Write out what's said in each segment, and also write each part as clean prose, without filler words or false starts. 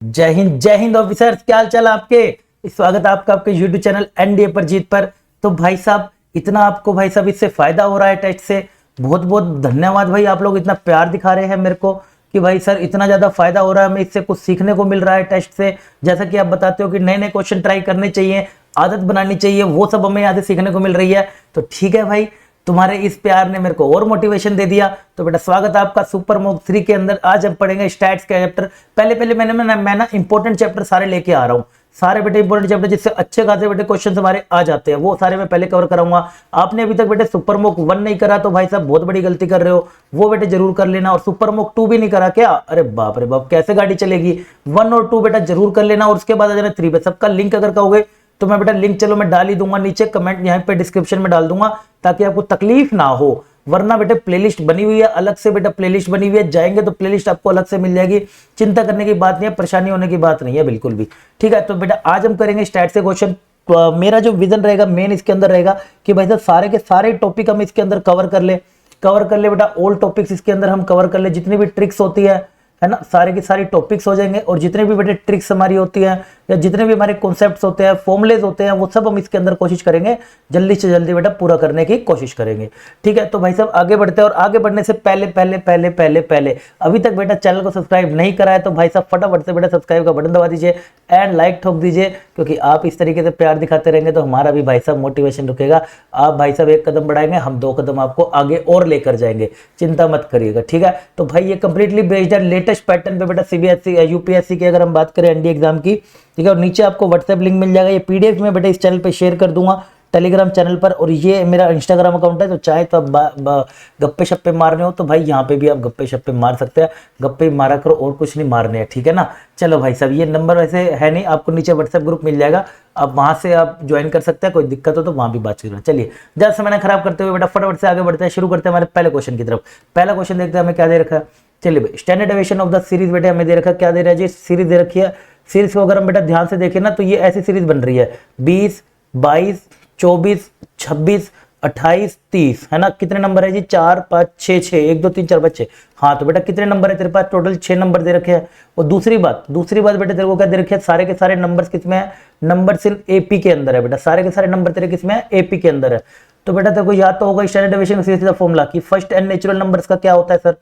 जय हिंद ऑफिसर्स, क्या हाल चाल आपके। स्वागत है आपका आपके यूट्यूब चैनल एनडीए पर जीत पर। तो भाई साहब इतना आपको भाई साहब इससे फायदा हो रहा है टेस्ट से, बहुत बहुत धन्यवाद भाई। आप लोग इतना प्यार दिखा रहे हैं मेरे को कि भाई सर इतना ज्यादा फायदा हो रहा है, हमें इससे कुछ सीखने को मिल रहा है टेस्ट से। जैसा कि आप बताते हो कि नए नए क्वेश्चन ट्राई करने चाहिए, आदत बनानी चाहिए, वो सब हमें यहाँ से सीखने को मिल रही है। तो ठीक है भाई, तुम्हारे इस प्यार ने मेरे को और मोटिवेशन दे दिया। तो बेटा स्वागत है आपका सुपर मॉक 3 के अंदर। आज हम पढ़ेंगे स्टैट्स का चैप्टर। पहले पहले मैं ना इंपॉर्टेंट चैप्टर सारे लेके आ रहा हूँ, सारे बेटे इंपॉर्टेंट चैप्टर जिससे अच्छे खासे बेटे क्वेश्चन हमारे आ जाते हैं, वो सारे मैं पहले कवर कराऊंगा। आपने अभी तक बेटे सुपर मॉक 1 नहीं करा तो भाई साहब बहुत बड़ी गलती कर रहे हो, वो बेटे जरूर कर लेना। और सुपर मॉक 2 भी नहीं करा क्या? अरे बाप रे बाप, कैसे गाड़ी चलेगी। 1 और 2 बेटा जरूर कर लेना और उसके बाद आ जाना 3 पे। सबका लिंक अगर कहोगे तो मैं बेटा लिंक चलो मैं डाल ही दूंगा नीचे, कमेंट यहाँ पे डिस्क्रिप्शन में डाल दूंगा ताकि आपको तकलीफ ना हो। वरना बेटे प्लेलिस्ट बनी हुई है अलग से, बेटा प्लेलिस्ट बनी हुई है, जाएंगे तो प्लेलिस्ट आपको अलग से मिल जाएगी। चिंता करने की बात नहीं है, परेशानी होने की बात नहीं है बिल्कुल भी। ठीक है, तो बेटा आज हम करेंगे स्टैट से क्वेश्चन। तो मेरा जो विजन रहेगा मेन इसके अंदर रहेगा कि भाई साहब सारे के सारे टॉपिक हम इसके अंदर कवर कर ले बेटा। ऑल टॉपिक्स इसके अंदर हम कवर कर ले, जितनी भी ट्रिक्स होती है ना, सारे की सारी टॉपिक्स हो जाएंगे। और जितने भी बेटे ट्रिक्स हमारी होती हैं या जितने भी हमारे कॉन्सेप्ट्स होते हैं, फॉर्मुलेज होते हैं, वो सब हम इसके अंदर कोशिश करेंगे जल्दी से जल्दी बेटा पूरा करने की कोशिश करेंगे। ठीक है, तो भाई साहब आगे बढ़ते हैं। और आगे बढ़ने से पहले पहले पहले पहले पहले अभी तक बेटा चैनल को सब्सक्राइब नहीं करा है तो भाई साहब फटाफट से बेटा सब्सक्राइब का बटन दबा दीजिए एंड लाइक ठोक दीजिए, क्योंकि आप इस तरीके से प्यार दिखाते रहेंगे तो हमारा भी भाई साहब मोटिवेशन रुकेगा। आप भाई साहब एक कदम बढ़ाएंगे, हम 2 कदम आपको आगे और लेकर जाएंगे, चिंता मत करिएगा। ठीक है, तो भाई ये कंप्लीटली बेस्ड है लेटेस्ट पैटर्न पे बेटा, सीबीएसई यूपीएससी की अगर हम बात करें एनडी एग्जाम की। ठीक है, और नीचे आपको व्हाट्सएप लिंक मिल जाएगा, ये पीडीएफ में बेटा इस चैनल पे शेयर कर दूंगा टेलीग्राम चैनल पर। और ये मेरा इंस्टाग्राम अकाउंट है, तो चाहे तो आप गप्पे शप्पे मारने हो तो भाई यहाँ पे भी आप गप्पे शप्पे मार सकते हैं। गप्पे मारा करो और कुछ नहीं मारने हैं, ठीक है ना। चलो भाई साहब ये नंबर वैसे है नहीं, आपको नीचे व्हाट्सएप ग्रुप मिल जाएगा, आप वहां से आप ज्वाइन कर सकते हैं, कोई दिक्कत हो तो वहां भी बात करना। चलिए ज्यादा समय ना खराब करते हुए बेटा फटाफट से आगे बढ़ते हैं, शुरू करते हैं हमारे पहले क्वेश्चन की तरफ। पहला क्वेश्चन देखते हैं हमें क्या दे रखा है। चलिए भाई, standard deviation of the series बेटे हमें दे रखा है, क्या दे रहा है जी, सीरीज दे रखी है। सीरीज को अगर हम बेटा ध्यान से देखें ना तो ये ऐसी सीरीज बन रही है 20, 22, 24, 26, 28, 30, है ना। कितने नंबर है जी? 4, 5, 6, 6, 1, 2, 3, 4, 5, 6। हाँ तो बेटा कितने नंबर है तेरे पास? टोटल 6 नंबर दे रखे हैं। और दूसरी बात बेटा तेरे को क्या दे रखे हैं? सारे के सारे नंबर्स किसमें है? नंबर सिर्फ एपी के अंदर है बेटा, सारे के सारे नंबर तेरे किसमें है? एपी के अंदर है। तो बेटा तेरे को याद तो होगा स्टैंडर्ड डेविएशन सीरीज का फॉर्मूला कि फर्स्ट एन नेचुरल नंबर्स का क्या होता है सर,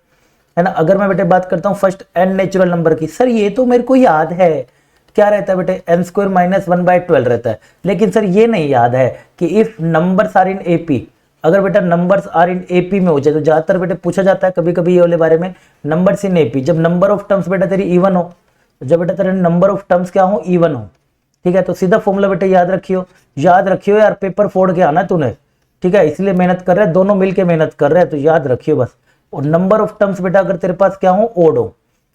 है ना। अगर मैं बेटे बात करता हूं फर्स्ट एन नेचुरल नंबर की, सर ये तो मेरे को याद है, क्या रहता है बेटे? n स्क्वायर माइनस 1/12 रहता है। लेकिन सर ये नहीं याद है कि if numbers are in AP, अगर बेटा नंबर्स आर इन एपी में हो जाए तो ज्यादातर बेटे पूछा जाता है कभी कभी ये वाले बारे में, नंबर्स इन एपी, जब नंबर ऑफ टर्म्स बेटा तेरी इवन हो, जब बेटा तेरे नंबर ऑफ टर्म्स क्या हो? इवन हो। ठीक है, तो सीधा फॉर्मूला बेटे याद रखियो यार, पेपर फोड़ के आना तूने। ठीक है, इसलिए मेहनत कर रहे हैं, दोनों मिलके मेहनत कर रहे हैं, तो याद रखियो बस। और नंबर ऑफ टर्म्स बेटा अगर तेरे पास क्या हो? ओड हो।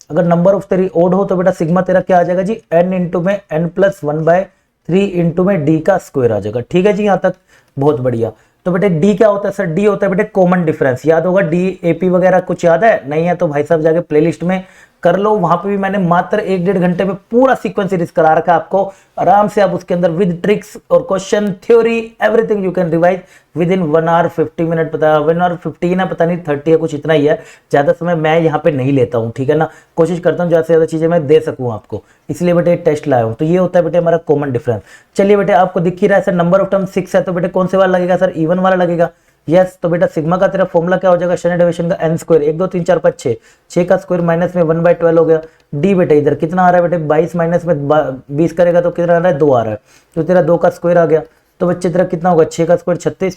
अगर नंबर ऑफ तेरी ओड हो तो बेटा सिग्मा तेरा क्या आ जाएगा जी? n इंटू में n+1/3 इंटू में d का स्क्वायर आ जाएगा। ठीक है जी, यहाँ तक बहुत बढ़िया। तो बेटे d क्या होता है सर? d होता है बेटे कॉमन डिफरेंस। याद होगा d AP वगैरह कुछ याद है? नहीं है तो भाई साहब जाके प्लेलिस्ट में कर लो, वहां पे भी मैंने मात्र 1-1.5 घंटे में पूरा सीक्वेंस सीरीज करा रखा है आपको। आराम से आप उसके अंदर विद ट्रिक्स और question theory everything you can revise within 1 hour 50 minute, पता 1 आवर 15 है, पता नहीं 30 है, कुछ इतना ही है। ज्यादा समय मैं यहाँ पे नहीं लेता हूँ, ठीक है ना। कोशिश करता हूँ ज्यादा से ज्यादा चीजें मैं दे सकूँ आपको, इसलिए बेटे टेस्ट लाया हूँ। तो ये होता है बेटे हमारा कॉमन डिफरेंस। चलिए बेटे आपको दिख ही रहा है सर, नंबर ऑफ टर्म 6 है, तो बेटे कौन से वाला लगेगा सर? इवन वाला लगेगा। यस, तो बेटा सिग्मा का तेरा फॉर्मूला क्या हो जाएगा स्टैंडर्ड डेविएशन का? n स्क्वायर, 1, 2, 3, 4, 5, 6, 6 का स्क्वायर माइनस में 1/12 हो गया। डी बेटा इधर कितना आ रहा है बेटे? 22 माइनस में 20 करेगा तो कितना आ रहा है? 2 आ रहा है, तो तेरा 2 का स्क्वायर आ गया। तो बच्चे तेरा कितना होगा? 6 का स्क्वायर 36,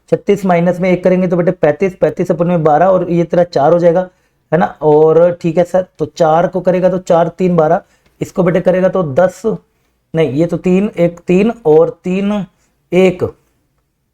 36 माइनस में 1 करेंगे तो बेटे 35, 35 अपन में 12 और ये तेरा 4 हो जाएगा, है ना। और ठीक है सर, तो 4 को करेगा तो 4, 3, 12, इसको बेटे करेगा तो 10, नहीं ये तो 3, 1, 3 और 3, 1।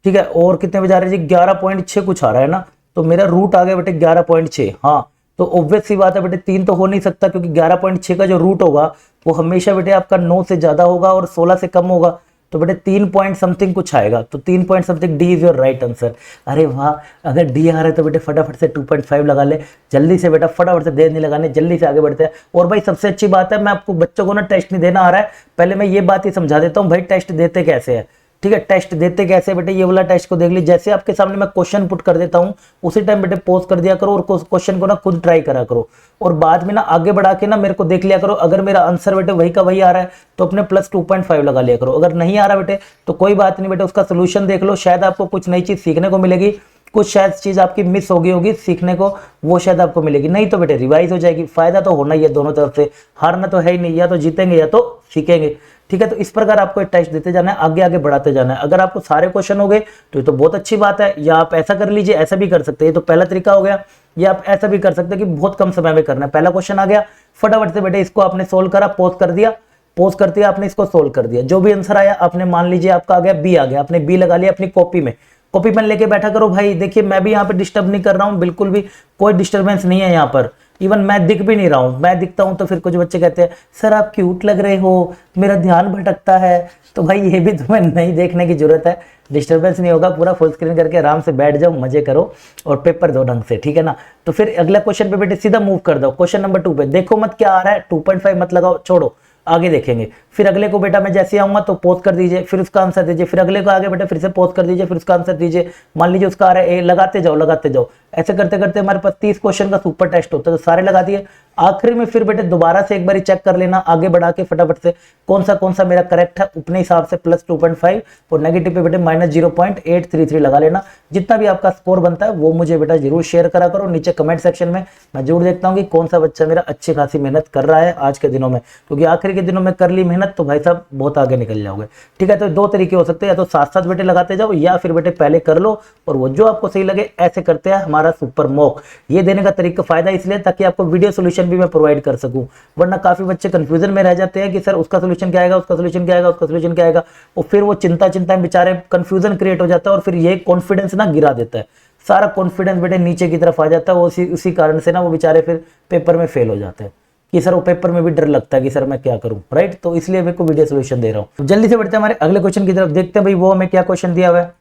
ठीक है, और कितने बजा रहे जी? 11.6 कुछ आ रहा है ना, तो मेरा रूट आ गया बेटे 11.6। हाँ तो ऑब्वियस सी बात है बेटे 3 तो हो नहीं सकता, क्योंकि 11.6 का जो रूट होगा वो हमेशा बेटे आपका 9 से ज्यादा होगा और 16 से कम होगा। तो बेटे 3 पॉइंट समथिंग कुछ आएगा, तो 3 point something, D is your right answer. अरे वाह, अगर डी आ रहा है तो बेटे फटाफट से 2.5 लगा ले, जल्दी से बेटा फटाफट से, देर नहीं लगाने, जल्दी से आगे बढ़ते हैं। और भाई सबसे अच्छी बात है, मैं आपको बच्चों को ना टेस्ट नहीं देना आ रहा है, पहले मैं ये बात ही समझा देता हूँ भाई टेस्ट देते कैसे है। ठीक है। टेस्ट देते कैसे बेटे, ये वाला टेस्ट को देख लीजिए। जैसे आपके सामने मैं क्वेश्चन पुट कर देता हूँ उसी टाइम बेटे पॉज कर दिया करो और क्वेश्चन को ना खुद ट्राई करा करो, और बाद में ना आगे बढ़ा के ना मेरे को देख लिया करो। अगर मेरा आंसर बेटे वही का वही आ रहा है तो अपने प्लस 2.5 लगा लिया करो। अगर नहीं आ रहा बेटे तो कोई बात नहीं बेटे, उसका सोल्यूशन देख लो, शायद आपको कुछ नई चीज सीखने को मिलेगी, कुछ शायद चीज आपकी मिस होगी सीखने को, वो शायद आपको मिलेगी। नहीं तो बेटे रिवाइज हो जाएगी। फायदा तो होना ही है दोनों तरफ से, हारना तो है ही नहीं, या तो जीतेंगे या तो सीखेंगे। ठीक है, तो इस प्रकार आपको एक टेस्ट देते जाना है, आगे आगे बढ़ाते जाना है। अगर आपको सारे क्वेश्चन हो गए तो ये तो बहुत अच्छी बात है, या आप ऐसा कर लीजिए, ऐसा भी कर सकते हैं, ये तो पहला तरीका हो गया। या आप ऐसा भी कर सकते हैं कि बहुत कम समय में करना है, पहला क्वेश्चन आ गया फटाफट से बेटे इसको आपने सोल्व करा, पोज कर दिया, पोज करते आपने इसको सोल्व कर दिया, जो भी आंसर आया आपने मान लीजिए आपका आ गया बी आ गया, आपने बी लगा लिया अपनी कॉपी में, कॉपी पेन लेके बैठा करो भाई। देखिए मैं भी यहाँ पे डिस्टर्ब नहीं कर रहा हूँ, बिल्कुल भी कोई डिस्टर्बेंस नहीं है यहाँ पर, इवन मैं दिख भी नहीं रहा हूँ। मैं दिखता हूँ तो फिर कुछ बच्चे कहते हैं सर आप क्यूट लग रहे हो, मेरा ध्यान भटकता है, तो भाई ये भी तुम्हें नहीं देखने की जरूरत है, डिस्टर्बेंस नहीं होगा। पूरा फुल स्क्रीन करके आराम से बैठ जाओ, मजे करो और पेपर दो ढंग से, ठीक है ना। तो फिर अगला क्वेश्चन पे बेटे सीधा मूव कर दो, क्वेश्चन नंबर 2 पे देखो मत क्या आ रहा है, 2.5 मत लगाओ, छोड़ो आगे देखेंगे। फिर अगले को बेटा मैं जैसे आऊंगा तो पोज कर दीजिए, फिर उसका आंसर दीजिए, फिर अगले को आगे बेटा फिर से पोज कर दीजिए, फिर उसका आंसर दीजिए। मान लीजिए उसका आ रहा है ए, लगाते जाओ लगाते जाओ, ऐसे करते करते हमारे पास 30 क्वेश्चन का सुपर टेस्ट होता है, तो सारे लगा दिए। आखिर में फिर बेटे दोबारा से एक बार चेक कर लेना, आगे बढ़ा के फटाफट से कौन सा मेरा करेक्ट है, अपने हिसाब से प्लस 2.5 और नेगेटिव पे बेटे माइनस 0.833 लगा लेना। जितना भी आपका स्कोर बनता है वो मुझे बेटा जरूर शेयर करा करो नीचे कमेंट सेक्शन में, मैं जरूर देखता हूँ कि कौन सा बच्चा मेरा अच्छी खासी मेहनत कर रहा है आज के दिनों में, क्योंकि आखिर के दिनों में कर ली मेहनत तो भाई साहब बहुत आगे निकल जाओगे। ठीक है, तो दो तरीके हो सकते हैं, या तो साथ साथ बेटे लगाते जाओ, या फिर बेटे पहले कर लो और वो जो आपको सही लगे ऐसे करते हैं हमारा सुपर मॉक। ये देने का तरीका फायदा इसलिए ताकि आपको वीडियो सोल्यूशन भी मैं प्रोवाइड कर सकूं, वरना काफी बच्चे कंफ्यूजन में रह जाते हैं कि सर उसका सोल्यूशन क्या आएगा, उसका सोल्यूशन क्या आएगा, उसका सोल्यूशन क्या आएगा, और फिर वो चिंता में बेचारे कंफ्यूजन क्रिएट हो जाता है और फिर ये कॉन्फिडेंस ना गिरा देता है, सारा कॉन्फिडेंस बेटे नीचे की तरफ आ जाता है। उसी कारण से ना वो बेचारे फिर पेपर में फेल हो जाते हैं कि सर वो पेपर में भी डर लगता है कि सर मैं क्या करूं, राइट। तो इसलिए मेरे को वीडियो सोल्यूशन दे रहा हूं। जल्दी से बढ़ते हैं हमारे अगले क्वेश्चन की तरफ, देखते हैं भाई वो हमें क्या क्वेश्चन दिया हुआ है।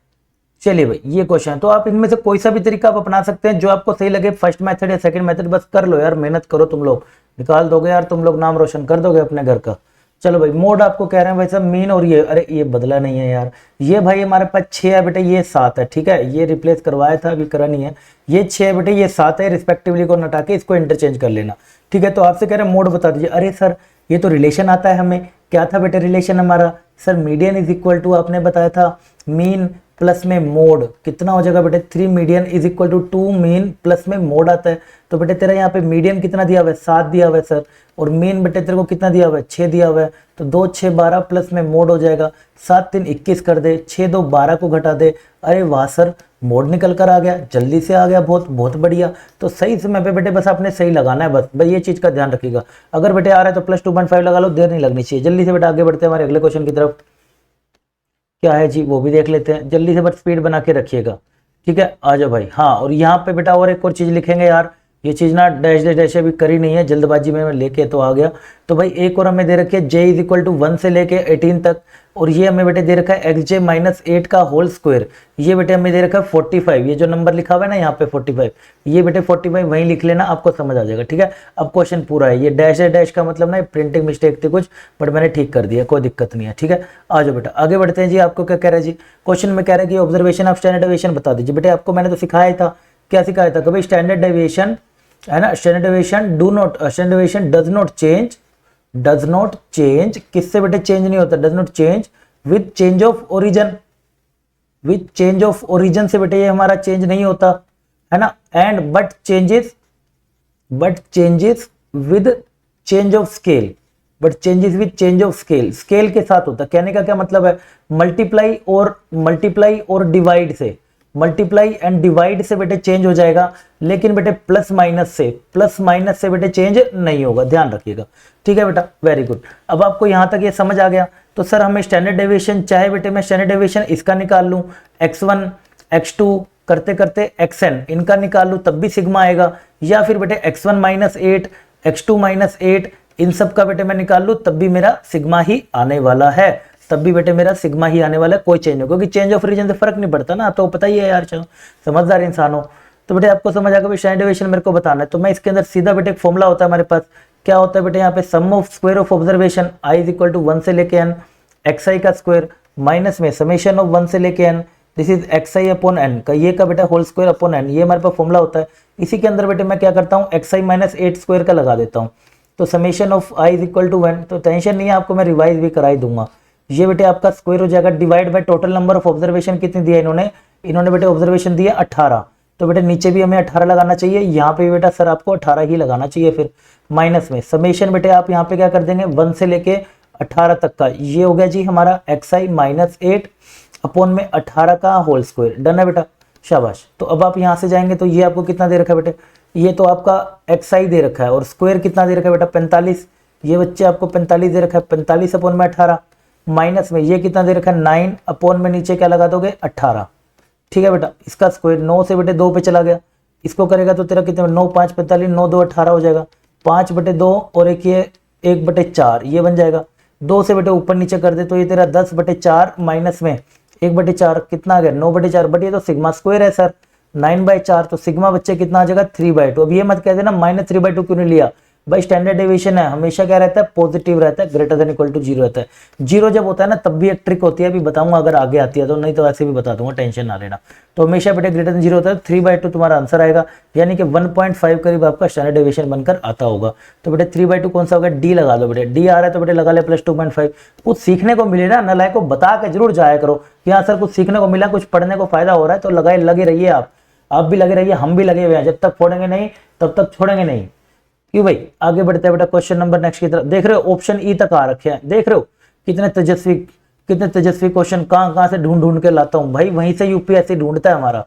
चलिए भाई ये क्वेश्चन है, तो आप इनमें से कोई सा भी तरीका आप अपना सकते हैं जो आपको सही लगे, फर्स्ट मेथड या सेकंड मेथड, बस कर लो यार, मेहनत करो, तुम लोग निकाल दोगे यार, तुम लोग नाम रोशन कर दोगे अपने घर का। चलो भाई मोड आपको कह रहे हैं भाई साहब मीन, और ये अरे ये बदला नहीं है यार, ये भाई हमारे पास 6 है बेटे, ये 7 है, ठीक है, ये रिप्लेस करवाया था अभी करा नहीं है, ये 6 है बेटे, ये 7 है, रिस्पेक्टिवली को हटा के इसको इंटरचेंज कर लेना। ठीक है, तो आपसे कह रहे हैं मोड बता दीजिए। अरे सर ये तो रिलेशन आता है हमें, क्या था बेटे रिलेशन हमारा, sir median is equal to आपने बताया था मीन प्लस में मोड, कितना हो जाएगा बेटे 3 median is equal to 2 mean plus में मोड आता है। तो बेटे तेरा यहाँ पे मीडियन कितना दिया हुआ है 7 दिया हुआ है सर, और मीन बेटे तेरे को कितना दिया हुआ है 6 दिया हुआ है, तो 2 6 12 प्लस में मोड हो जाएगा, 7 3 21 कर दे, 6 2 12 को घटा दे। अरे वाह सर मोड निकल कर आ गया, जल्दी से आ गया, बहुत बहुत बढ़िया। तो सही समय पे बेटे बस आपने सही लगाना है, बस भाई ये चीज का ध्यान रखिएगा। अगर बेटे आ रहा है तो प्लस 2.5 लगा लो, देर नहीं लगनी चाहिए। जल्दी से बेटा आगे बढ़ते हैं हमारे अगले क्वेश्चन की तरफ, क्या है जी वो भी देख लेते हैं, जल्दी से बस स्पीड बना के रखिएगा। ठीक है आ जाओ भाई। हाँ और यहाँ पे बेटा और एक और चीज लिखेंगे यार, ये चीज ना डैश डैश डैश अभी करी नहीं है, जल्दबाजी में मैं लेके तो आ गया। तो भाई एक और हमें दे रखी है j इज इक्वल टू 1 से लेके 18 तक, और ये हमें बेटे दे रखा है xj माइनस 8 का होल स्क्वायर, ये बेटे हमें दे रखा है 45, ये जो नंबर लिखा हुआ है ना यहाँ पे 45, ये बेटे 45 वहीं लिख लेना, आपको समझ आ जाएगा। ठीक है, अब क्वेश्चन पूरा है, ये डैश है डैश का मतलब ना प्रिंटिंग मिस्टेक थी कुछ, बट मैंने ठीक कर दिया, कोई दिक्कत नहीं है। ठीक है आ जाओ बेटा आगे बढ़ते हैं जी। आपको क्या कह रहा है जी, क्वेश्चन में कह रहा है कि ऑब्जर्वेशन ऑफ स्टैंडर्ड डेविएशन बता दीजिए। बेटे आपको मैंने तो सिखाया था, क्या सिखाया था, कभी स्टैंडर्ड डेविएशन है ना, standard deviation standard deviation does not change, किससे बेटे चेंज नहीं होता, does not change with change of origin, with change of origin से बेटे ये हमारा चेंज नहीं होता है ना, and but changes with change of scale, but changes with change of scale, scale के साथ होता है। कहने का क्या मतलब है, मल्टीप्लाई और डिवाइड से, मल्टीप्लाई एंड डिवाइड से बेटे चेंज हो जाएगा, लेकिन बेटे प्लस माइनस से बेटे चेंज नहीं होगा, ध्यान रखिएगा। ठीक है बेटा वेरी गुड। अब आपको यहां तक ये समझ आ गया, तो सर हमें स्टैंडर्ड डेविएशन चाहे बेटे मैं स्टैंडर्ड डेविएशन इसका निकाल लूं, x1 x2 करते करते xn इनका निकाल लूं तब भी सिग्मा आएगा, या फिर बेटे x1 माइनस 8 x2 माइनस 8 इन सब का बेटे मैं निकाल लूं तब भी मेरा सिग्मा ही आने वाला है, तब भी बेटे मेरा सिग्मा ही आने वाला है, कोई चेंज नहीं, क्योंकि चेंज ऑफ रीजन से फर्क नहीं पड़ता ना, तो पता ही है यार, चलो समझदार इंसान हो। तो बेटे आपको समझ आ गया स्टैंडर्ड डेविएशन मेरे को बताना है, तो मैं इसके अंदर सीधा बेटे एक फॉर्मूला होता है हमारे पास, क्या होता है बेटे यहाँ पे sum of square of observation i is equal to 1 से लेके n xi का स्क्वायर माइनस में समेशन ऑफ 1 से लेके n, this is xi upon n का ये का बेटा होल स्क्वायर अपॉन n, ये हमारे पास फॉर्मूला होता है। इसी के अंदर बेटे मैं क्या करता हूँ xi माइनस 8 स्क्वायर का लगा देता हूँ, तो summation of i is equal to 1, तो टेंशन नहीं है आपको, मैं रिवाइज भी करा ही दूंगा। ये बेटे आपका स्क्वायर हो जाएगा divide by total number of observation कितनी दिया इन्होंने बेटे ऑब्जर्वेशन दिया 18, तो बेटे नीचे भी हमें 18 लगाना चाहिए, यहाँ पे बेटा सर आपको 18 ही लगाना चाहिए। फिर माइनस में समेशन बेटे आप यहाँ पे क्या कर देंगे 1 से लेके 18 तक का, ये हो गया जी हमारा xi माइनस 8 अपॉन में 18 का होल स्क्वायर। डन है बेटा, शाबाश। तो अब आप यहाँ से जाएंगे तो ये आपको कितना दे रखा है बेटे, ये तो आपका xi दे रखा है और स्क्वायर कितना दे रखा है बेटा 45, ये बच्चे आपको 45 दे रखा है, 45 अपॉन में 18 माइनस में ये कितना दे रखा है 9 अपॉन में नीचे क्या लगा दोगे 18, ठीक है बेटा। इसका स्क्वायर 9 से बेटे 2 पे चला गया, इसको करेगा तो तेरा कितने 9 5 45, 9 2 18 हो जाएगा, 5 बटे 2 और एक ये 1 बटे 4 ये बन जाएगा, 2 से बेटे ऊपर नीचे कर दे तो ये तेरा 10 बटे 4 माइनस में 1 बटे 4 कितना आ गया 9 बटे 4, बट ये तो सिग्मा स्क्वायर है सर 9/4, तो सिग्मा बच्चे कितना आ जाएगा 3/2। अब ये मत कह देना -3/2 क्यों नहीं लिया भाई, स्टैंडर्ड डेविएशन है हमेशा क्या रहता है पॉजिटिव रहता है, ग्रेटर देन इक्वल टू 0 रहता है। 0 जब होता है ना तब भी एक ट्रिक होती है, अभी बताऊंगा अगर आगे आती है तो, नहीं तो ऐसे भी बता दूंगा, टेंशन ना लेना। तो हमेशा बेटे ग्रेटर देन 0 होता है, 3/2 तुम्हारा आंसर आएगा, यानी कि 1.5 करीब आपका स्टैंडर्ड डेविएशन बनकर आता होगा। तो बेटे 3/2 कौन सा होगा, डी लगा दो बेटे, डी आ रहा है तो बेटे लगा ले प्लस 2.5। कुछ सीखने को मिले ना, नलायक को बता के जरूर जाया करो कि हाँ सर कुछ सीखने को मिला, कुछ पढ़ने को फायदा हो रहा है, तो लगे रहिए आप भी लगे रहिए, हम भी लगे हुए हैं, जब तक फोड़ेंगे नहीं तब तक छोड़ेंगे नहीं। क्यों भाई, आगे बढ़ते हैं बेटा क्वेश्चन नंबर नेक्स्ट की तरफ। देख रहे हो ऑप्शन ई तक आ रखे हैं, देख रहे हो कितने तेजस्वी क्वेश्चन कहां से ढूंढ के लाता हूं भाई, वहीं से यूपीएससी ढूंढता है हमारा,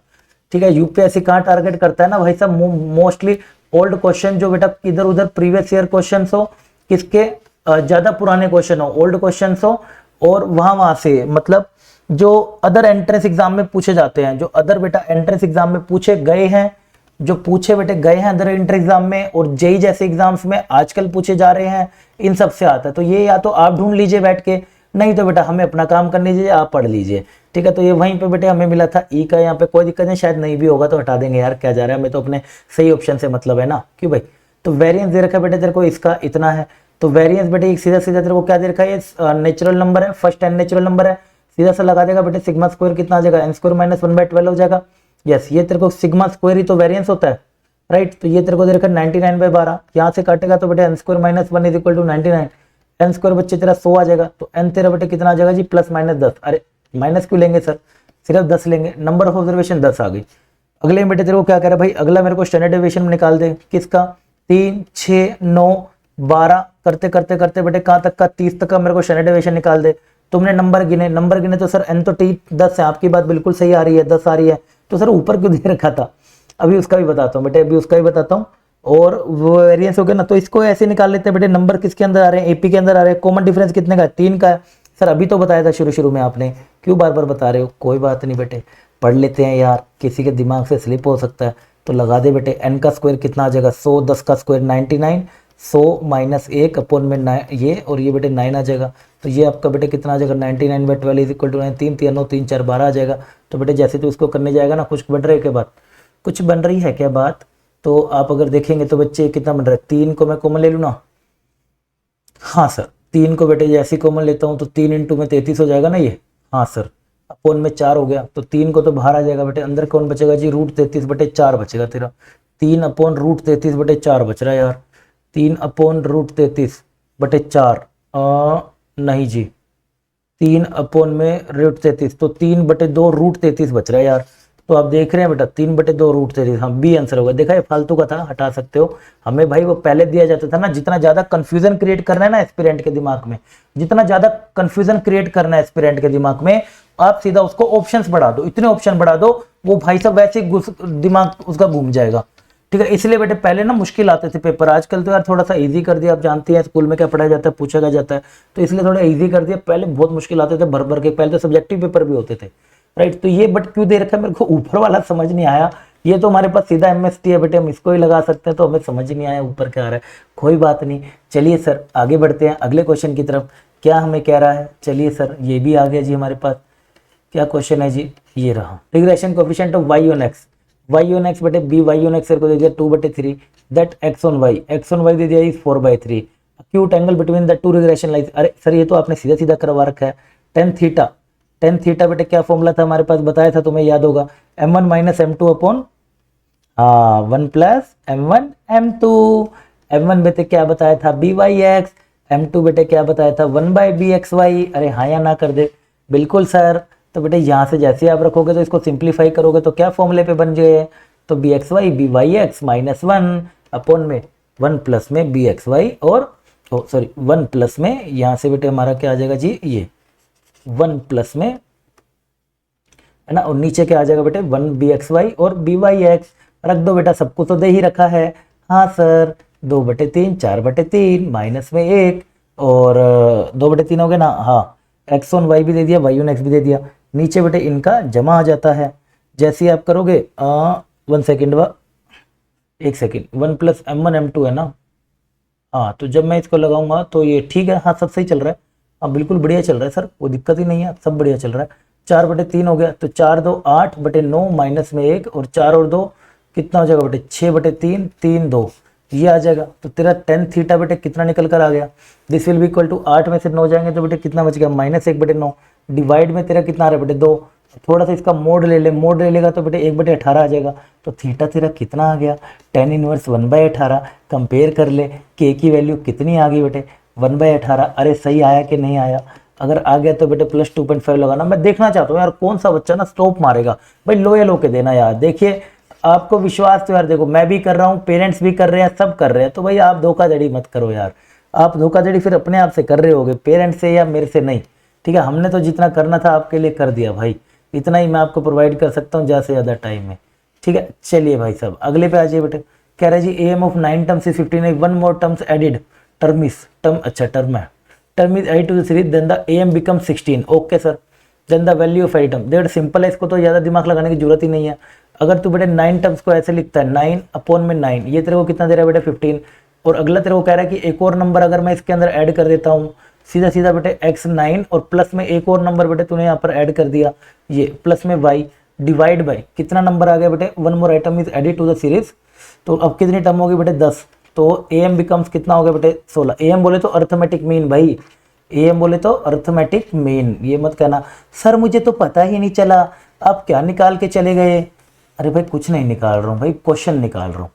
ठीक है। यूपीएससी कहां टारगेट करता है ना भाई साहब, मोस्टली ओल्ड क्वेश्चन जो बेटा इधर उधर प्रीवियस ईयर क्वेश्चन हो, किसके ज्यादा पुराने क्वेश्चन हो, ओल्ड क्वेश्चन हो, और वहां से मतलब जो अदर एंट्रेंस एग्जाम में पूछे जाते हैं, जो अदर बेटा एंट्रेंस एग्जाम में पूछे गए हैं, जो पूछे बेटे गए हैं अदर एंट्रेंस एग्जाम में, और जेई जैसे एग्जाम्स में आजकल पूछे जा रहे हैं, इन सब से आता है। तो ये या तो आप ढूंढ लीजिए बैठ के, नहीं तो बेटा हमें अपना काम करने दीजिए, आप पढ़ लीजिए, ठीक है। तो ये वहीं पे बेटे हमें मिला था ई का, यहाँ पे कोई दिक्कत नहीं, शायद नहीं भी होगा तो हटा देंगे यार, क्या जा रहा है, हमें तो अपने सही ऑप्शन से मतलब है ना, क्यों भाई। तो वेरियंस दे रखा है बेटे तेरे को इसका इतना है, तो वेरियंस बेटे सीधा तेरे को क्या दे रखा है, ये नेचुरल नंबर है, फर्स्ट एन नेचुरल नंबर है, सीधा सा लगा देगा बेटे सिग्मा स्क्वायर कितना आ जाएगा n स्क्वायर माइनस 1/12 हो जाएगा। यस, ये तेरे को सिग्मा स्क्वायर ही तो वेरियंस होता है, राइट। तो ये तेरे को दे रखा 99/12, यहाँ से काटेगा तो बेटे n square minus 1 is equal to 99, n square बच्चे तेरा 100 आ जाएगा, तो n तेरा बेटे कितना आ जाएगा जी प्लस माइनस 10, अरे माइनस क्यों लेंगे सर, सिर्फ 10 लेंगे, नंबर ऑफ ऑब्जर्वेशन 10 आ गई। अगले में बेटे तेरे को क्या कह रहा है भाई, अगला मेरे को स्टैंडर्ड डेविएशन में निकाल दे, किसका 3 6 9 12 करते करते करते बेटे कहाँ तक का 30 तक का मेरे को स्टैंडर्ड डेविएशन निकाल दे। तुमने नंबर गिने तो सर n तो t 10 है, आपकी बात बिल्कुल सही आ रही है, 10 आ रही है, तो सर ऊपर क्यों दे रखा था, अभी उसका भी बताता हूँ बेटे, अभी उसका भी बताता हूँ। और वो वेरिएंस हो गया ना, तो इसको ऐसे निकाल लेते हैं बेटे, नंबर किसके अंदर आ रहे हैं, एपी के अंदर आ रहे हैं, कॉमन डिफरेंस कितने का है 3 का है। सर अभी तो बताया था शुरू में आपने, क्यों बार बार बता रहे हो, कोई बात नहीं बेटे पढ़ लेते हैं यार, किसी के दिमाग से स्लिप हो सकता है, तो लगा दे बेटे n का स्क्वायर कितना आ जाएगा 100, 10 का स्क्वायर 99, 100 माइनस 1 अपॉन में 9 ये, और ये बेटे 9 आ जाएगा, तो ये आपका बेटे कितना आ जाएगा 99/12 इज इक्वल टू 9, 3 3 9 3 4 12 आ जाएगा। तो बेटे जैसे तो इसको करने जाएगा ना, कुछ बन रही है क्या बात, कुछ बन रही है क्या बात, तो आप अगर देखेंगे तो बच्चे कितना बन रहा है, 3 को मैं कॉमन ले लूँ ना, हाँ सर 3 को बेटे जैसे कॉमन लेता हूँ तो 3 इंटू में 33 हो जाएगा ना ये, हाँ सर, अपॉन में 4 हो गया, तो 3 को तो बाहर आ जाएगा बेटे, अंदर कौन बचेगा जी √33/4 बचेगा तेरा, 3 अपॉन √33/4 बच रहा है यार, 3 अपॉन √33/4 नहीं जी 3 अपॉन में √33, तो 3/2 √33 बच रहा है यार। तो आप देख रहे हैं बेटा 3/2 √33, हाँ बी आंसर होगा। देखा ये फालतू का था, हटा सकते हो, हमें भाई वो पहले दिया जाता था ना, जितना ज्यादा कंफ्यूजन क्रिएट करना है ना एस्पिरेंट के दिमाग में, जितना ज्यादा कंफ्यूजन क्रिएट करना है एस्पिरेंट के दिमाग में, आप सीधा उसको ऑप्शंस बढ़ा दो, इतने ऑप्शन बढ़ा दो, वो भाई साहब वैसे दिमाग उसका घूम जाएगा, ठीक है। इसलिए बेटे पहले ना मुश्किल आते थे पेपर, आजकल तो यार थोड़ा सा इजी कर दिया, आप जानते हैं स्कूल में क्या पढ़ाया जाता है, पूछा जाता है, तो इसलिए थोड़ा इजी कर दिया, पहले बहुत मुश्किल आते थे भर भर के, पहले तो सब्जेक्टिव पेपर भी होते थे, राइट। तो ये बट क्यों दे रखा है मेरे को ऊपर वाला समझ नहीं आया, ये तो हमारे पास सीधा MST है बेटे, हम इसको ही लगा सकते हैं, तो हमें समझ नहीं आया ऊपर क्या आ रहा है, कोई बात नहीं। चलिए सर आगे बढ़ते हैं अगले क्वेश्चन की तरफ, क्या हमें कह रहा है, चलिए सर ये भी आ गया जी हमारे पास, क्या क्वेश्चन है जी, ये रहा, regression coefficient of y on x बेटे b y on x sir को दे दिया 2/3, दैट x on y दे दिया is 4/3, acute angle between the two regression lines, अरे सर ये तो आपने सीधा सीधा करवा रखा है, tan थीटा टेन थीटा बेटे क्या फॉर्मूला था हमारे पास, बताया था तुम्हें, याद होगा, m1 minus m2 upon 1 plus m1 m2। m1 बेटे क्या बताया था, by(x), m2 बेटे क्या बताया था, 1/bxy। अरे हाँ या ना कर दे, बिल्कुल सर। तो बेटे यहाँ से जैसे आप रखोगे तो इसको सिंप्लीफाई करोगे तो क्या फॉर्मूले पे बन जाए, तो bxy by(x) माइनस 1 अपॉन में 1 प्लस में bxy, और सॉरी 1 प्लस में यहाँ से बेटे हमारा क्या आ जाएगा जी, ये 1 प्लस में, है ना, और नीचे क्या आ जाएगा बेटे 1bxy और by(x) रख दो बेटा, सबको तो दे ही रखा है। हाँ सर, 2/3 4/3 माइनस में 1 और 2/3 हो गया ना, हाँ, x ऑन y भी दे दिया, y ऑन x भी दे दिया। नीचे बेटे इनका जमा आ जाता है, जैसे ही आप करोगे 1 second, 1 second, 1 plus m1 m2 है ना, हाँ, तो जब मैं इसको लगाऊंगा तो ये ठीक है, हाँ सब सही चल रहा है, हाँ बिल्कुल बढ़िया चल रहा है सर, कोई दिक्कत ही नहीं है, सब बढ़िया चल रहा है। 4/3 हो गया, तो 4 2 8/9 माइनस में 1 और 4 और 2 कितना हो जाएगा बेटे, 6/3 3 2, ये आ जाएगा। तो तेरा टेन थीटा बेटे कितना निकल कर आ गया, this will be equal to 8 में से 9 जाएंगे तो बेटे कितना बच गया, -1/9, डिवाइड में तेरा कितना आ रहा है बेटे 2, थोड़ा सा इसका मोड ले ले, मोड ले लेगा तो बेटे 1/18 आ जाएगा। तो थीटा तेरा कितना आ गया, tan इनवर्स 1/18। कंपेयर कर ले, के की वैल्यू कितनी आ गई बेटे 1/18। अरे सही आया कि नहीं आया, अगर आ गया तो बेटे प्लस 2.5 लगाना। मैं देखना चाहता हूँ यार कौन सा बच्चा ना स्टॉप मारेगा, भाई लो या लो के देना यार। देखिए आपको विश्वास तो यार, देखो मैं भी कर रहा हूँ, पेरेंट्स भी कर रहे हैं, सब कर रहे हैं, तो भाई आप धोखाधड़ी मत करो यार। आप धोखाधड़ी फिर अपने आप से कर रहे होगे, पेरेंट्स से या मेरे से नहीं, ठीक है। हमने तो जितना करना था आपके लिए कर दिया भाई, इतना ही मैं आपको प्रोवाइड कर सकता हूँ, ज़्यादा से ज़्यादा टाइम में, ठीक है। चलिए भाई साहब अगले पे आ जाइए बेटे। कह रहे जी am of 9 terms is 15, 1 more terms added, term is term, अच्छा टर्म है, term is added to the series, then the am become 16। Okay sir, then the value of added term, that simple है, इसको तो ज़्यादा दिमाग लगाने की जरूरत ही नहीं है। अगर तू बेटे 9 टर्म्स को ऐसे लिखता है, 9 अपॉन में 9, ये तेरे को कितना दे रहा है बेटे 15, और अगला तेरे को कह रहा है कि एक और नंबर अगर मैं इसके अंदर ऐड कर देता हूँ, सीधा सीधा बेटे x9 और प्लस में एक और नंबर बेटे तूने यहाँ पर ऐड कर दिया, ये प्लस में y डिवाइड बाय कितना नंबर आ गया बेटे, 1 more item is added to the series. तो अब कितनी टर्म होगी बेटे 10, तो am बिकम्स कितना हो गया बेटे 16। am बोले तो अर्थमेटिक मीन भाई, am बोले तो अर्थमेटिक मीन, ये मत कहना सर मुझे तो पता ही नहीं चला, आप क्या निकाल के चले गए। अरे भाई कुछ नहीं निकाल रहा हूँ भाई, क्वेश्चन निकाल रहा हूँ।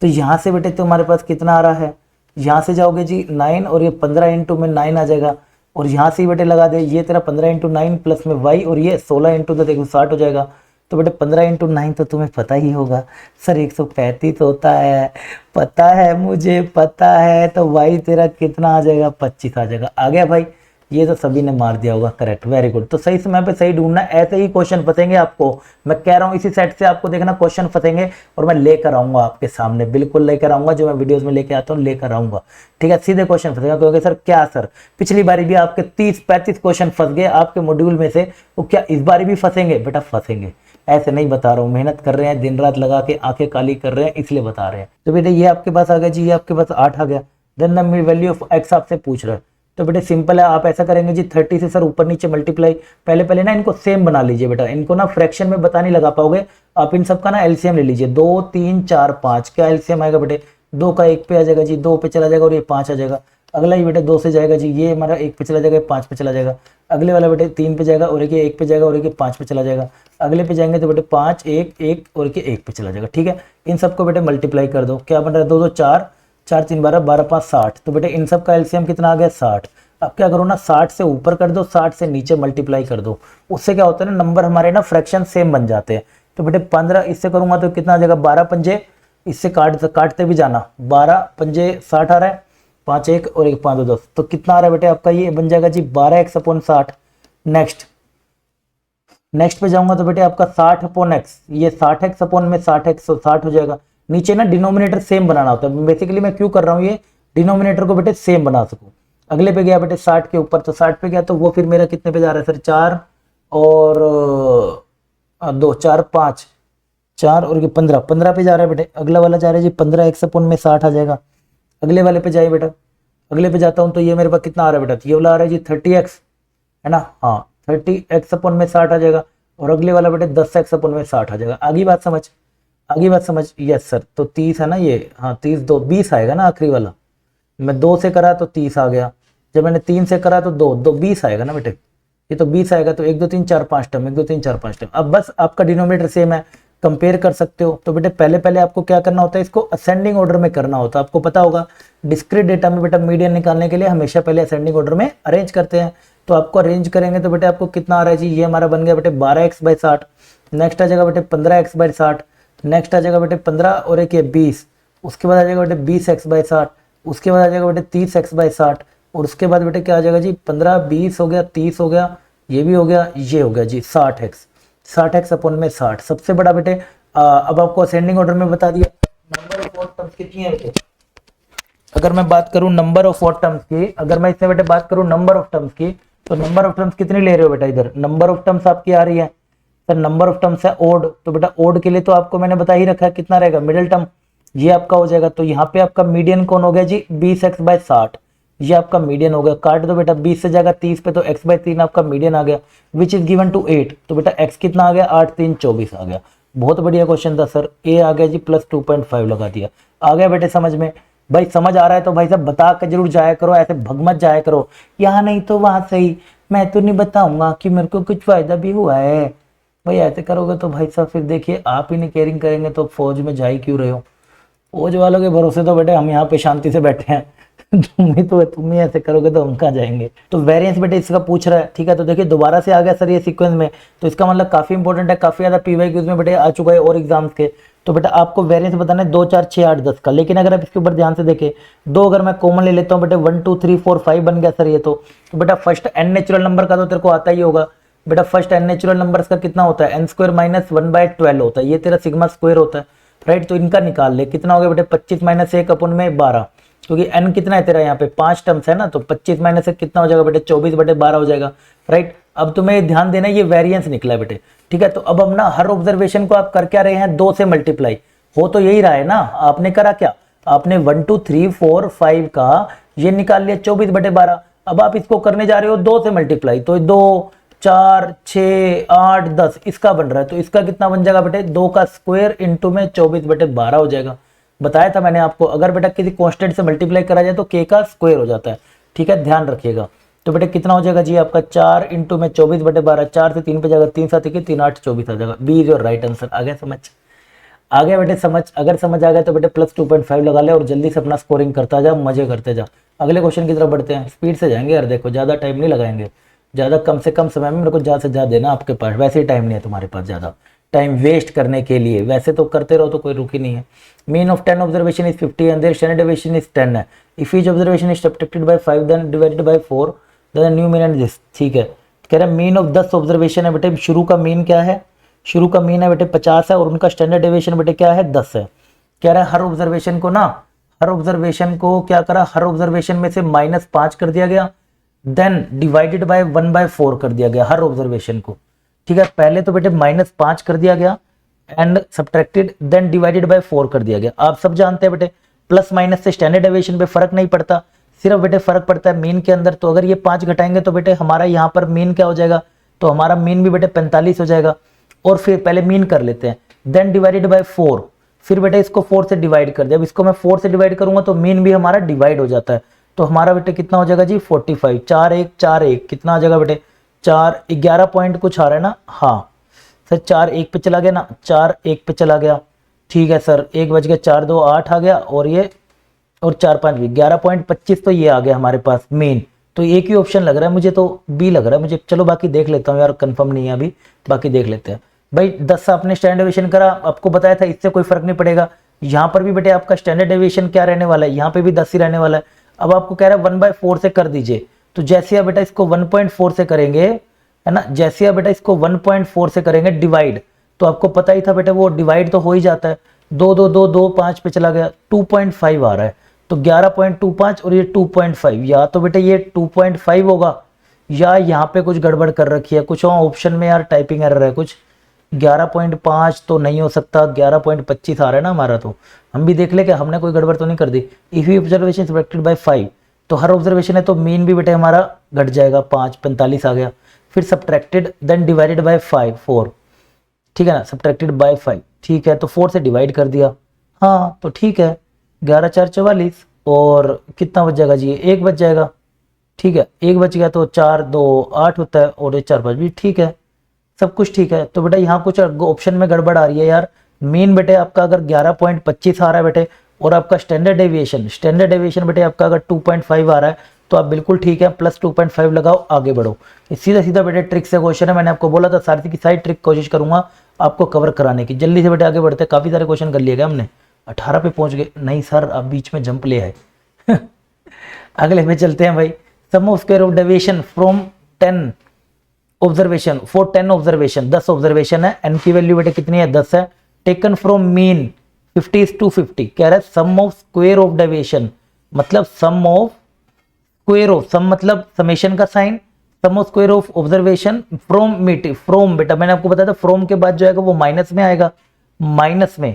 तो यहाँ से बेटे तुम्हारे पास कितना आ रहा है, यहाँ से जाओगे जी 9 और ये 15 इंटू में 9 आ जाएगा, और यहाँ से बेटे लगा दे, ये तेरा 15 इंटू 9 प्लस में y, और ये 16 इंटू तो देखो 60 हो जाएगा। तो बेटे 15 इंटू 9 तो तुम्हें पता ही होगा सर 135 होता है, पता है मुझे पता है। तो y तेरा कितना आ जाएगा 25 आ जाएगा। आ गया भाई, ये तो सभी ने मार दिया होगा, करेक्ट, वेरी गुड। तो सही समय पे सही ढूंढना, ऐसे ही क्वेश्चन फंसेंगे आपको, मैं कह रहा हूँ इसी सेट से आपको देखना क्वेश्चन फंसेंगे, और मैं लेकर आऊंगा आपके सामने, बिल्कुल लेकर आऊंगा, जो मैं वीडियोस में लेकर आता हूँ लेकर आऊंगा, ठीक है। सीधे क्वेश्चन फंसेगा, क्योंकि सर क्या सर पिछली बारी भी आपके 30-35 क्वेश्चन फंस गए आपके मॉड्यूल में से, वो क्या इस बारी भी फंसेंगे बेटा, फंसेंगे, ऐसे नहीं बता रहा हूँ, मेहनत कर रहे हैं दिन रात लगा के, आंखें काली कर रहे हैं इसलिए बता रहे हैं। तो बेटे ये आपके पास आ गया जी, ये आपके पास 8 आ गया। Then the value of x आपसे पूछ रहा है, तो बेटे सिंपल है, आप ऐसा करेंगे जी 30 से सर ऊपर नीचे मल्टीप्लाई, पहले पहले ना इनको सेम बना लीजिए बेटा, इनको ना फ्रैक्शन में बता नहीं लगा पाओगे आप, इन सब का ना एलसीएम ले लीजिए, 2 3 4 5, क्या एलसीएम आएगा बेटे, 2 का 1 पे आ जाएगा जी, 2 पे चला जाएगा और ये 5 आ जाएगा। अगला ही बेटे 2 से जाएगा जी, ये हमारा 1 पे चला जाएगा, 5 पे चला जाएगा। अगले वाला बेटे 3 पे जाएगा और एक 1 पे जाएगा और एक 5 पे चला जाएगा। अगले पे जाएंगे तो बेटे 5 1 1 और एक 1 पे चला जाएगा, ठीक है। इन सबको बेटे मल्टीप्लाई कर दो, क्या बन रहा है 2 2 4, 4 3 12, 12 5 60, तो बेटे इन सब का एलसीएम कितना आ गया 60। अब क्या करो ना 60 से ऊपर कर दो, 60 से नीचे मल्टीप्लाई कर दो, उससे क्या होता है ना नंबर हमारे ना फ्रैक्शन सेम बन जाते हैं। तो बेटे 15 इससे करूंगा तो कितना आ जाएगा 12 पंजे, इससे काटते भी जाना, 12 पंजे 60 आ रहा है, 5 1 और 1 5 2 10, तो कितना आ रहा है बेटे आपका, ये बन जाएगा जी 12x/60। नेक्स्ट पे जाऊंगा तो बेटे आपका 60/x, ये 60x में 60x 60 हो जाएगा। नीचे ना डिनोमिनेटर सेम बनाना होता है, बेसिकली मैं क्यों कर रहा हूँ ये, डिनोमिनेटर को बेटे सेम बना सकूं। अगले पे गया बेटे 60 के ऊपर, तो 60 पे गया तो वो फिर मेरा कितने पे जा रहा है सर 4 और 2 4 5 4 और 15 15 पे जा रहा है बेटे। अगला वाला जा रहा है जी 15x/60 आ जाएगा। अगले वाले पे जाइए बेटा, अगले पे जाता हूँ तो ये मेरे पास कितना आ रहा है बेटा, ये वाला आ रहा है जी 30x, है ना, हाँ 30x/60 आ जाएगा। और अगले वाला बेटे 10x/60 आ जाएगा। आगे बात समझ, आगे बात समझ, यस सर। तो 30 है ना ये, हाँ 30 2 20 आएगा ना आखिरी वाला, मैं 2 से करा तो 30 आ गया, जब मैंने 3 से करा तो 2 2 20 आएगा ना बेटे, ये तो 20 आएगा, तो 1 2 3 4 5 टर्म, 1 2 3 4 5 टर्म। अब बस आपका डिनोमिनेटर सेम है, कंपेयर कर सकते हो। तो बेटे पहले पहले आपको क्या करना होता है, इसको असेंडिंग ऑर्डर में करना होता है। आपको पता होगा डिस्क्रीट डेटा में बेटा मीडियन निकालने के लिए हमेशा पहले असेंडिंग ऑर्डर में अरेंज करते हैं। तो आपको अरेंज करेंगे तो बेटे आपको कितना आ रहा है जी, ये हमारा बन गया बेटे 12x/60, नेक्स्ट आ जाएगा बेटे 15x/60, नेक्स्ट आ जाएगा बेटे 15 और एक ये 20, उसके बाद आ जाएगा बेटे 20x/60, उसके बाद आ जाएगा बेटे 30x/60, और उसके बाद बेटे क्या आ जाएगा जी 15 20 हो गया, 30 हो गया, ये भी हो गया, ये हो गया जी 60x, 60x अपॉन में 60 सबसे बड़ा बेटे। अब आपको असेंडिंग ऑर्डर में बता दिया। नंबर ऑफ ऑड टर्म्स कितनी है बेटे, अगर मैं बात करूं नंबर ऑफ ऑड टर्म्स की, अगर मैं इसमें बेटे बात करूं नंबर ऑफ टर्म्स की, तो नंबर ऑफ टर्म्स कितनी ले रहे हो बेटा, इधर नंबर ऑफ टर्म्स आपकी आ रही है सर, नंबर ऑफ टर्म्स है ओड, तो बेटा ओड के लिए तो आपको मैंने बता ही रखा है कितना रहेगा मिडिल टर्म, ये आपका हो जाएगा। तो यहाँ पे आपका मीडियन कौन हो गया जी 20x/60, ये आपका मीडियन हो गया। काट दो बेटा, 20 से जाएगा 30 पे, तो x/3 आपका मीडियन आ गया, विच इज गिवन टू 8, तो बेटा x कितना आ गया 8 3 24 आ गया। बहुत बढ़िया क्वेश्चन था सर, ए आ गया जी प्लस 2.5 लगा दिया। आ गया बेटे समझ में, भाई समझ आ रहा है तो भाई साहब बता के जरूर जाया करो, ऐसे भग मत जाया करो, यहाँ नहीं तो वहां सही, मैं तो नहीं बताऊंगा कि मेरे को कुछ फायदा भी हुआ है। भाई ऐसे करोगे तो भाई साहब फिर देखिए आप ही नहीं केयरिंग करेंगे तो फौज में जा ही क्यों रहे हो। फौज वालों के भरोसे तो बेटे हम यहाँ पे शांति से बैठे हैं तुम ही ऐसे करोगे तो हम कहाँ जाएंगे। तो वेरिएंस बेटे इसका पूछ रहा है, ठीक है। तो देखिए दोबारा से आ गया सर ये सीक्वेंस में, तो इसका मतलब काफी इंपॉर्टेंट है, काफी ज्यादा पीवाईक्यूज में बेटे आ चुका है और एग्जाम्स के। तो बेटा आपको वेरिएंस बताना है 2 4 6 8 10 का, लेकिन अगर आप इसके ऊपर ध्यान से देखें, दो अगर मैं कॉमन ले लेता हूँ बेटे 1 2 3 4 5 बन गया सर ये। तो बेटा फर्स्ट एन नेचुरल नंबर का तो तेरे को आता ही होगा बेटा, फर्स्ट एन नेचुरल नंबर्स का कितना होता है n² - 1/12 होता है, ये तेरा सिग्मा स्क्वायर होता है राइट। तो इनका निकाल ले, कितना हो गया बेटे 25 - 1 अपॉन में 12, क्योंकि n कितना है तेरा यहाँ पे 5 टर्म्स है ना, तो 25 - 1 कितना हो जाएगा बेटे 24/12 हो जाएगा राइट। अब तुम्हें ध्यान देना ये वेरिएंस निकला है बेटे, ठीक है। तो अब हम ना हर ऑब्जर्वेशन को आप कर क्या रहे हैं 2 से मल्टीप्लाई, हो तो यही रहा है ना। आपने करा क्या, आपने 1 2 3 4 5 का ये निकाल लिया 24/12, अब आप इसको करने जा रहे हो 2 से मल्टीप्लाई, तो 2 4 6 8 10 इसका बन रहा है, तो इसका कितना बन जाएगा बेटे 2 का स्क्वायर इंटू में 24/12 हो जाएगा। बताया था मैंने आपको, अगर बेटा किसी कांस्टेंट से मल्टीप्लाई करा जाए तो k का स्क्वायर हो जाता है, ठीक है, ध्यान रखिएगा। तो बेटे कितना हो जाएगा जी आपका 4 इंटू में 24/12, 4 से 3 पे जाएगा, 3 7 3 3 8 24 आ जाएगा। B is your right answer. आ गया समझ, आ गया बेटे समझ। अगर समझ आ गया तो बेटे प्लस 2.5 लगा ले और जल्दी से अपना स्कोरिंग करता जा, मजे करते जा। अगले क्वेश्चन की तरफ बढ़ते हैं, स्पीड से जाएंगे यार, देखो ज्यादा टाइम नहीं लगाएंगे, ज्यादा कम से कम समय में मेरे को ज्यादा से ज्यादा देना आपके पास, वैसे ही टाइम नहीं है तुम्हारे पास ज्यादा टाइम वेस्ट करने के लिए, वैसे तो करते रहो तो कोई रुक ही नहीं है। Mean of 10 observation is 50 and their standard deviation is 10 है। If each observation is subtracted by 5 then divided by 4 then new mean and this, ठीक है। कह रहा है मीन ऑफ 10 ऑब्जर्वेशन है बेटे, शुरू का मीन क्या है, शुरू का मीन है बेटे 50 है और उनका स्टैंडर्ड डेविएशन बेटे क्या है 10 है। कह रहा है हर ऑब्जर्वेशन को ना, हर ऑब्जर्वेशन को क्या करा, हर ऑब्जर्वेशन में से -5 कर दिया गया, देन डिवाइडेड बाय 1/4 कर दिया गया हर ऑब्जर्वेशन को, ठीक है। पहले तो बेटे -5 कर दिया गया and subtracted then divided by 4 कर दिया गया। आप सब जानते हैं बेटे प्लस माइनस से स्टैंडर्ड डेविएशन पे फर्क नहीं पड़ता, सिर्फ बेटे फर्क पड़ता है मीन के अंदर। तो अगर ये 5 घटाएंगे तो बेटे हमारा यहाँ पर मीन क्या हो जाएगा, तो हमारा मीन भी बेटे 45 हो जाएगा। और फिर पहले मीन कर लेते हैं, देन डिवाइडेड बाय 4, फिर बेटे इसको 4 से डिवाइड कर दिया। अब इसको मैं 4 से डिवाइड करूंगा तो मीन भी हमारा डिवाइड हो जाता है, तो हमारा बेटे कितना हो जाएगा जी 45, 4 1 4 1 कितना आ जाएगा बेटे 4 11 पॉइंट कुछ आ रहा है ना, हाँ सर 4 1 पे चला गया ना, 4 1 पे चला गया, ठीक है सर 1 बज गया, 4 2 8 आ गया और ये और 4 5 भी 11.25, तो ये आ गया हमारे पास मेन। तो एक ही ऑप्शन लग रहा है मुझे, तो बी लग रहा है मुझे, चलो बाकी देख लेता हूँ यार, कंफर्म नहीं है अभी, बाकी देख लेते हैं। भाई 10 आपने स्टैंडर्ड डेविएशन करा, आपको बताया था इससे कोई फर्क नहीं पड़ेगा। यहाँ पर भी बेटे आपका स्टैंडर्ड डेविएशन क्या रहने वाला है, यहाँ पे भी 10 ही रहने वाला है। अब आपको कह रहा है 1/4 से कर दीजिए, तो जैसे आप बेटा इसको 1.4 से करेंगे है ना, जैसे आप बेटा इसको 1.4 से करेंगे डिवाइड, तो आपको पता ही था बेटा वो डिवाइड तो हो ही जाता है, 2 2 2 2 5 पे चला गया, 2.5 आ रहा है, तो 11.25 और ये 2.5, या तो बेटा ये 2.5 होगा या यहाँ पे कुछ गड़बड़ कर रखी है, कुछ ऑप्शन में यार टाइपिंग एरर है कुछ। 11.5 तो नहीं हो सकता, 11.25 आ रहा है ना हमारा, तो हम भी देख ले कि हमने कोई गड़बड़ तो नहीं कर दी। If you observation subtracted by 5, तो हर ऑब्जर्वेशन है तो मीन भी बेटे हमारा घट जाएगा, 5 45 आ गया, फिर सब्ट्रैक्टेड देन डिवाइडेड बाय 4, ठीक है ना, सब्ट्रैक्टेड बाय 5, ठीक है। तो 4 से डिवाइड कर दिया, हाँ तो ठीक है, 11 4 44 और कितना बच जाएगा जी 1 बच जाएगा, ठीक है, एक बच गया तो 4 2 8 होता है और ये 4 5 भी ठीक है, सब कुछ ठीक है। तो बेटा यहाँ कुछ ऑप्शन में गड़बड़ आ रही है यार। मीन बेटे आपका अगर 11.25 आ रहा है बेटे, और आपका स्टैंडर्ड डेविएशन बेटे आपका अगर 2.5 आ रहा है, तो आप बिल्कुल ठीक है, प्लस 2.5 लगाओ, आगे बढ़ो। ये सीधा सीधा बेटे ट्रिक से क्वेश्चन है, मैंने आपको बोला था सारी की सारी ट्रिक कोशिश करूंगा आपको कवर कराने की। जल्दी से बेटे आगे बढ़ते, काफी सारे क्वेश्चन कर लिए गए हमने, 18 पे पहुंच गए। नहीं सर, आप बीच में जंप ले आए। अगले में चलते हैं भाई। Sum of square of deviation from 10 observation for 10 observation, 10 observation है, एन की वैल्यू बेटे कितनी है 10 है, टेकन फ्रॉम मीन 50:50। कह रहा है sum of square of deviation, मतलब sum of square of, sum मतलब समेशन का sign, sum of square of observation from mean, from बेटा मैंने आपको बताया था फ्रॉम के बाद जो आएगा वो माइनस में आएगा, माइनस में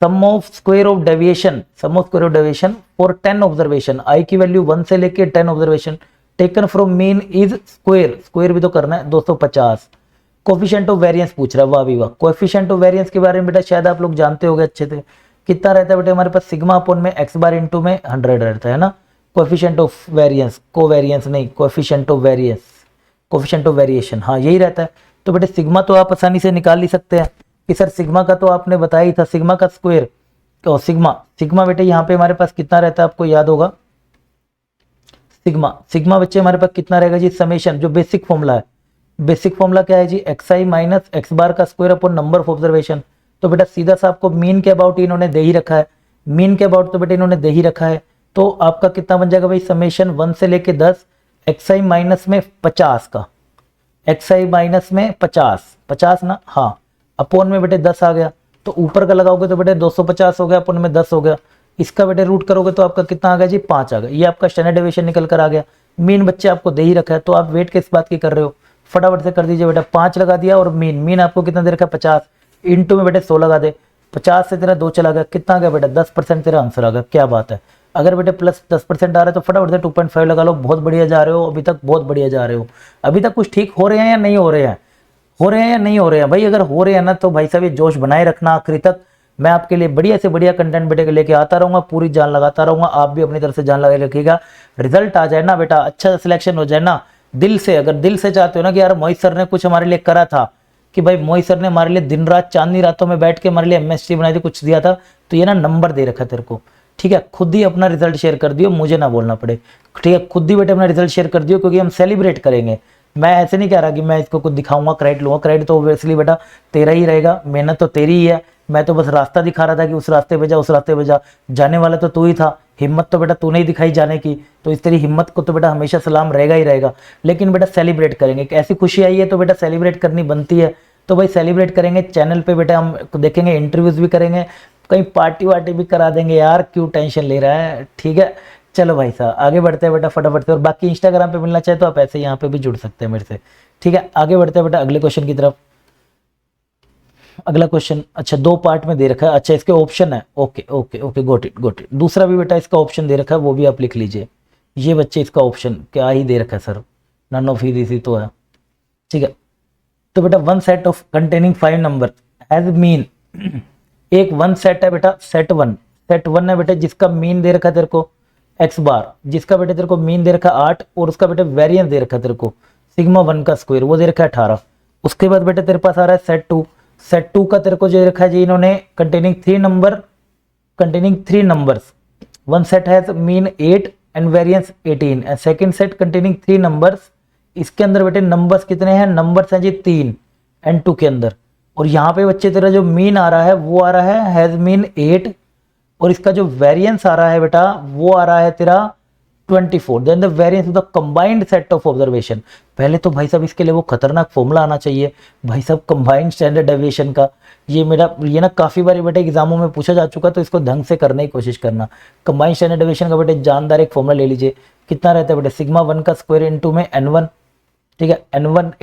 sum of square of deviation, sum of square of deviation for 10 observation, I की वैल्यू 1 से लेके 10 observation, taken from mean is square, square भी तो करना है 250। कोफिशिएंट ऑफ वेरिएंस पूछ रहा है, वाह भी वाह। कोफिशिएंट ऑफ वेरिएंस के बारे में बेटा शायद आप लोग जानते होंगे अच्छे से, कितना रहता है बेटा हमारे पास, सिग्मा अपॉन में एक्स बार इंटू में 100 रहता है ना। कोफिशिएंट ऑफ वेरिएंस, कोवेरिएंस नहीं, coefficient of variance, coefficient of variation, हाँ यही रहता है। तो बेटे सिग्मा तो आप आसानी से निकाल ही सकते हैं कि सर सिग्मा का तो आपने बताया ही था, सिग्मा का स्क्वायर, तो सिग्मा बेटे यहाँ पे हमारे पास कितना रहता है आपको याद होगा, सिग्मा बच्चे हमारे पास कितना रहेगा जी, समेशन, जो बेसिक फॉर्मूला है, बेसिक फॉर्मूला क्या है जी, एक्स आई माइनस एक्स बार का square upon number of observation. तो बेटा सीधा सा आपको मीन के अबाउट इन्होंने दे ही रखा है, मीन के अबाउट तो बेटा इन्होंने दे ही रखा है, तो आपका कितना बन जाएगा भाई, समेशन 1 से लेके 10 एक्स आई माइनस में 50 का, एक्स आई माइनस में 50 ना, हाँ, अपोन में बेटे 10 आ गया, तो ऊपर का लगाओगे तो बेटे 250 हो गया, अपोन में 10 हो गया, इसका बेटे रूट करोगे तो आपका कितना आ गया जी, 5 आ गया। ये आपका स्टैंडर्ड डेविएशन निकल कर आ गया। मीन बच्चे आपको दे ही रखा है, तो आप वेट किस बात की कर रहे हो, फटाफट से कर दीजिए बेटा। 5 लगा दिया और मीन आपको कितना दे रखा है 50, इंटू में बेटे 100 लगा दे, 50 से तेरा 2 चला गया, कितना आ गया बेटा 10% तेरा आंसर आ गया। क्या बात है, अगर बेटे प्लस 10% आ रहा है तो फटाफट से 2.5 लगा लो। बहुत बढ़िया जा रहे हो अभी तक, बहुत बढ़िया जा रहे हो। अभी तक कुछ ठीक हो रहे हैं या नहीं हो रहे हैं, हो रहे हैं या नहीं हो रहे हैं भाई? अगर हो रहे हैं ना तो भाई साहब ये जोश बनाए रखना आखिरी तक। मैं आपके लिए बढ़िया से बढ़िया कंटेंट बेटे लेके आता रहूंगा, पूरी जान लगाता रहूंगा, आप भी अपनी तरफ से जान लगा रखिएगा। रिजल्ट आ जाए ना बेटा, अच्छा सिलेक्शन हो जाए ना, दिल से, अगर दिल से चाहते हो ना कि यार मोहित सर ने कुछ हमारे लिए करा था, कि भाई मोहित सर ने हमारे लिए दिन रात चांदनी रातों में बैठ के हमारे लिए एमएसटी बनाई थी, कुछ दिया था, तो ये ना नंबर दे रखा तेरे को, ठीक है? खुद ही अपना रिजल्ट शेयर कर दियो, मुझे ना बोलना पड़े, ठीक है? खुद ही बेटे अपना रिजल्ट शेयर कर दियो, क्योंकि हम सेलिब्रेट करेंगे। मैं ऐसे नहीं कह रहा कि मैं इसको कुछ दिखाऊंगा, क्रेडिट लूंगा, क्रेडिट तो ऑब्वियसली बेटा तेरा ही रहेगा, मेहनत तो तेरी ही है। मैं तो बस रास्ता दिखा रहा था कि उस रास्ते पे जा, उस रास्ते पे जा, जाने वाला तो तू ही था, हिम्मत तो बेटा तूने ही दिखाई जाने की, तो इस तेरी हिम्मत को तो बेटा हमेशा सलाम रहेगा ही रहेगा। लेकिन बेटा सेलिब्रेट करेंगे, ऐसी खुशी आई है तो बेटा सेलिब्रेट करनी बनती है, तो भाई सेलिब्रेट करेंगे। चैनल पे बेटा हम देखेंगे, इंटरव्यूज भी करेंगे, कहीं पार्टी वार्टी भी करा देंगे यार, क्यों टेंशन ले रहा है, ठीक है? चलो भाई साहब आगे बढ़ते हैं बेटा फटाफट से। और बाकी इंस्टाग्राम पे मिलना चाहे तो आप ऐसे यहाँ पे भी जुड़ सकते हैं मेरे से, ठीक है? आगे बढ़ते हैं बेटा अगले क्वेश्चन की तरफ। अगला क्वेश्चन, अच्छा 2 पार्ट में दे रखा है, अच्छा इसके ऑप्शन है, okay okay okay, got it got it. दूसरा भी बेटा इसका ऑप्शन दे रखा है, वो भी आप लिख लीजिए। ये बच्चे इसका ऑप्शन क्या ही दे रखा है सर, नन ऑफ इसी तो है, ठीक है? तो बेटा one set of containing 5 number has mean, एक वन सेट है बेटा, सेट वन है बेटा, जिसका मीन दे रखा है तेरे को एक्स बार, जिसका बेटे तेरे को मीन दे रखा है 8, और उसका बेटे वेरिएंस दे रखा है तेरे को सिग्मा 1 का स्क्वायर, वो दे रखा है 18। उसके बाद बेटे तेरे पास आ रहा है सेट टू का तेरे को जो रखा है जी इन्होंने, containing 3 numbers, one set has mean 8 and variance 18, and second set containing 3 numbers, इसके अंदर बेटे नंबर्स कितने हैं, नंबर्स हैं जी 3 एंड 2 के अंदर। और यहाँ पे बच्चे तेरा जो मीन आ रहा है वो आ रहा है हैज मीन 8, और इसका जो वेरिएंस आ रहा है बेटा वो आ रहा है तेरा 24। Then the variance of the combined set of observation. पहले तो भाई साहब इसके लिए वो खतरनाक फॉर्मूला आना चाहिए भाई साहब, कंबाइंड स्टैंडर्ड डेविएशन का। ये ना काफी बार बेटे एग्जामों में पूछा जा चुका, तो इसको ढंग से करने की कोशिश करना। कंबाइंड स्टैंडर्ड डेविएशन का बेटे जानदार एक फॉर्मूला ले लीजिए, कितना रहता है बेटे, सिग्मा 1 का स्क्वायर इंटू में n1, ठीक है? n1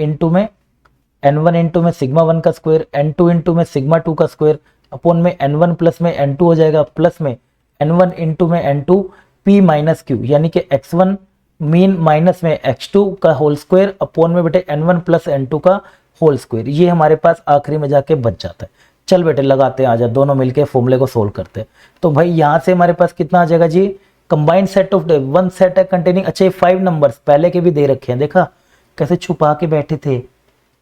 इंटू में सिग्मा 1 का स्क्वायर, n2 इंटू में सिग्मा 2 का स्क्वायर, अपॉन में n1 प्लस में n2 हो जाएगा, प्लस में n1 इंटू में n2 p माइनस क्यू, यानी कि x1 मीन माइनस में x2 का होल स्क्वायर, अपॉन में बेटे n1 प्लस n2 का होल स्क्वायर। ये हमारे पास आखिरी में जाके बच जाता है। चल बेटे लगाते हैं, आजा दोनों मिलके फॉर्मूले को सोल्व करते हैं। तो भाई यहाँ से हमारे पास कितना आ जाएगा जी, combined set of one set है कंटेनिंग, अच्छा ये 5 नंबर्स पहले के भी दे रखे हैं, देखा कैसे छुपा के बैठे थे।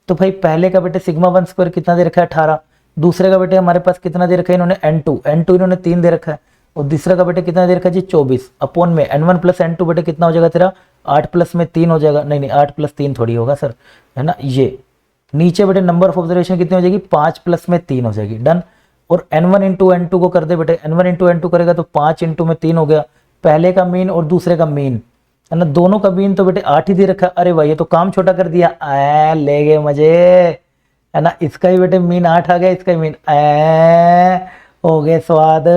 तो भाई पहले का बेटे सिग्मा 1 स्क्वायर कितना दे रखा है 18, दूसरे का बेटे हमारे पास कितना दे रखा है इन्होंने n2 इन्होंने 3 दे रखा है, और दूसरा का बेटे कितना दे रखा है जी 24 अपॉन में n1 प्लस n2 बेटे कितना हो जाएगा तेरा 8 प्लस में 3 हो जाएगा, नहीं 8 प्लस 3 थोड़ी होगा सर, है ना। ये नीचे बेटे नंबर ऑफ ऑब्जर्वेशन कितनी हो जाएगी 5 प्लस में 3 हो जाएगी, डन। और n1 इंटू n2 को कर दे बेटे, n1 इंटू n2 करेगा तो 5 इंटू में 3 हो गया, पहले का मीन और दूसरे का मीन, है ना, दोनों का मीन तो बेटे 8 ही दे रखा है। अरे भाई ये तो काम छोटा कर दिया, ले गए मजे, है ना। इसका ही बेटे मीन 8 आ गया, इसका ही मीन हो गए स्वाद।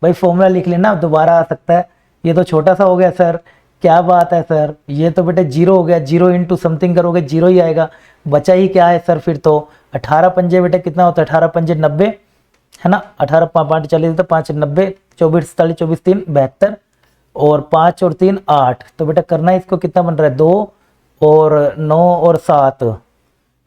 भाई फॉर्मूला लिख लेना, दोबारा आ सकता है। ये तो छोटा सा हो गया सर, क्या बात है सर, ये तो बेटे 0 हो गया, 0 इंटू समथिंग करोगे 0 ही आएगा, बचा ही क्या है सर फिर तो 18 पंजे बेटे कितना होता है 18 पंजे 90, है ना, 18 5 40 तो 5 90, 24 47 24 3 72 और 5 और 3 8, तो बेटा करना है इसको कितना बन रहा है 2 और 9 और 7,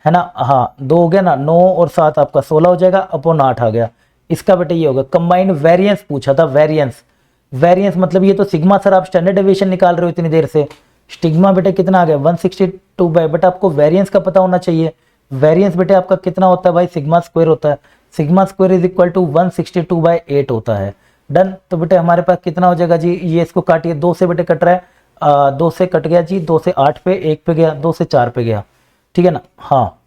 है ना, हाँ 2 हो गया ना, 9 और 7 आपका 16 हो जाएगा, अपॉन 8 आ गया। इसका बेटे ये होगा कंबाइंड वेरिएंस पूछा था, वेरिएंस मतलब ये तो सिग्मा सर आप स्टैंडर्ड डेविएशन निकाल रहे हो इतनी देर से, स्टिग्मा बेटे कितना आ गया 162 बाय, बेटा आपको वेरिएंस का पता होना चाहिए। वेरिएंस बेटे आपका कितना होता है भाई सिग्मा स्क्वायर होता है, sigma square is equal to 162 by 8 होता है, डन। तो बेटे हमारे पास कितना हो जाएगा जी, ये इसको काटिए, 2 से बेटे कट रहा है, 2 से कट गया जी, 2 से 8 पे 1 पे गया, 2 से 4 पे गया, ठीक है ना, हाँ।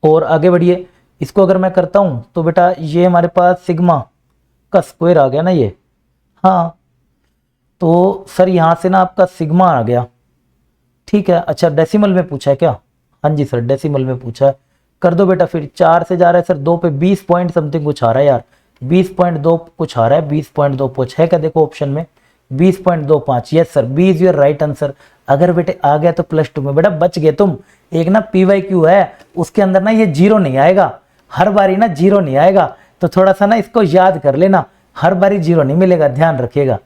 और आगे बढ़िए, इसको अगर मैं करता हूं तो बेटा ये हमारे पास सिग्मा का स्क्वायर आ गया ना ये, हाँ तो सर यहां से ना आपका सिग्मा आ गया, ठीक है। अच्छा डेसिमल में पूछा है क्या, हाँ जी सर डेसिमल में पूछा है, कर दो बेटा फिर, 4 से जा रहा है सर 2 पे 20 पॉइंट समथिंग कुछ आ रहा है यार, 20.2 कुछ आ रहा है, 20.2 कुछ है क्या, देखो ऑप्शन में 20.25, yes sir B is your right answer. अगर बेटे आ गया तो +2 में, बेटा बच गए तुम। एक ना PYQ है उसके अंदर ना ये 0 नहीं आएगा, हर बारी ना 0 नहीं आएगा, तो थोड़ा सा ना इसको याद कर लेना, हर बारी 0 नहीं मिलेगा, ध्यान रखिएगा,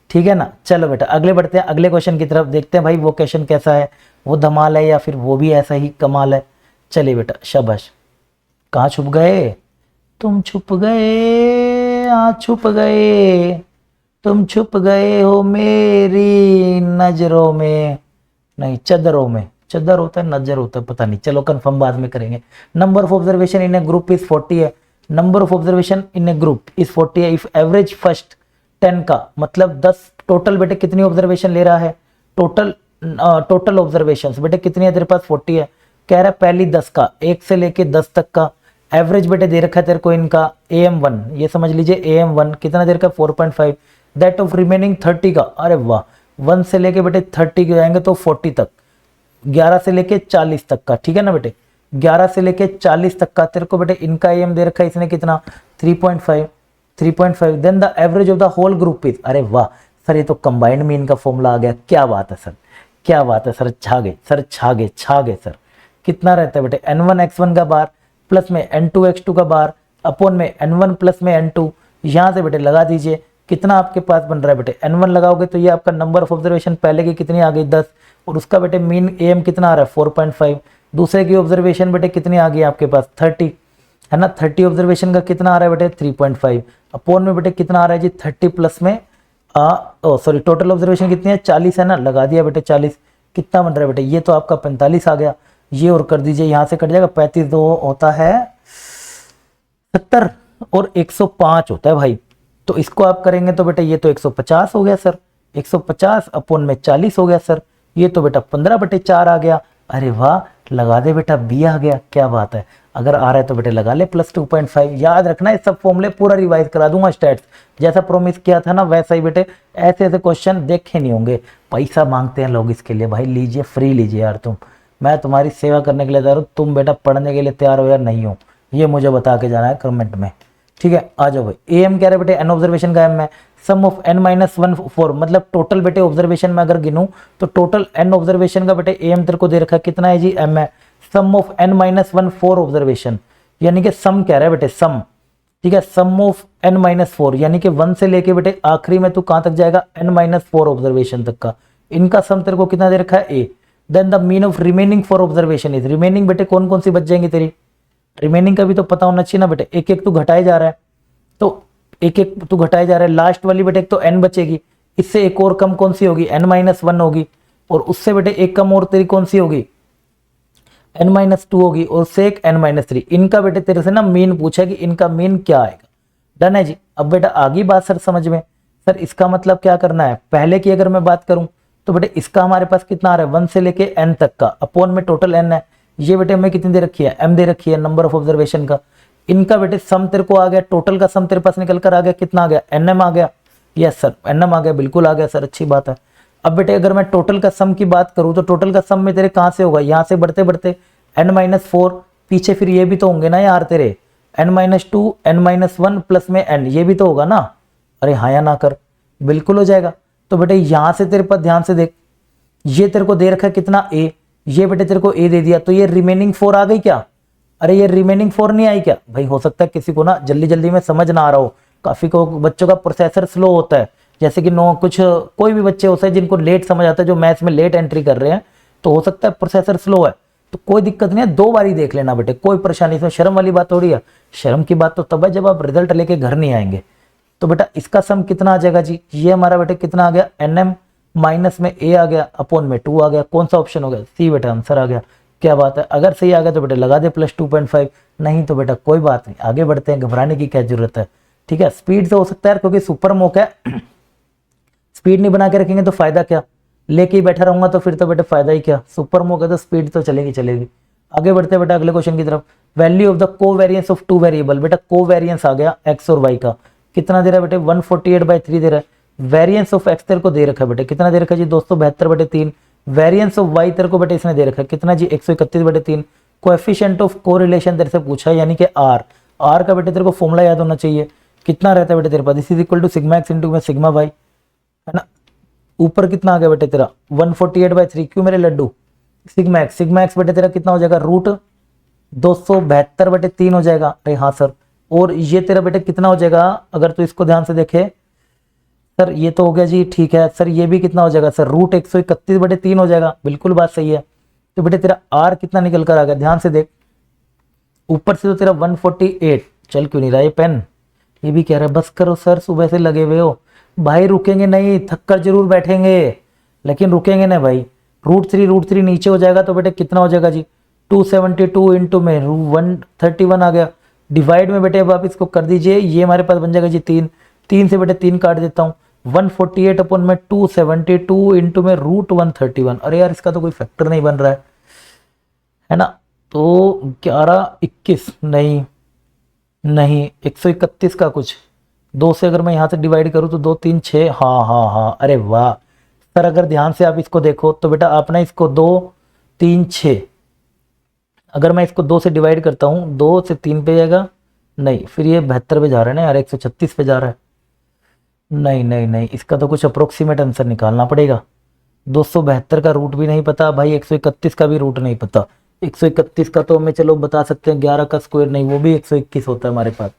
ठीक है ना। चलो बेटा अगले बढ़ते हैं, अगले क्वेश्चन की तरफ देखते हैं भाई वो क्वेश्चन कैसा है, वो धमाल है या फिर वो भी ऐसा ही कमाल है। चलिए बेटा शाबाश, कहाँ छुप गए तुम, छुप गए छुप गए तुम, छुप गए हो मेरी नजरों में, नहीं चदरों में, चदर होता है नजर होता है पता नहीं, चलो कंफर्म बाद में करेंगे। Number of observation in A group is 40 है, number of observation in A group is 40 है, इफ एवरेज फर्स्ट 10 का मतलब 10, टोटल बेटे कितनी ऑब्जर्वेशन ले रहा है, टोटल ऑब्जर्वेशन बेटे कितनी है तेरे पास 40 है, कह रहा है पहली 10 का 1 से लेके 10 तक का एवरेज बेटे दे रखा है तेरे को इनका AM1, ये समझ लीजिए AM1 कितना दे रखा है 4.5, दैट ऑफ रिमेनिंग 30 का, अरे वाह 1 से लेके बेटे 30 के जाएंगे तो 40 तक, 11 से लेके 40 तक का, ठीक है ना बेटे, 11 से लेके 40 तक का तेरे को बेटे इनका AM दे रखा है इसने कितना 3.5, then the average of the whole group is, अरे वाह सर ये तो कंबाइंड मीन का फॉर्मूला आ गया, क्या बात है सर, क्या बात है सर, छा गए सर, छा गए सर। कितना रहता है बेटे N1 x1 का बार प्लस में N2 x2 का बार अपॉन में N1 प्लस में N2, यहाँ से बेटे लगा दीजिए, कितना आपके पास बन रहा है बेटे, N1 लगाओगे तो ये आपका नंबर ऑफ ऑब्जर्वेशन पहले की कितनी आ गई 10, और उसका बेटे मीन AM कितना आ रहा है 4.5, दूसरे की ऑब्जर्वेशन बेटे कितनी आ गई आपके पास 30, है ना, 30 ऑब्जर्वेशन का कितना आ रहा है बेटे 3.5, अपॉन में बेटे कितना आ रहा है जी 30 प्लस में सॉरी टोटल ऑब्जर्वेशन कितनी है 40 है ना, लगा दिया बेटे 40, कितना बन रहा है बेटे, ये तो आपका 45 आ गया, ये और कर दीजिए यहाँ से कट जाएगा 35 दो होता है 70 और 105 होता है भाई, तो इसको आप करेंगे तो बेटा ये तो 150 हो गया सर, 150 अपॉन में 40 हो गया सर, ये तो बेटा 15/4 आ गया, अरे वाह लगा दे बेटा B आ गया, क्या बात है। अगर आ रहा है तो बेटे लगा ले +2.5, याद रखना इस सब फॉर्मूले पूरा रिवाइज करा दूंगा स्टैट्स, जैसा प्रॉमिस किया था ना वैसा ही बेटे, ऐसे ऐसे क्वेश्चन देखे नहीं होंगे, पैसा मांगते हैं लोग इसके लिए, भाई लीजिए फ्री लीजिए यार तुम, मैं तुम्हारी सेवा करने के लिए तैयार हूँ, तुम बेटा पढ़ने के लिए तैयार हो या नहीं हो ये मुझे बता के जाना है कमेंट में, ठीक है। आ जाओ भाई, AM क्या है बेटे n ऑब्जर्वेशन का M है, सम ऑफ n-1 4 मतलब टोटल बेटे ऑब्जर्वेशन में अगर गिनूं तो टोटल n ऑब्जर्वेशन का बेटे AM तेरे को दे रखा है कितना है जी M है, सम ऑफ n-1 4 ऑब्जर्वेशन, यानी कि सम कह रहा है बेटे सम, ठीक है, सम ऑफ n-4 यानी कि 1 से लेके बेटे आखिरी में तू कहां तक जाएगा n-4 ऑब्जर्वेशन तक का, इनका सम तेरे को कितना दे रखा है A, then the mean of remaining 4 observation is, remaining बेटे कौन कौन सी बच जाएंगी तेरी, रिमेनिंग का भी तो पता होना चाहिए ना बेटे, एक एक तू घटाए जा रहा है, तो एक एक तू घटाए जा रहा है, लास्ट वाली बेटे एक तो n बचेगी, इससे एक और कम कौन सी होगी, n-1 होगी, और उससे बेटे एक कम और तेरी कौन सी होगी, n-2 होगी, और उससे एक n-3। इनका बेटे तेरे से ना मीन पूछा कि इनका मीन क्या आएगा। डन है जी। अब बेटा आगे बात सर समझ में, सर इसका मतलब क्या करना है, पहले की अगर मैं बात करूं तो बेटे इसका हमारे पास कितना आ रहा है 1 से लेके n तक का, अपॉन में टोटल n है, ये बेटे हमें कितनी दे रखी है, m दे रखी है, नंबर ऑफ ऑब्जर्वेशन का। इनका बेटे सम तेरे को आ गया, टोटल का सम तेरे पास निकल कर आ गया, कितना आ गया, nm आ गया। यस सर nm आ गया, बिल्कुल आ गया सर, अच्छी बात है। अब बेटे अगर मैं टोटल का सम की बात करूं तो टोटल का सम में तेरे कहां से होगा, यहां से बढ़ते बढ़ते n-4, पीछे फिर ये भी तो होंगे ना यार तेरे, n-2 n-1 प्लस में n, ये भी तो होगा ना। अरे हाँ या ना कर, बिल्कुल हो जाएगा। तो बेटे यहां से तेरे पास ध्यान से देख, ये तेरे को दे रखा है कितना a, ये बेटे तेरे को a दे दिया, तो ये रिमेनिंग 4 आ गई क्या, अरे ये रिमेनिंग 4 नहीं आई क्या भाई। हो सकता है किसी को ना जल्दी जल्दी में समझ ना आ रहा हो, काफी को बच्चों का प्रोसेसर स्लो होता है, जैसे कि नो कुछ कोई भी बच्चे होते हैं जिनको लेट समझ आता है, जो मैथ्स में लेट एंट्री कर रहे हैं, तो हो सकता है प्रोसेसर स्लो है, तो कोई दिक्कत नहीं है, 2 बार ही देख लेना बेटे, कोई परेशानी, इसमें शर्म वाली बात थोड़ी है। शर्म की बात तो तब है जब आप रिजल्ट लेके घर नहीं आएंगे। तो बेटा इसका सम कितना आ जाएगा जी, ये हमारा बेटे कितना आ गया, nm माइनस में a आ गया, अपॉन में 2 आ गया, कौन सा ऑप्शन हो गया, सी बेटा आंसर आ गया। क्या बात है, अगर सही आ गया तो बेटा लगा दे प्लस 2.5, नहीं तो बेटा कोई बात नहीं, आगे बढ़ते हैं, घबराने की क्या जरूरत है। ठीक है, स्पीड से हो सकता है क्योंकि सुपर मोक है, स्पीड नहीं बना के रखेंगे तो फायदा क्या, लेके ही बैठा रहूंगा तो फिर तो बेटा फायदा ही क्या, सुपर मोक है तो स्पीड तो चलेगी चलेगी। आगे बढ़ते हैं बेटा अगले क्वेश्चन की तरफ। Value of the covariance of 2 variable, बेटा कोवेरिएंस आ गया x और y का, कितना दे रहा है बेटे 148/3 दे रहा है। वेरिएंस ऑफ x तेरे को दे रखा है बेटे, कितना दे रखा है जी 272/3। वेरिएंस ऑफ y तेरे को बेटे इसने दे रखा है कितना जी 131/3। कोएफिशिएंट ऑफ कोरिलेशन तेरे से पूछा है, यानी कि r का बेटे तेरे को फॉर्मूला याद होना चाहिए, कितना रहता है बेटे तेरे पास, this is equal to sigma x into में सिग्मा y, है ना। ऊपर कितना आ गया बेटे तेरा 148/3, क्यों मेरे लड्डू, सिग्मा एक्स बेटे तेरा कितना हो जाएगा रूट 272/3 हो जाएगा। अरे हाँ सर, और ये तेरा बेटे कितना हो जाएगा, अगर तू इसको ध्यान से देखे सर, ये तो हो गया जी, ठीक है सर, ये भी कितना हो जाएगा सर, रूट 131/3 हो जाएगा, बिल्कुल बात सही है। तो बेटे तेरा आर कितना निकल कर आ गया, ध्यान से देख, ऊपर से तो तेरा 148, चल क्यों नहीं रहा ये पेन, ये भी कह रहा है बस करो सर, सुबह से लगे हुए हो भाई, रुकेंगे नहीं, थक कर जरूर बैठेंगे लेकिन रुकेंगे ना भाई। रूट थ्री नीचे हो जाएगा तो बेटे कितना हो जाएगा जी 272 इंटू में 131 आ गया, डिवाइड में बेटे अब आप इसको कर दीजिए, ये हमारे पास बन जाएगा जी 3 से बेटे 3 काट देता हूँ, 148 अपन में 272 इंटू में √131। अरे यार इसका तो कोई फैक्टर नहीं बन रहा है ना, तो 11 21 नहीं 131 का कुछ 2 से अगर मैं यहाँ से डिवाइड करूँ तो 2 3 6, हाँ, अरे वाह सर, अगर ध्यान से आप इसको देखो तो बेटा आप ना इसको 2 3 6, अगर मैं इसको 2 से डिवाइड करता हूँ 2 से 3 पे जाएगा, नहीं फिर ये 72 पे जा रहा है ना यार, 136 पे जा रहा है, नहीं, इसका तो कुछ अप्रोक्सीमेट आंसर निकालना पड़ेगा। 272 का रूट भी नहीं पता भाई, 131 का भी रूट नहीं पता। 131 का तो हमें चलो बता सकते हैं, 11 का स्क्वायर नहीं, वो भी 121 होता है हमारे पास,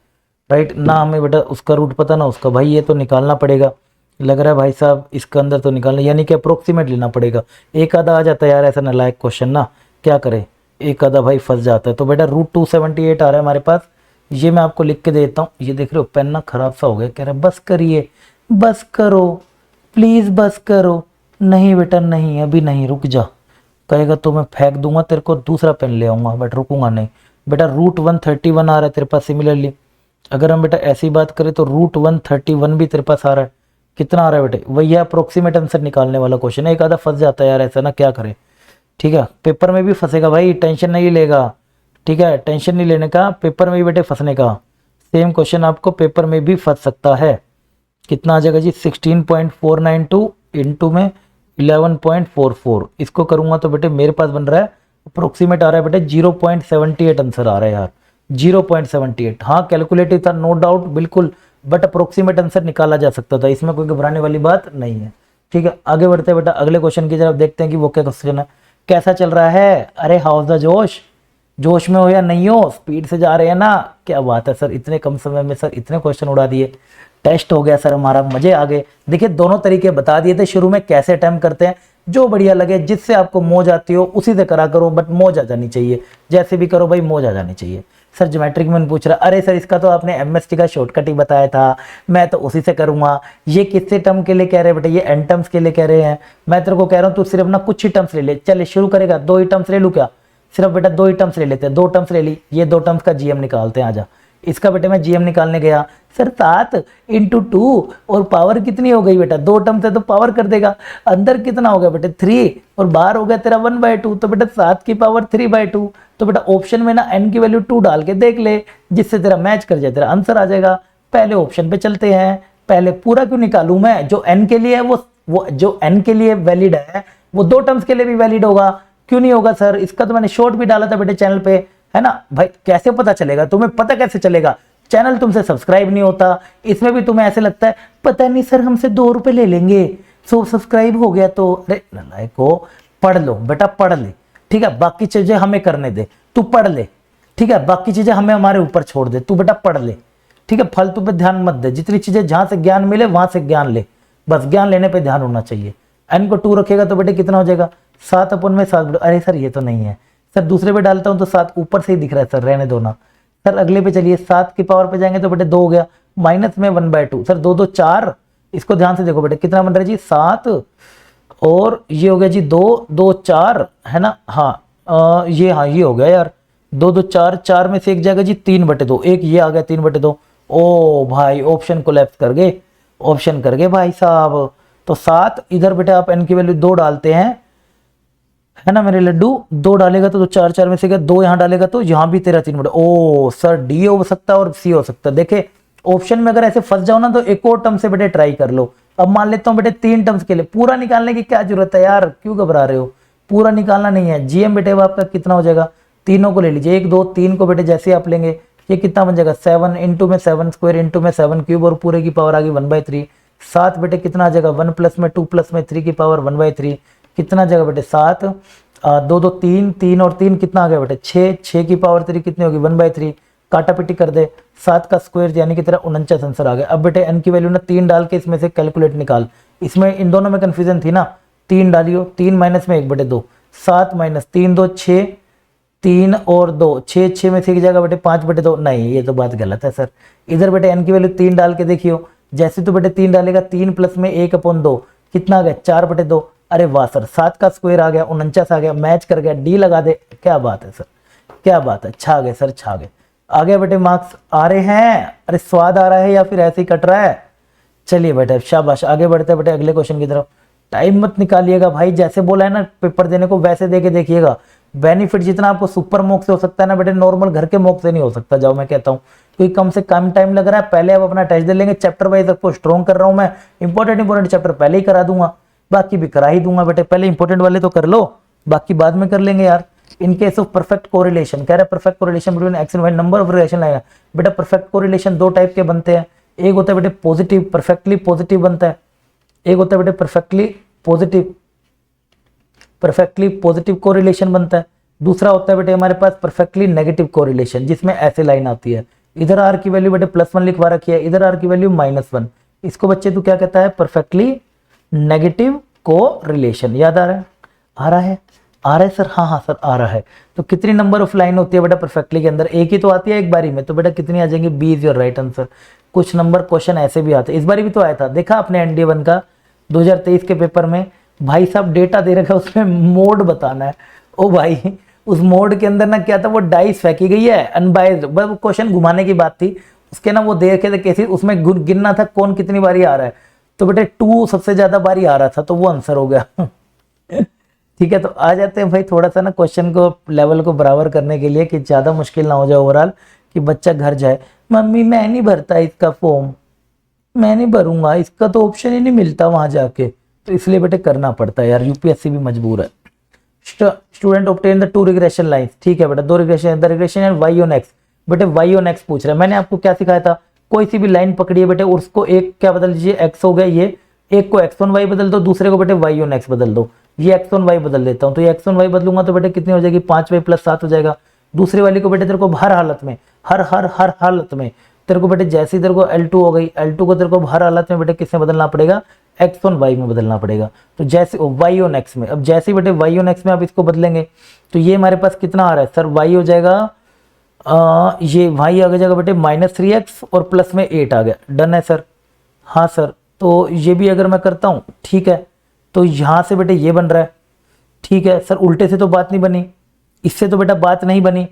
राइट ना, हमें बेटा उसका रूट पता ना उसका, भाई ये तो निकालना पड़ेगा, लग रहा है भाई साहब इसका अंदर तो निकालना, यानी कि अप्रोक्सीमेट लेना पड़ेगा। एक आधा आ जाता है यार, ऐसा नालायक क्वेश्चन ना, क्या करे, एक आधा भाई फंस जाता है। तो बेटा √278 आ रहा है हमारे पास, ये मैं आपको लिख के देता हूँ। ये देख रहे हो पेन ना खराब सा हो गया, कह रहा है बस करिए, बस करो प्लीज बस करो, नहीं बेटा नहीं अभी नहीं, रुक जा, कहेगा तो मैं फेंक दूंगा तेरे को, दूसरा पेन ले आऊंगा, बट रुकूंगा नहीं। बेटा √131 आ रहा है तेरे पास, सिमिलरली अगर हम बेटा ऐसी बात करें तो √131 भी तेरे पास आ रहा है, कितना आ रहा है बेटे, वही अप्रोक्सीमेट आंसर निकालने वाला क्वेश्चन है, एक आधा फंस जाता है यार ऐसा ना, क्या करे, ठीक है पेपर में भी फंसेगा भाई, टेंशन नहीं लेगा, ठीक है टेंशन नहीं लेने का, पेपर में भी बेटे फंसने का, सेम क्वेश्चन आपको पेपर में भी फंस सकता है। कितना आ जाएगा जी 16.492 इंटू में 11.44, इसको करूंगा तो बेटे मेरे पास बन रहा है अप्रोक्सीमेट आ रहा है बेटे 0.78 आंसर आ रहा है यार, 0.78, हाँ कैलकुलेटिव था नो डाउट बिल्कुल, बट अप्रोक्सीमेट आंसर निकाला जा सकता था, इसमें कोई घबराने वाली बात नहीं है। ठीक है आगे बढ़ते हैं बेटा अगले क्वेश्चन की तरफ, देखते हैं कि वो क्या क्वेश्चन है, कैसा चल रहा है, अरे हाउस द जोश में हो या नहीं हो, स्पीड से जा रहे हैं ना, क्या बात है सर, इतने कम समय में सर इतने क्वेश्चन उड़ा दिए, टेस्ट हो गया सर हमारा, मजे आ गए। देखिए दोनों तरीके बता दिए थे शुरू में कैसे अटेम्प्ट करते हैं, जो बढ़िया लगे जिससे आपको मौज आती हो उसी से करा करो, बट मौज आ जानी चाहिए, जैसे भी करो भाई मौज आ जानी चाहिए। सर ज्योमेट्रिक में पूछ रहा, अरे सर इसका तो आपने एमएसटी का शॉर्टकट ही बताया था, मैं तो उसी से करूंगा। ये किससे टर्म के लिए कह रहे हैं बेटा, ये एन टर्म्स के लिए कह रहे हैं। मैं तेरे को कह रहा हूँ तू सिर्फ ना कुछ ही टर्म्स ले ले। चले शुरू करेगा, 2 ही टर्म्स ले लूँ क्या? सिर्फ बेटा 2 ही टर्म्स ले लेते हैं, 2 टर्म्स ले ली, ये 2 टर्म्स का जीएम निकालते हैं। आजा, इसका बेटे मैं जीएम निकालने गया, सर 7 × 2 और पावर कितनी हो गई बेटा, 2 टर्म से तो पावर कर देगा। अंदर कितना हो गया बेटे 3 और बाहर हो गया तेरा 1/2, तो बेटा 7 की पावर 3/2। तो बेटा ऑप्शन में ना n की वैल्यू 2 डाल के देख ले, जिससे तेरा मैच कर जाए, तेरा आंसर आ जाएगा। पहले ऑप्शन पे चलते हैं, पहले पूरा क्यों निकालूं मैं, जो n के लिए है वो जो n के लिए वैलिड है वो 2 टर्म्स के लिए भी वैलिड होगा। क्यों नहीं होगा सर? इसका तो मैंने शॉर्ट भी डाला था बेटे चैनल पे, है ना भाई। कैसे पता चलेगा तुम्हें, पता कैसे चलेगा? चैनल तुमसे सब्सक्राइब नहीं होता, इसमें भी तुम्हें ऐसे लगता है पता नहीं सर हमसे 2 रुपए ले लेंगे, सो सब्सक्राइब हो गया तो। अरे नालायक को, पढ़ लो बेटा, पढ़ ले, ठीक है। बाकी चीजें हमें करने दे, तू पढ़ ले, ठीक है। बाकी चीजें हमें हमारे ऊपर छोड़ दे, तू बेटा पढ़ ले, ठीक है। फालतू पे ध्यान मत दे, जितनी चीजें जहां से ज्ञान मिले वहां से ज्ञान ले, बस ज्ञान लेने पे ध्यान होना चाहिए। n को 2 रखेगा तो बेटे कितना हो जाएगा, 7/7। अरे सर ये तो नहीं है सर, दूसरे पे डालता हूं तो 7 ऊपर से ही दिख रहा है सर, रहने दो ना सर। अगले पे चलिए, 7 की पावर पे जाएंगे तो बेटे 2 हो गया, माइनस में 1/2 सर, 2 2 4। इसको ध्यान से देखो बेटे, कितना बन रहा है जी 7, और ये हो गया जी 2 2 4, है ना। हाँ ये हो गया यार, 2 2 4, 4 में से एक जाएगा जी 3/2, एक ये आ गया 3/2। ओ भाई ऑप्शन कोलैप्स कर गए, ऑप्शन कर गए भाई साहब। तो 7 इधर बेटे आप n की वैल्यू 2 डालते हैं, है ना मेरे लड्डू। 2 डालेगा तो 4 4 में से गया, 2 यहाँ डालेगा तो यहाँ भी तेरा 3/2। ओ सर डी हो सकता है और सी हो सकता है। देखे ऑप्शन में अगर ऐसे फंस जाओ ना तो एक और टर्म से बेटे ट्राई कर लो। अब मान लेता हूँ बेटे 3 टर्म्स के लिए, पूरा निकालने की क्या जरूरत है यार, क्यों घबरा रहे हो? पूरा निकालना नहीं है। जीएम बेटे वो आपका कितना हो जाएगा, तीनों को ले लीजिए, 1 2 3 को बेटे जैसे आप लेंगे ये कितना बन जाएगा 7 इंटू में 7 स्क्वायर इंटू में 7 क्यूब और पूरे की पावर आ गई 1/3। 7 बेटे कितना आ जाएगा 1 प्लस में 2 प्लस में 3 की पावर 1/3, कितना आ जाएगा बेटे 7 2 2 3 3 और 3 कितना आ गया बेटे 6, 6 की पावर 3 कितनी होगी 1/3। काटा पिटी कर दे, 7 का स्क्वायर यानी कि तेरा 49 आंसर आ गया। अब बेटे n की वैल्यू ना 3 डाल के इसमें से कैलकुलेट निकाल। इसमें इन दोनों में कंफ्यूजन थी ना, 3 डालियो, 3 माइनस में 1/2, 7 माइनस 3 2 6, 3 और 2 6, 6 में से एक जाएगा बेटे 5/2। नहीं ये तो बात गलत है सर। इधर बेटे n की वैल्यू 3 डाल के देखियो, जैसे तो बेटे 3 डालेगा 3 प्लस में 1/2 कितना आ गया 4/2। अरे वाह सर, 7 का स्क्वायर आ गया 49 आ गया, मैच कर गया, डी लगा दे। क्या बात है सर, क्या बात है, छा गए सर, छा गए। आ गया बेटे, मार्क्स आ रहे हैं। अरे स्वाद आ रहा है या फिर ऐसे ही कट रहा है? चलिए बेटे शाबाश, आगे बढ़ते हैं बेटे अगले क्वेश्चन की तरफ। टाइम मत निकालिएगा भाई, जैसे बोला है ना पेपर देने को वैसे दे के देखिएगा। बेनिफिट जितना आपको सुपर मॉक से हो सकता है ना बेटे, नॉर्मल घर के मॉक से नहीं हो सकता। जाओ मैं कहता हूँ, क्योंकि कम से कम टाइम लग रहा है। पहले आप अपना टेस्ट दे लेंगे, चैप्टर वाइज आपको स्ट्रॉन्ग कर रहा हूँ मैं, इंपॉर्टेंट चैप्टर पहले ही करा दूंगा, बाकी भी करा ही दूंगा बेटे। पहले इंपॉर्टेंट वाले तो कर लो, बाकी बाद में कर लेंगे यार। In case of perfect correlation, कह रहा है perfect correlation between x and y, number of relation लाएगा बेटा। परफेक्ट कोरिलेशन 2 टाइप के बनते हैं, एक होता है बेटे पॉजिटिव, परफेक्टली पॉजिटिव बनता है, एक होता है बेटे परफेक्टली पॉजिटिव कोरिलेशन बनता है। दूसरा होता है बेटे हमारे पास परफेक्टली नेगेटिव कोरिलेशन, जिसमें ऐसे लाइन आती है, इधर आर की वैल्यू बेटे +1 लिखवा रखी है, इधर आर की वैल्यू -1। इसको बच्चे तू क्या कहता है, परफेक्टली नेगेटिव कोरिलेशन। याद आ रहा है? आ रहा है सर? हाँ सर आ रहा है। तो कितनी नंबर ऑफ लाइन होती है बेटा परफेक्टली के अंदर? एक ही तो आती है एक बारी में, तो बेटा कितनी आ जाएंगी? B is your right answer. कुछ नंबर क्वेश्चन ऐसे भी आते हैं, इस बार भी तो आया था, देखा आपने एनडीए 1 का 2023 के पेपर में। भाई साहब डेटा दे रखा है, उसमें मोड बताना है। ओ भाई उस मोड के अंदर ना क्या था, वो डाइस फेंकी गई है अनबाइज्ड, बस क्वेश्चन घुमाने की बात थी उसके ना, वो दे के कैसे उसमें गिनना था कौन कितनी बारी आ रहा है। तो बेटे 2 सबसे ज्यादा बारी आ रहा था, तो वो आंसर हो गया। ठीक है, तो आ जाते हैं भाई थोड़ा सा ना क्वेश्चन को लेवल को बराबर करने के लिए, कि ज्यादा मुश्किल ना हो जाए ओवरऑल, कि बच्चा घर जाए मम्मी मैं नहीं भरता इसका फॉर्म, मैं नहीं भरूंगा, इसका तो ऑप्शन ही नहीं मिलता वहां जाके। तो इसलिए बेटे करना पड़ता है यार, यूपीएससी भी मजबूर है। Student obtain the 2 regression lines, ठीक है बेटा 2 regression, the regression and y on x. बेटे वाई ऑन एक्स पूछ रहा है, मैंने आपको क्या सिखाया था, कोई सी भी लाइन पकड़िए बेटे, उसको एक क्या बदल दीजिए, एक्स हो गया ये, एक को एक्स ऑन वाई बदल दो, दूसरे को बेटे वाई ऑन एक्स बदल दो। ये एक्स ऑन वाई बदल देता हूँ, तो ये एक्स ऑन वाई बदलूंगा तो बेटे कितनी हो जाएगी 5y + 7 हो जाएगा। दूसरी वाली को बेटे तेरे को हर हालत में, हर हालत में तेरे को बेटे, जैसे तेरे को L2 हो गई, L2 को तेरे को हर हालत में बेटे किसमें बदलना पड़ेगा, एक्स ऑन वाई में बदलना पड़ेगा। तो जैसे वाई ऑन एक्स में, अब जैसे बेटे वाई ऑन एक्स में आप इसको बदलेंगे तो ये हमारे पास कितना आ रहा है सर, वाई हो जाएगा ये y आ जाएगा बेटे -3x और प्लस में 8 आ गया। डन है सर? हाँ सर। तो ये भी अगर मैं करता हूँ, ठीक है, तो यहाँ से बेटे ये बन रहा है, ठीक है सर। उल्टे से तो बात नहीं बनी, इससे तो बेटा बात नहीं बनी,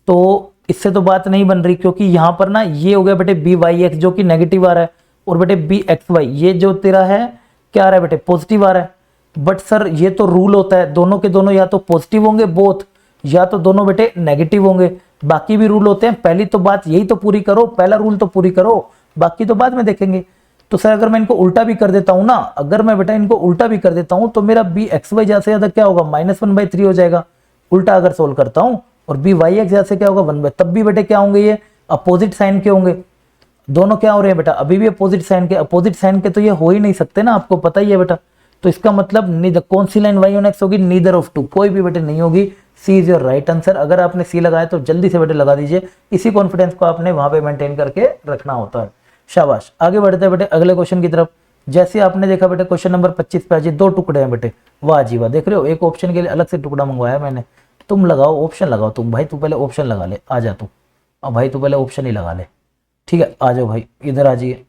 तो इससे तो बात नहीं बन रही, क्योंकि यहाँ पर ना ये हो गया बेटे बी वाई एक्स जो कि नेगेटिव आ रहा है, और बेटे बी एक्स वाई ये जो तेरा है क्या आ रहा है बेटे, पॉजिटिव आ रहा है। बट सर ये तो रूल होता है, दोनों के दोनों या तो पॉजिटिव होंगे बोथ, या तो दोनों बेटे नेगेटिव होंगे। बाकी भी रूल होते हैं, पहली तो बात यही तो पूरी करो, पहला रूल तो पूरी करो, बाकी तो बाद में देखेंगे। तो सर अगर मैं इनको उल्टा भी कर देता हूं ना, अगर मैं बेटा इनको उल्टा भी कर देता हूं तो मेरा बी एक्स वाई ज्यादा से ज्यादा क्या होगा, -1/3 हो जाएगा उल्टा अगर सोल्व करता हूं, और बी वाई एक्स ज्यादा से क्या होगा 1/, तब भी बेटे क्या होंगे, ये अपोजिट साइन के होंगे। दोनों क्या हो रहे हैं बेटा, अभी भी अपोजिट साइन के। अपोजिट साइन के तो ये हो ही नहीं सकते ना, आपको पता ही है बेटा। तो इसका मतलब नीदर, कौन सी लाइन y on x होगी, नीदर ऑफ टू, कोई भी बेटे नहीं होगी। सी इज योर राइट आंसर। अगर आपने सी लगाया तो जल्दी से बेटे लगा दीजिए, इसी कॉन्फिडेंस को आपने वहां पे मेंटेन करके रखना होता है। शाबाश। आगे बढ़ते हैं बेटे अगले क्वेश्चन की तरफ। जैसे आपने देखा बेटे क्वेश्चन नंबर 25 पे आज 2 टुकड़े हैं बेटे, वाह जी वाह। देख रहे हो, एक ऑप्शन के लिए अलग से टुकड़ा मंगवाया मैंने। तुम लगाओ ऑप्शन लगाओ, तुम भाई तू पहले ऑप्शन लगा ले, आ जा तू। अब भाई तू पहले ऑप्शन ही लगा ले, ठीक है। आ जाओ भाई, इधर आ जाइए,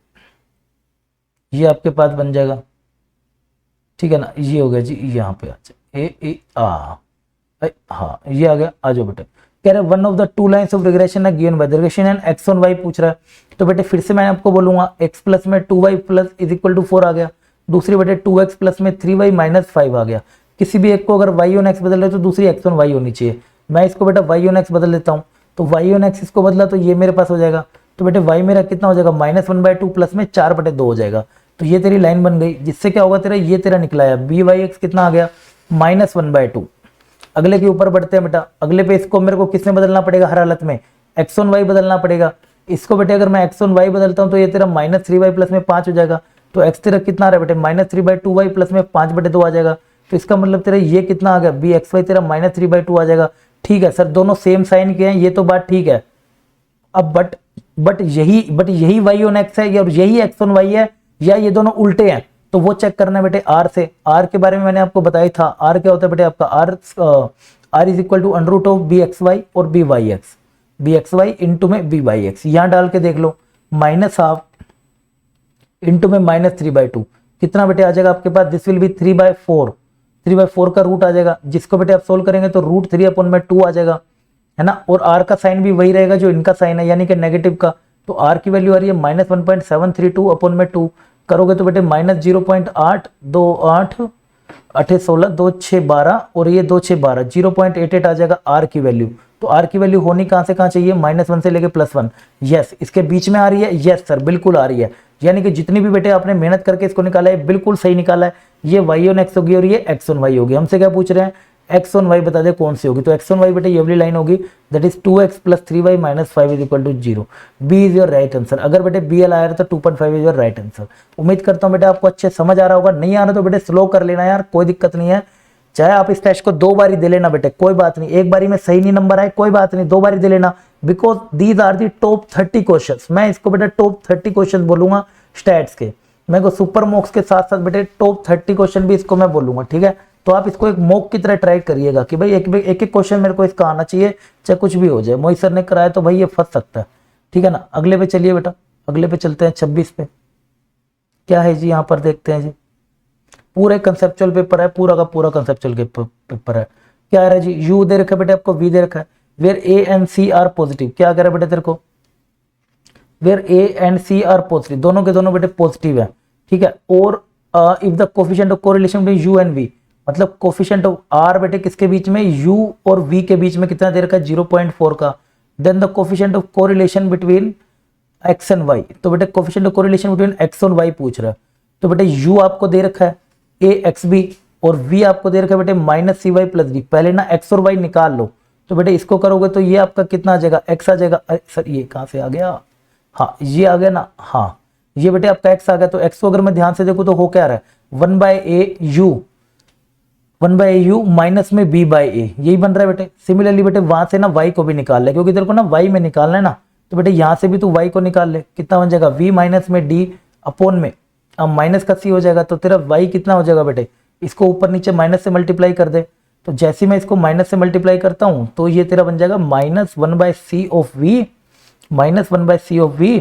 ये आपके पास बन जाएगा, ठीक है ना। ये हो गया जी, यहाँ पे आ जाए ए हाँ ये आ गया। आ जाओ बेटे। कह रहे one of the two lines of regression है given by the regression and x on y पूछ रहा है। तो बेटे फिर से मैं आपको बोलूंगा x प्लस में 2y plus is equal to 4 आ गया। दूसरी बेटे 2x प्लस में 3y माइनस 5 आ गया। किसी भी एक को अगर y on x बदल रहे तो दूसरी x on y होनी चाहिए। मैं इसको बेटा y on x बदल लेता हूँ, तो y on x इसको बदला तो ये मेरे पास हो जाएगा। तो बेटे y मेरा कितना हो जाएगा, -1/2 प्लस में 4/2 हो जाएगा। तो ये तेरी लाइन बन गई, जिससे क्या होगा तेरा, ये तेरा निकला है बी वाई एक्स कितना आ गया, -1/2। अगले के ऊपर बढ़ते हैं बेटा। अगले पे इसको मेरे को किसमें बदलना पड़ेगा, हर हालत में एक्स ऑन वाई बदलना पड़ेगा। इसको बेटे अगर मैं एक्स ऑन वाई बदलता हूँ तो ये तेरा -3y प्लस में 5 हो जाएगा। तो एक्स तेरा कितना आ रहा है बेटे, -3/2y प्लस में 5/2 आ जाएगा। तो इसका मतलब तेरा ये कितना आ गया, बी एक्स वाई तेरा -3/2 आ जाएगा। ठीक है सर, दोनों सेम साइन के हैं, ये तो बात ठीक है। अब बट यही वाई ऑन एक्स है और यही एक्स ऑन वाई है, या ये दोनों उल्टे हैं, तो वो चेक करना है बेटे आर से। आर के बारे में मैंने आपको बताया था। आर क्या होता है बेटे आपका, R is equal to under of B x y और B y x, B x y into में बी वाई एक्स। यहां डाल के देख लो, -12 इंटू में -3/2 कितना बेटे आ जाएगा आपके पास, दिस विल बी 3/4। 3/4 का रूट आ जाएगा, जिसको बेटे आप सोल्व करेंगे तो √3/2 आ जाएगा, है ना। और आर का साइन भी वही रहेगा जो इनका साइन है, यानी कि नेगेटिव का। तो आर की वैल्यू आ रही है -1.732/2। करोगे तो बेटे -0.828 8 16 2 6 12 और ये 2 6 12 0.88 आ जाएगा आर की वैल्यू। तो आर की वैल्यू होनी कहां से कहां चाहिए, -1 से लेके +1। यस, इसके बीच में आ रही है। यस सर, बिल्कुल आ रही है। यानी कि जितनी भी बेटे आपने मेहनत करके इसको निकाला है बिल्कुल सही निकाला है। ये y on x होगी और ये x on y होगी। हमसे क्या पूछ रहे हैं, x on y बता दे कौन सी होगी। तो x on y बेटे ये वाली लाइन होगी, that is 2x plus 3y minus 5 is equal to 0। B is your right answer. अगर बेटे बी एल आया तो 2.5 इज योर राइट आंसर। उम्मीद करता हूं बेटे आपको अच्छे समझ आ रहा होगा। नहीं आ रहा तो बेटे स्लो कर लेना यार, कोई दिक्कत नहीं है। चाहे आप इस टेस्ट को 2 बारी दे लेना बेटे, कोई बात नहीं। एक बारी में सही नहीं नंबर आए कोई बात नहीं, 2 बारी दे लेना, because these are the top 30 question. मैं इसको बेटा टॉप 30 क्वेश्चन बोलूंगा स्टैट्स के। मैं को सुपर मॉक्स के साथ साथ बेटे टॉप 30 क्वेश्चन भी इसको मैं बोलूंगा, ठीक है। तो आप इसको एक मॉक की तरह ट्राई करिएगा कि भाई एक एक क्वेश्चन मेरे को इसका आना चाहिए, चाहे कुछ भी हो जाए। मोहित सर ने कराया तो भाई ये फंस सकता है, ठीक है ना। अगले पे चलिए बेटा, अगले पे चलते हैं 26 पे। क्या है जी, यहाँ पर देखते हैं जी, पूरे कंसेप्चुअल पेपर है, पूरा का पूरा कंसेप्चुअल पेपर है। क्या है जी, यू दे रखा है बेटे आपको, वी दे रखा है, where a and c are positive. क्या कह रहा है बेटे तेरे को, where a and c are positive, दोनों के दोनों बेटे पॉजिटिव है, ठीक है। और if the coefficient of correlation between u and v, मतलब कोफिशिएंट ऑफ आर बेटे किसके बीच में, यू और वी के बीच में कितना दे रखा है, 0.4 का। Then the coefficient of correlation between x and y, तो बेटे coefficient of correlation between x और वाई पूछ रहा है। तो बेटे यू आपको दे रखा है ए एक्स बी और वी आपको दे रखा है बेटे -cy प्लस डी। पहले ना एक्स और वाई निकाल लो। तो बेटे इसको करोगे तो ये आपका कितना आ जाएगा, एक्स आ जाएगा। अरे सर ये कहां से आ गया, हाँ ये आ गया ना, हाँ ये बेटे आपका एक्स आ गया। तो एक्स को अगर मैं ध्यान से देखूं तो हो क्या रहा है, 1/a u माइनस में b/a, यही बन रहा है बेटे। सिमिलरली बेटे वहां से ना y को भी निकाल ले, क्योंकि तेरे को ना y में निकालना है ना। तो बेटे यहां से भी तू y को निकाल ले, कितना बन जाएगा, v माइनस में d अपॉन में अब माइनस का c हो जाएगा। तो तेरा y कितना हो जाएगा बेटे, इसको ऊपर नीचे माइनस से मल्टीप्लाई कर दे। तो जैसे मैं इसको माइनस से मल्टीप्लाई करता हूं तो ये तेरा बन जाएगा -1/c of v, -1/c of v,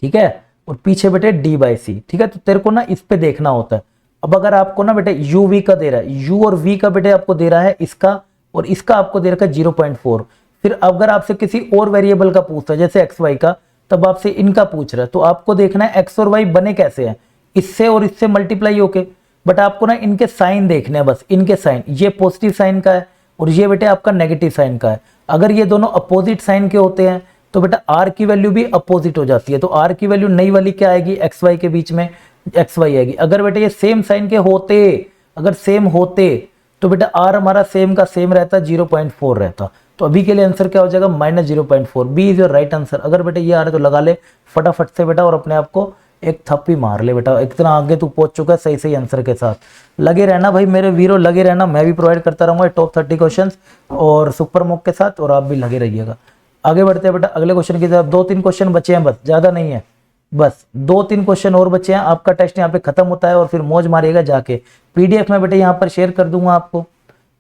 ठीक है, और पीछे बेटे d/c, ठीक है। तो तेरे को ना इस पे देखना होता है। अब अगर आपको ना बेटे u v का दे रहा है, u और v का बेटे आपको दे रहा है इसका, और इसका आपको दे रखा है 0.4, फिर अगर आपसे किसी और वेरिएबल का पूछता है जैसे x y का, तब आपसे इनका पूछ रहा है, तो आपको देखना है x और y बने कैसे हैं, इससे और इससे मल्टीप्लाई होके। बट आपको ना इनके साइन देखने हैं, बस इनके साइन, ये पॉजिटिव साइन का है और ये बेटे आपका नेगेटिव साइन का है। अगर ये दोनों अपोजिट साइन के होते हैं तो बेटा r की वैल्यू भी अपोजिट हो जाती है, तो r की वैल्यू नई वाली क्या आएगी, एक्स वाई के बीच में एक्स वाई आएगी। अगर बेटा ये सेम साइन के होते, अगर सेम होते तो बेटा r हमारा सेम का सेम रहता, 0.4 रहता। तो अभी के लिए आंसर क्या हो जाएगा, -0.4, B is your right answer. अगर बेटा ये आ रहा है तो लगा ले फटाफट से बेटा, और अपने आप को एक थप्पी मार ले बेटा, इतना आगे तू पहुंच चुका है सही सही आंसर के साथ। लगे रहना भाई मेरे वीरों, लगे रहना, मैं भी प्रोवाइड करता रहूंगा टॉप 30 क्वेश्चंस और सुपर मॉक के साथ, और आप भी लगे रहिएगा। आगे बढ़ते हैं बेटा अगले क्वेश्चन की तरफ। 2-3 क्वेश्चन बचे हैं, बस ज्यादा नहीं है, बस 2-3 क्वेश्चन और बचे हैं। आपका टेस्ट यहाँ पे खत्म होता है और फिर मौज मारिएगा जाके। पीडीएफ में बेटा यहाँ पर शेयर कर दूंगा आपको,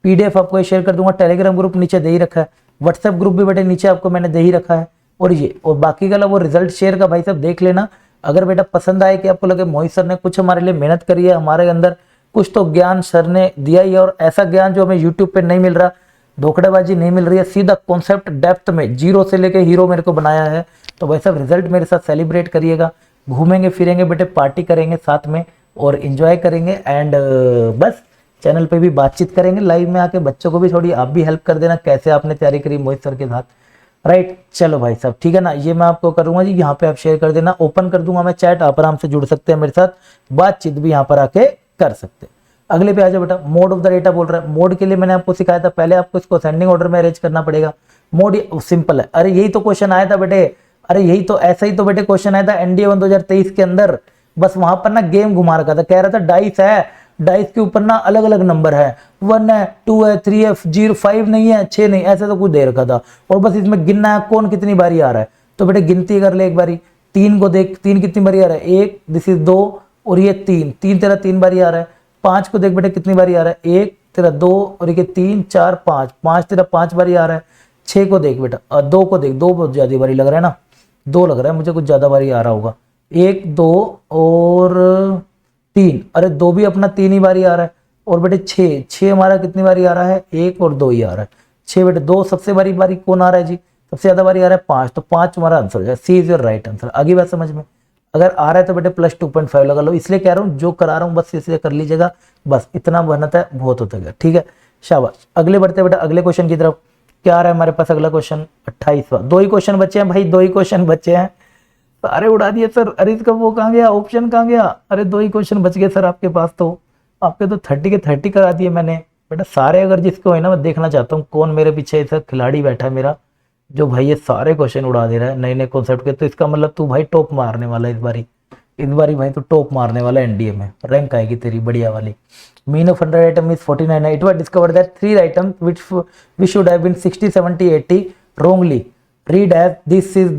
पीडीएफ आपको शेयर कर दूंगा। टेलीग्राम ग्रुप नीचे दे ही रखा है, व्हाट्सएप ग्रुप भी बेटे नीचे आपको मैंने दे ही रखा है। और ये और बाकी का वो रिजल्ट शेयर का भाई साहब देख लेना। अगर बेटा पसंद आए कि आपको लगे मोहित सर ने कुछ हमारे लिए मेहनत करी है, हमारे अंदर कुछ तो ज्ञान सर ने दिया ही है, और ऐसा ज्ञान जो हमें यूट्यूब पे नहीं मिल रहा, धोखेबाजी नहीं मिल रही है, सीधा कॉन्सेप्ट डेप्थ में जीरो से लेके हीरो मेरे को बनाया है, तो भाई साहब रिजल्ट मेरे साथ सेलिब्रेट करिएगा। घूमेंगे फिरेंगे बेटे, पार्टी करेंगे साथ में और एंजॉय करेंगे, एंड बस चैनल पे भी बातचीत करेंगे लाइव में आके। बच्चों को भी थोड़ी आप भी हेल्प कर देना, कैसे आपने तैयारी करी मोहित सर के साथ, राइट। चलो भाई साहब ठीक है ना, ये मैं आपको करूंगा जी, यहाँ पे आप शेयर कर देना, ओपन कर दूंगा मैं चैट, आप आराम से जुड़ सकते हैं मेरे साथ, बातचीत भी यहाँ पर आके कर सकते हैं। अगले पे आ जाओ बेटा, मोड ऑफ द डेटा बोल रहा है। मोड के लिए मैंने आपको सिखाया था, पहले आपको इसको असेंडिंग ऑर्डर में अरेंज करना पड़ेगा। मोड सिंपल है, अरे यही तो क्वेश्चन आया था बेटे, अरे यही तो, ऐसा ही तो बेटे क्वेश्चन आया था एनडीए 1 2023 के अंदर। बस वहां पर ना गेम घुमा रखा था, कह रहा था डाइस है, डाइस के ऊपर ना अलग अलग नंबर है, 1 है, 2 है, 3 है, 0, 5 नहीं है, 6 नहीं, ऐसा तो कुछ दे रखा था। और बस इसमें गिनना है कौन कितनी बारी आ रहा है। तो बेटे गिनती कर ले एक बारी, 3 को देख, 3 कितनी बारी आ रहा है, 1, दिस इज 2, और ये 3, 3 तेरा 3 बारी आ रहा है। 5 को देख बेटे कितनी बारी आ रहा है, 1 तेरा 2, और ये 3 4 5, 5 तेरा 5 बारी आ रहा है। 6 को देख बेटा, 2 को देख, 2 बहुत ज्यादा बारी लग रहा है ना, 2 लग रहा है मुझे, कुछ ज्यादा बारी आ रहा होगा। 1 2 और 3, अरे 2 भी अपना 3 ही बारी आ रहा है। और बेटे 6 हमारा कितनी बारी आ रहा है, 1 और 2 ही आ रहा है। 6 बेटे 2 सबसे बारी बारी कौन आ रहा है जी, सबसे ज्यादा बारी आ रहा है 5, तो 5 तुम्हारा आंसर है, सी इज योर राइट आंसर। आगे बात समझ में, अगर आ रहा है तो बेटे प्लस 2.5 लगा लो, इसलिए कह रहा हूँ जो करा रहा हूँ बस इसलिए कर लीजिएगा, बस इतना बनता है बहुत होता है, ठीक है, शाबाश। अगले बढ़ते बेटा अगले क्वेश्चन की तरफ। क्या आ रहा है हमारे पास अगला क्वेश्चन, 28वां। 2 ही क्वेश्चन बचे हैं भाई, 2 ही क्वेश्चन बचे हैं, सारे उड़ा दिए सर। अरे इसका वो कहाँ गया, ऑप्शन कहाँ गया, अरे 2 ही क्वेश्चन बच गए सर आपके पास, तो आपके तो 30 के 30 करा दिए मैंने बेटा सारे। अगर जिसको है ना, मैं देखना चाहता हूँ कौन मेरे पीछे ऐसा खिलाड़ी बैठा है मेरा, जो भाई ये सारे क्वेश्चन उड़ा दे रहा है नए नए कॉन्सेप्ट के। तो इसका मतलब तू भाई टॉप मारने वाला है इस बारी भाई तू टॉप मारने वाला है, एनडीए में रैंक आएगी तेरी बढ़िया वाली। मीन ऑफ 100 आइटम इज 49 है। It was discovered that 3 item which should have been 60 70 80 wrongly read as this is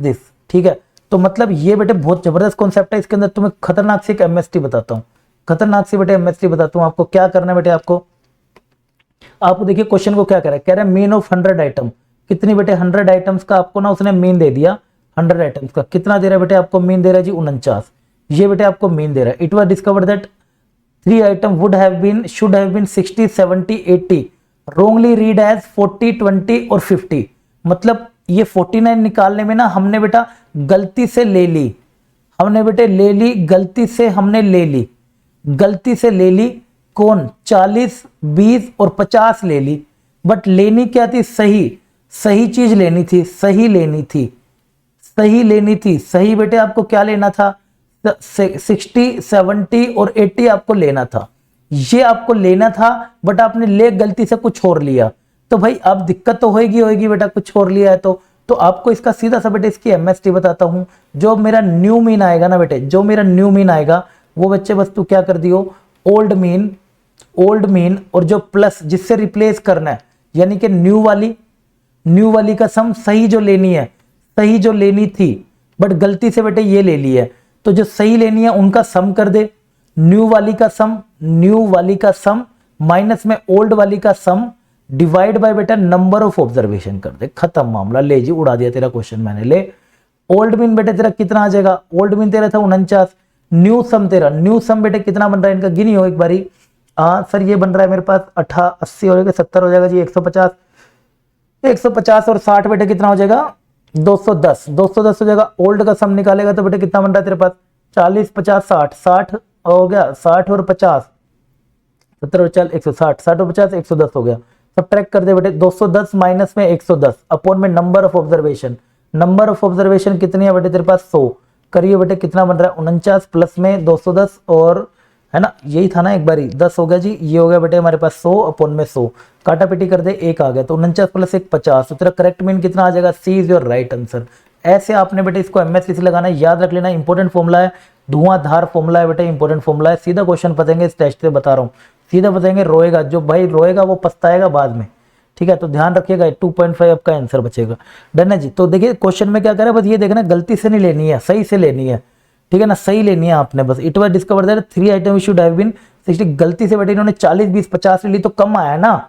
this, ठीक है। तो मतलब ये बेटे बहुत जबरदस्त कॉन्सेप्ट है, इसके अंदर तुम्हें खतरनाक सी एक एमएसटी बताता हूँ, खतरनाक सी बेटे एमएसटी बताता हूँ आपको। क्या करना है बेटे आपको देखिए क्वेश्चन को क्या कह रहा है मीन ऑफ 100 आइटम, कितनी बेटे 100 आइटम्स का आपको ना उसने मीन दे दिया, 100 आइटम्स का कितना दे रहा है बेटे आपको, मीन दे रहा है जी 49, ये बेटे आपको मीन दे रहा है। It was discovered that 3 item should have been 60 70 80 wrongly read as 40 20 और 50। मतलब ये 49 निकालने में ना हमने बेटा गलती से ले ली, हमने बेटे ले ली गलती से, हमने ले ली गलती से, ले ली कौन 40 20 और 50 ले ली। बट लेनी क्या थी, सही चीज लेनी थी, सही लेनी थी, सही बेटे आपको क्या लेना था, 60 70 और 80 आपको लेना था, ये आपको लेना था। बट आपने ले गलती से कुछ और लिया, तो भाई अब दिक्कत तो होगी बेटा, कुछ और लिया है तो आपको इसका सीधा सा बेटे इसकी एमएसटी बताता हूं। जो मेरा न्यू मीन आएगा ना बेटे, जो मेरा न्यू मीन आएगा वो बच्चे बस तू क्या कर दियो, ओल्ड मीन और जो प्लस जिससे रिप्लेस करना है, यानी कि न्यू वाली का सम सही जो लेनी है, सही जो लेनी थी बट गलती से बेटे ये ले ली है, तो जो सही लेनी है उनका सम कर दे। न्यू वाली का सम माइनस में ओल्ड वाली का सम डिवाइड बाय बेटा नंबर ऑफ ऑब्जर्वेशन कर दे, खत्म मामला। ले जी उड़ा दिया तेरा क्वेश्चन मैंने। ले ओल्ड मीन बेटे तेरा कितना आ जाएगा, ओल्ड मीन तेरा था 49, न्यू सम तेरा, न्यू सम बेटे कितना बन रहा है इनका, गिनी हो एक बारी। सर ये बन रहा है मेरे पास 80 हो जाएगा, 70 हो जाएगा जी, 150, 150 और 60 बेटे कितना हो जाएगा 210, 210 हो जाएगा। ओल्ड का सम निकालेगा तो बेटे कितना बन रहा है तेरे पास 40 50 60, 60 हो गया, 60 और 50 70 और 40 160, 60 और 50 110 हो गया। सब ट्रैक कर दे बेटे, 210 माइनस में 110 अपॉन में number of observation, number of observation कितनी है बेटे तेरे पास 100, करिए बेटे कितना बन रहा है 49 प्लस में 210 और है ना, यही था ना एक बारी 10 हो गया जी, ये हो गया बेटे हमारे पास 100 अपॉन में 100, काटा पीटी कर दे, एक आ गया तो 49 प्लस 1 50, तो तेरा करेक्ट मीन कितना आ जाएगा, सी इज योर राइट आंसर। ऐसे आपने बेटे इसको एमएससी से लगाना है, याद रख लेना, इंपॉर्टेंट फॉर्मुला है, धुआंधार फॉर्मुला है बेटे, इंपॉर्टेंट फॉर्मुला है। सीधा क्वेश्चन पतेंगे इस टेस्ट से बता रहा हूँ, सीधा बताएंगे, रोएगा जो भाई रोएगा वो पछताएगा बाद में, ठीक है। तो ध्यान रखिएगा 2.5 आपका आंसर बचेगा। डन है जी। तो देखिए क्वेश्चन में क्या करें, बस ये देखना गलती से नहीं लेनी है, सही से लेनी है, ठीक है ना, सही लेनी है आपने बस। It was discover that 3 item should have been 60, गलती से बेटे इन्होंने 40 20 50 ले ली तो कम आया ना,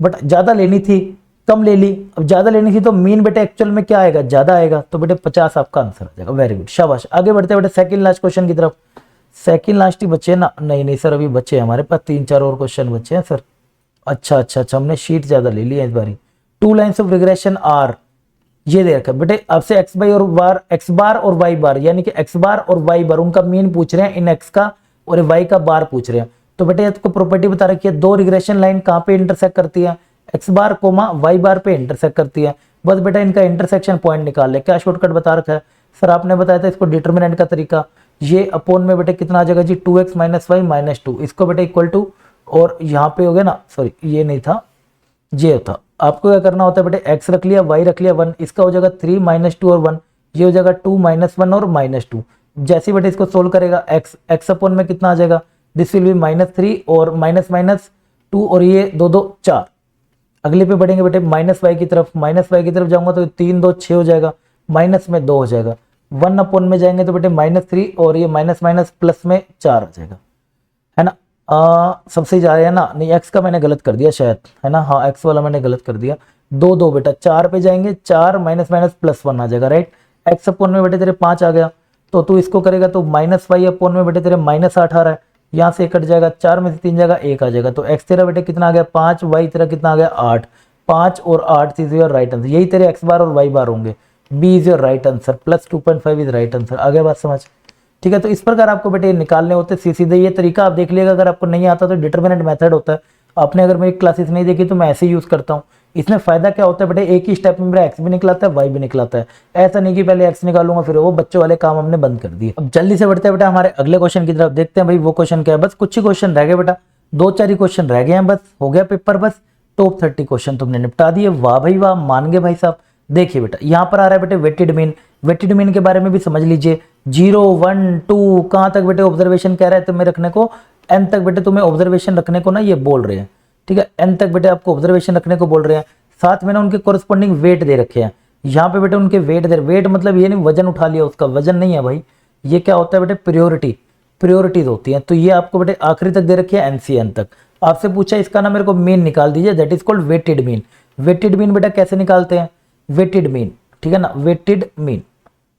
बट ज्यादा लेनी थी कम ले ली। अब ज्यादा लेनी थी तो मीन बेटे एक्चुअल में क्या आएगा, ज्यादा आएगा, तो बेटे 50 आपका आंसर आ जाएगा। वेरी गुड, शाबाश। आगे बढ़ते बेटे सेकंड लास्ट क्वेश्चन की तरफ। सेकंड लास्ट ही बचे ना, नहीं सर अभी बचे हमारे पास 3-4 और क्वेश्चन बचे हैं सर। अच्छा, हमने शीट ज्यादा ले ली है इस बारी। 2 लाइन्स ऑफ रिग्रेशन आर, ये दे रखा बेटे आपसे एक्स बार और वाई बार, यानी कि एक्स बार और वाई बार उनका मीन पूछ रहे हैं, इन एक्स का और वाई का बार पूछ रहे हैं। तो बेटे इसको प्रॉपर्टी बता रखी है, दो रिग्रेशन लाइन कहाँ पे इंटरसेक्ट करती है, एक्स बार कोमा वाई बार पे इंटरसेक्ट करती है। बस बेटा इनका इंटरसेक्शन पॉइंट निकाल ले। क्या शॉर्टकट बता रखा है सर, आपने बताया था इसको डिटर्मिनेंट का तरीका, ये अपोन में बेटे कितना आ जाएगा जी 2x - y - 2, इसको बेटे इक्वल टू, और यहाँ पे हो गया ना, सॉरी ये नहीं था, ये होता। आपको क्या करना होता है बेटे, x रख लिया, y रख लिया 1, इसका हो जाएगा 3 - 2 और 1, ये हो जाएगा 2 - 1 और -2। जैसे बेटे इसको सोल्व करेगा x अपॉन में कितना आ जाएगा, दिस विल बी -3 और -2 और ये 2 2 4। अगले पे बढ़ेंगे बेटे -y की तरफ, -y की तरफ जाऊंगा तो 3 2 6 हो जाएगा, माइनस में 2 हो जाएगा। 1 अपॉन में जाएंगे तो बेटे -3 और ये माइनस प्लस में 4 आ जाएगा, है ना। सबसे जा रहा है ना, नहीं x का मैंने गलत कर दिया शायद, है ना, हाँ x वाला मैंने गलत कर दिया। 2 2 बेटा 4 पे जाएंगे, 4 माइनस प्लस 1 आ जाएगा, राइट। x अपॉन में बेटे तेरे 5 आ गया, तो तू इसको करेगा तो -y अपॉन में बेटे तेरे -8 आ रहा है, यहाँ से कट जाएगा, 4 में से 3 जाएगा 1 आ जाएगा, तो x तेरा बेटे कितना आ गया 5, y तेरा कितना आ गया 8, 5 और 8 इज योर राइट आंसर। यही तेरे x बार और y बार होंगे, b is your right answer, plus 2.5 is right answer. आगे बात समझ, ठीक है। तो इस प्रकार आपको बेटे निकालने होते सीधे, ये तरीका आप देख लिएगा। अगर आपको नहीं आता तो डिटर्मिनेंट मेथड होता है, आपने अगर मेरी क्लासेस नहीं देखी तो मैं ऐसे ही यूज करता हूँ। इसमें फायदा क्या होता है बेटे, एक ही स्टेप में मेरा एक्स भी निकलाता है वाई भी निकलाता है, ऐसा नहीं कि पहले एक्स निकालूंगा फिर वो बच्चों वाले काम हमने बंद कर दिए। अब जल्दी से बढ़ते हैं बेटा हमारे अगले क्वेश्चन की तरफ, देखते हैं भाई वो क्वेश्चन क्या है। बस कुछ ही क्वेश्चन रह गए बेटा, 2-4 ही क्वेश्चन रह गए हैं, बस हो गया पेपर, बस टॉप 30 क्वेश्चन तुमने निपटा दिए, वाह भाई वाह, मान गए भाई साहब। देखिए बेटा यहाँ पर आ रहा है बेटे वेटेड मीन, वेटेड मीन के बारे में भी समझ लीजिए। 0 1 2 कहाँ तक बेटे ऑब्जर्वेशन कह रहा है तुम्हें रखने को, n तक बेटे तुम्हें ऑब्जर्वेशन रखने को ना ये बोल रहे हैं, ठीक है, n तक बेटे आपको ऑब्जर्वेशन रखने को बोल रहे हैं। साथ में ना उनके कोरस्पॉन्डिंग वेट दे रखे हैं, यहाँ पे बेटे उनके वेट दे, वेट मतलब ये नहीं वजन उठा लिया उसका, वजन नहीं है भाई, ये क्या होता है बेटे प्रियोरिटीज होती है। तो ये आपको बेटे आखिरी तक दे रखे हैं, NCN तक। आपसे पूछा इसका ना मेरे को मीन निकाल दीजिए, that is called weighted mean. Weighted mean बेटा कैसे निकालते हैं, वेटेड मीन, ठीक है ना, वेटेड मीन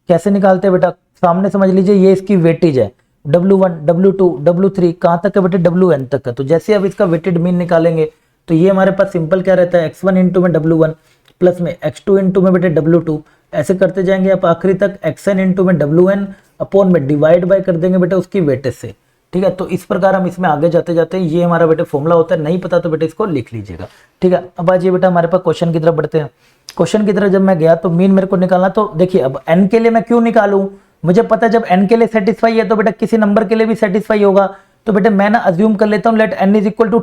कैसे निकालते हैं बेटा, सामने समझ लीजिए ये इसकी वेटेज है, W1 W2 W3 कहाँ तक है बेटे, WN तक है। तो जैसे अब इसका वेटेड मीन निकालेंगे तो ये हमारे पास सिंपल क्या रहता है, x1 इंटू में W1 प्लस में x2 इंटू में बेटे W2, ऐसे करते जाएंगे आप आखिरी तक, xn इंटू में WN अपॉन में डिवाइड बाय कर देंगे बेटे उसकी वेटेज से, ठीक है। तो इस प्रकार हम इसमें आगे जाते जाते ये हमारा बेटे फॉर्मूला होता है, नहीं पता तो बेटे इसको लिख लीजिएगा, ठीक है। अब आज ये बेटा हमारे पास क्वेश्चन की तरफ बढ़ते हैं। क्वेश्चन की तरफ जब मैं गया तो मीन मेरे को निकालना, तो देखिए अब n के लिए मैं क्यों निकालूं, मुझे पता है जब n के लिए सेटिस्फाई है तो बेटा किसी नंबर के लिए भी सेटिस्फाई होगा। तो बेटे मैं ना अज्यूम कर लेता हूं let n is equal to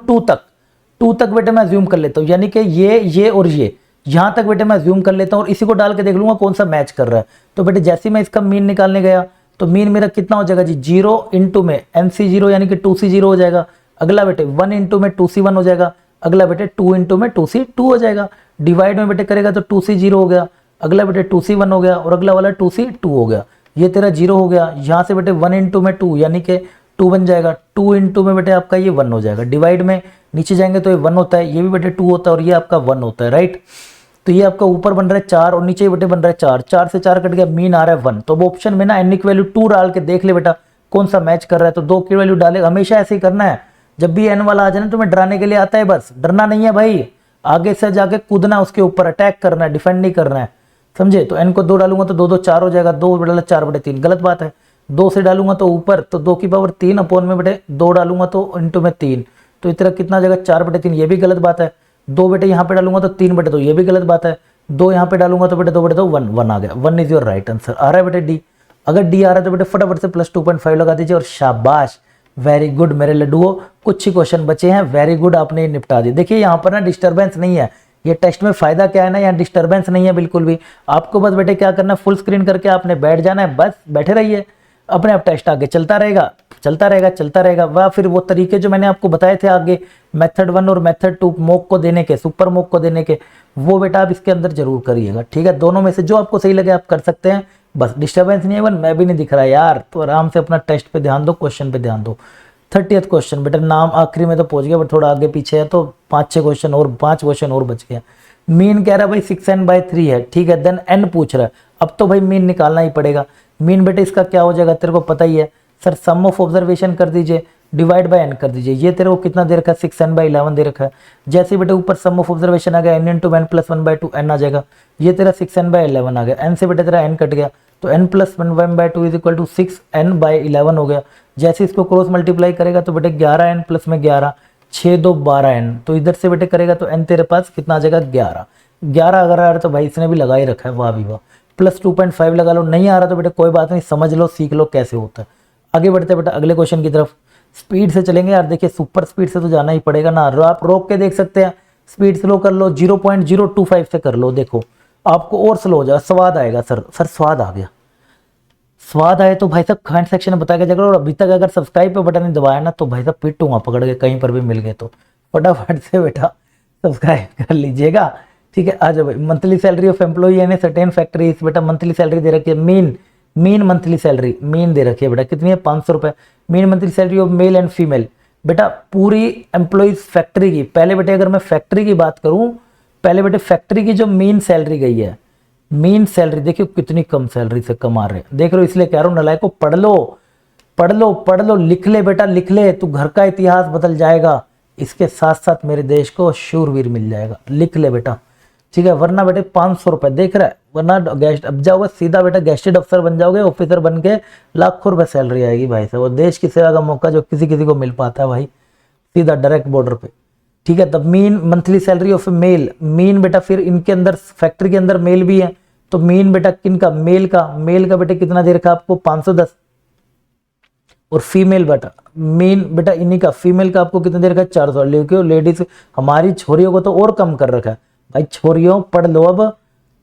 2 तक बेटे मैं अज्यूम कर लेता हूं, यानी कि ये और ये यहां तक बेटे मैं अज्यूम कर लेता हूं और इसी को डाल के देख लूंगा कौन सा मैच कर रहा है। तो बेटे जैसे मैं इसका मीन निकालने गया तो मीन मेरा कितना हो जाएगा जी, 0 इंटू में MC0 यानी कि 2C0 हो जाएगा, अगला बेटे 1 इंटू में 2C1 हो जाएगा, अगला बेटे 2 इंटू में 2C2 हो जाएगा, डिवाइड में बेटे करेगा तो 2C0 हो गया, अगला बेटे 2C1 हो गया और अगला वाला 2C2 हो गया, ये तेरा 0 हो गया। यहाँ से बेटे 1 इंटू में 2 यानी कि 2 बन जाएगा। 2 इंटू में बेटे आपका ये 1 हो जाएगा। डिवाइड में नीचे जाएंगे तो ये 1 होता है, ये भी बेटे 2 होता है और ये आपका 1 होता है, राइट। तो ये आपका ऊपर बन रहा है 4 और नीचे बेटे बन रहा है 4, 4 से 4 कट गया, मीन आ रहा है 1। तो अब ऑप्शन में ना n की वैल्यू 2 डाल के देख ले बेटा कौन सा मैच कर रहा है। तो 2 की वैल्यू डालेगा, हमेशा ऐसे ही करना है। जब भी n वाला आ जाए ना तुम्हें डराने के लिए आता है, बस डरना नहीं है भाई, आगे से जाके कूदना, उसके ऊपर अटैक करना है, डिफेंड नहीं करना है, समझे। तो n को 2 डालूंगा तो 2 2 4 हो जाएगा, 2 डाला 4/3 गलत बात है। 2 से डालूंगा तो ऊपर तो 2 की पावर 3 अपोन में बेटे 2 डालूंगा तो इंटू में 3, तो इस तरह कितना आ जाएगा 4/3, ये भी गलत बात है। 2 बेटे यहाँ पे डालूंगा तो 3/2, ये भी गलत बात है। 2 यहाँ पे डालूंगा तो बेटे 2/2 1 1 आ गया। 1 इज योर राइट आंसर। आ रहा है बेटे डी। अगर डी आ रहा है तो बेटे फटाफट से प्लस 2.5 लगा दीजिए और शाबाश, वेरी गुड मेरे लड्डुओं। कुछ ही क्वेश्चन बचे हैं, वेरी गुड, आपने ये निपटा दिए। देखिए यहाँ पर ना डिस्टर्बेंस नहीं है, ये टेस्ट में फायदा क्या है ना, यहाँ डिस्टर्बेंस नहीं है बिल्कुल भी। आपको बस बेटे क्या करना है, फुल स्क्रीन करके आपने बैठ जाना है, बस बैठे रहिए, अपने आप टेस्ट आगे चलता रहेगा चलता रहेगा चलता रहेगा। वह फिर वो तरीके जो मैंने आपको बताए थे आगे, मेथड 1 और मेथड 2 मॉक को देने के, सुपर मॉक को देने के, वो बेटा आप इसके अंदर जरूर करिएगा, ठीक है। दोनों में से जो आपको सही लगे आप कर सकते हैं, बस डिस्टर्बेंस नहीं है। वन मैं भी नहीं दिख रहा यार, तो आराम से अपना टेस्ट पे ध्यान दो, क्वेश्चन पे ध्यान दो। 30th क्वेश्चन बेटा, नाम आखिरी में तो पहुंच गया बट थोड़ा आगे पीछे है, तो 5 क्वेश्चन और बच गया। मीन कह रहा है भाई 6n/3 है, ठीक है। देन n पूछ रहा है, अब तो भाई मीन निकालना ही पड़ेगा। मीन बेटे इसका क्या हो जाएगा तेरे को पता ही है सर, सम ऑफ ऑब्जर्वेशन कर दीजिए, डिवाइड बाय n कर दीजिए। ये तेरे को कितना दे रखा है, 6n/11 दे रखा है। जैसे बेटे ऊपर सम ऑफ ऑब्जर्वेशन आ गया, n into n plus 1/2 n आ जाएगा। ये तेरा 6n/11 आ गया, n से बेटे तेरा n कट गया, तो n plus 1/2 is equal to 6n/11 हो गया। जैसे इसको क्रॉस मल्टीप्लाई करेगा तो बेटे 11n प्लस में 11, 6 2 12n, तो इधर से बेटे करेगा तो n तेरे पास कितना आ जाएगा 11। 11 अगर आ रहा है तो भाई इसने भी लगा ही रखा है, वाह भी वाह। प्लस 2.5 लगा लो, नहीं आ रहा तो बेटे कोई बात नहीं, समझ लो सीख लो कैसे होता है। आगे बढ़ते बेटा अगले क्वेश्चन की तरफ, स्पीड से चलेंगे यार। देखिए सुपर स्पीड से तो जाना ही पड़ेगा ना, आप रोक के देख सकते हैं, स्पीड स्लो कर लो, 0.025 से कर लो, देखो आपको और स्लो हो जाएगा, स्वाद आएगा सर स्वाद आ गया। स्वाद आए तो भाई साहब कमेंट सेक्शन में बता के जाकर, और अभी तक अगर सब्सक्राइब पे बटन नहीं दबाया ना तो भाई साहब पिटूंगा पकड़ के, कहीं पर भी मिल गए तो फटाफट से बेटा सब्सक्राइब कर लीजिएगा, ठीक है। आ जाओ भाई, मंथली सैलरी ऑफ एम्प्लॉई यानी सर्टेन फैक्ट्रीज, बेटा मंथली सैलरी दे रखी है, mean monthly salary mean they रखी है बेटा, कितनी है 500 रुपए। Mean monthly salary of male and female, बेटा पूरी एम्प्लॉइज फैक्ट्री की, पहले बेटे अगर मैं फैक्ट्री की बात करूं, पहले बेटे फैक्ट्री की जो मीन सैलरी गई है, मीन सैलरी देखियो कितनी कम सैलरी से कमा रहे हैं, देख रहे हो, इसलिए कह रहा हूं नलायक को पढ़ लो पढ़ लो पढ़ लो, लिख ले बेटा लिख ले, तू घर का इतिहास बदल जाएगा, इसके साथ साथ मेरे देश को शूरवीर मिल जाएगा, लिख ले बेटा, ठीक है। वरना बेटे 500 रुपए देख रहा है, वरना गेस्ट अब जाओगे सीधा बेटा गेस्टेड अफसर बन जाओगे, ऑफिसर बन के लाखों रुपए सैलरी आएगी भाई साहब। वो देश की सेवा का मौका जो किसी किसी को मिल पाता है भाई, सीधा डायरेक्ट बॉर्डर पे, ठीक है। तब mean monthly salary of male, mean बेटा फिर इनके अंदर फैक्ट्री के अंदर मेल भी है, तो मीन बेटा किनका, मेल का बेटे कितना दे रखा आपको 510, और फीमेल बेटा मीन बेटा इन्हीं का, फीमेल का आपको कितना दे रखा है 400। लेडीज हमारी छोरियों को तो और कम कर रखा है भाई, छोरियों पढ़ लो अब,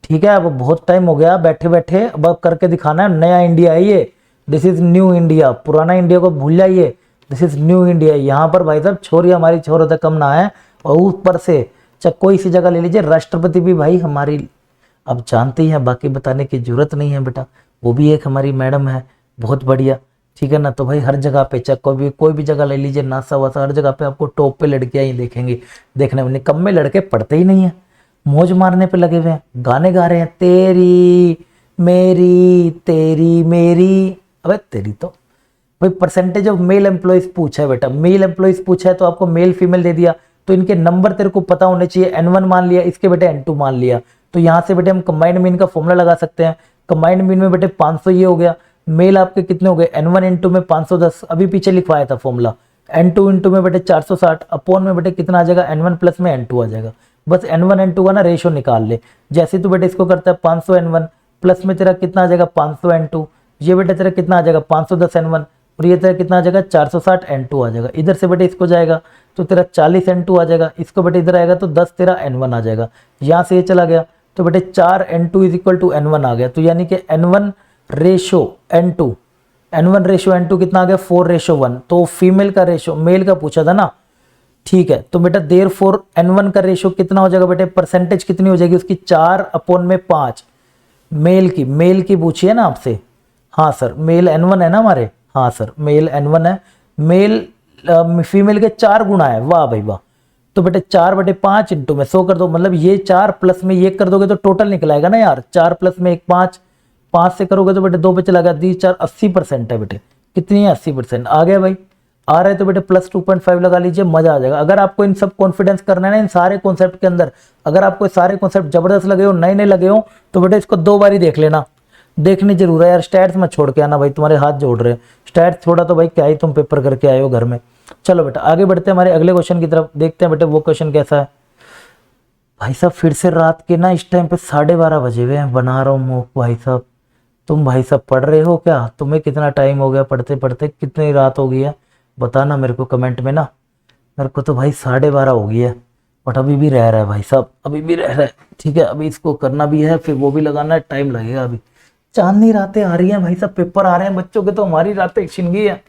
ठीक है। अब बहुत टाइम हो गया बैठे बैठे, अब करके दिखाना है, नया इंडिया है ये, दिस इज न्यू इंडिया, पुराना इंडिया को भूल जाइए, दिस इज न्यू इंडिया। यहाँ पर भाई साहब छोरियां हमारी छोरों तक कम ना है, और ऊपर से चाहे कोई सी जगह ले लीजिए, राष्ट्रपति भी भाई हमारी, अब जानते ही हैं, बाकी बताने की जरूरत नहीं है बेटा, वो भी एक हमारी मैडम है, बहुत बढ़िया, ठीक है ना। तो भाई हर जगह पे चाहे कोई भी जगह ले लीजिए, नासा वासा हर जगह पे आपको टॉप पे लड़कियां ही देखेंगे, देखने में निकम्मे लड़के पढ़ते ही नहीं है, मौज मारने पे लगे हुए हैं, गाने गा रहे हैं, तेरी मेरी, अबे तेरी तो भाई। परसेंटेज ऑफ मेल एम्प्लॉइज पूछा है बेटा, मेल एम्प्लॉइज पूछा है तो आपको मेल फीमेल दे दिया, तो इनके नंबर तेरे को पता होने चाहिए, n1 मान लिया, इसके बेटे n2 मान लिया, तो यहाँ से बेटे हम कंबाइंड मीन का फॉर्मूला लगा सकते हैं। कंबाइंड मीन में बेटे 500 ये हो गया, मेल आपके कितने हो गए, n1 इंटू में 510, अभी पीछे लिखवाया था फॉर्मूला, n2 इंटू में बेटे 460, अपॉन में बेटे कितना आ जाएगा n1 प्लस में n2 आ जाएगा। बस n1 n2 का ना रेशो निकाल ले, जैसे तू बेटे इसको करता है 500 n1 प्लस में तेरा कितना आ जाएगा 500 n2, ये बेटे तेरा कितना आ जाएगा 510 n1, और ये तेरा कितना आ जाएगा 460 n2 आ जाएगा। इधर से बेटे इसको जाएगा तो तेरा 40 n2 आ जाएगा, इसको बेटे इधर आएगा तो 10 तेरा n1 आ जाएगा, यहाँ से ये चला गया तो बेटे 4 n2 is equal to n1 आ गया, तो यानी कि n1 रेशो n2 कितना आ गया 4:1, तो फीमेल का रेशो, मेल का पूछा था ना, ठीक है। तो बेटा देयरफॉर n1 का रेशो कितना हो जाएगा बेटे, परसेंटेज कितनी हो जाएगी उसकी 4/5, मेल की पूछी है ना आपसे, हाँ सर मेल n1 है ना हमारे, हाँ सर मेल n1 है, मेल फीमेल के 4 गुना है, वाह भाई वाह। तो बेटे 4/5 इंटू में 100 कर दो, मतलब ये 4 प्लस में ये कर दोगे तो टोटल निकलाएगा ना यार, 4 प्लस में 1 5, 5 से करोगे तो बेटे 2 पे चला गया, 4 80% है बेटे, कितनी है 80%, आ गया भाई। आ रहा है तो बेटे प्लस 2.5 लगा लीजिए, मजा आ जाएगा। अगर आपको इन सब कॉन्फिडेंस करना है ना इन सारे कॉन्सेप्ट के अंदर, अगर आपको सारे कॉन्सेप्ट जबरदस्त लगे हो, नए नए लगे हो, तो बेटे इसको 2 बार ही देख लेना, देखनी जरूर है यार। स्टैट्स मत छोड़ के आना भाई, तुम्हारे हाथ जोड़ रहे हैं, स्टैट्स छोड़ा तो भाई क्या ही तुम पेपर करके आए हो घर में। चलो बेटा आगे बढ़ते हैं हमारे अगले क्वेश्चन की तरफ, देखते हैं बेटे वो क्वेश्चन कैसा है। भाई साहब फिर से रात के ना इस टाइम पे 12:30 बजे हुए हैं, बना रहा हूँ मूक भाई साहब। तुम भाई साहब पढ़ रहे हो क्या, तुम्हें कितना टाइम हो गया पढ़ते पढ़ते, कितनी रात हो गई है बताना मेरे को कमेंट में ना। मेरे को तो भाई 12:30 हो गई है, बट अभी भी रह रहा है भाई साहब, अभी भी रह रहा है। ठीक है, अभी इसको करना भी है, फिर वो भी लगाना है, टाइम लगेगा अभी। चांदनी रातें आ रही हैं भाई साहब, पेपर आ रहे हैं बच्चों के, तो हमारी रातें छिन गई है।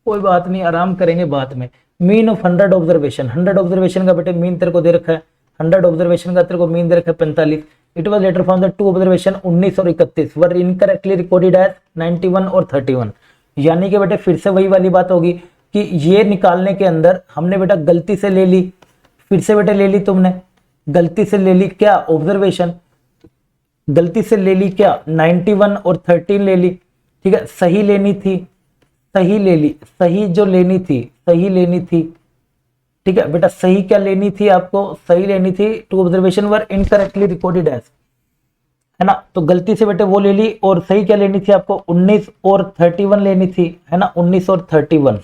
कोई बात नहीं, आराम करेंगे बाद में। मीन ऑफ 100 ऑब्जर्वेशन, 100 ऑब्जर्वेशन का बेटे मीन तेरे को दे रखा है, 100 ऑब्जर्वेशन का तेरे को मीन दे रखा है 45। It was later found that 2 observation 19 और 31 वर इनकरेक्टली रिकॉर्डेड एज 91 और 31। यानी कि बेटे फिर से वही वाली बात होगी कि ये निकालने के अंदर हमने बेटा गलती से ले ली, फिर से बेटे ले ली तुमने, गलती से ले ली क्या ऑब्जर्वेशन, गलती से ले ली क्या 91 और 13 ले ली। ठीक है, सही लेनी थी, सही ले ली, सही जो लेनी थी सही लेनी थी। ठीक है बेटा, सही क्या लेनी थी आपको, सही लेनी थी, 2 ऑब्जर्वेशन वर इनकरेक्टली रिकॉर्डेड एज, है ना, तो गलती से बेटे वो ले ली। और सही क्या लेनी थी आपको, 19 और 31 लेनी थी, है ना, 19 और 31,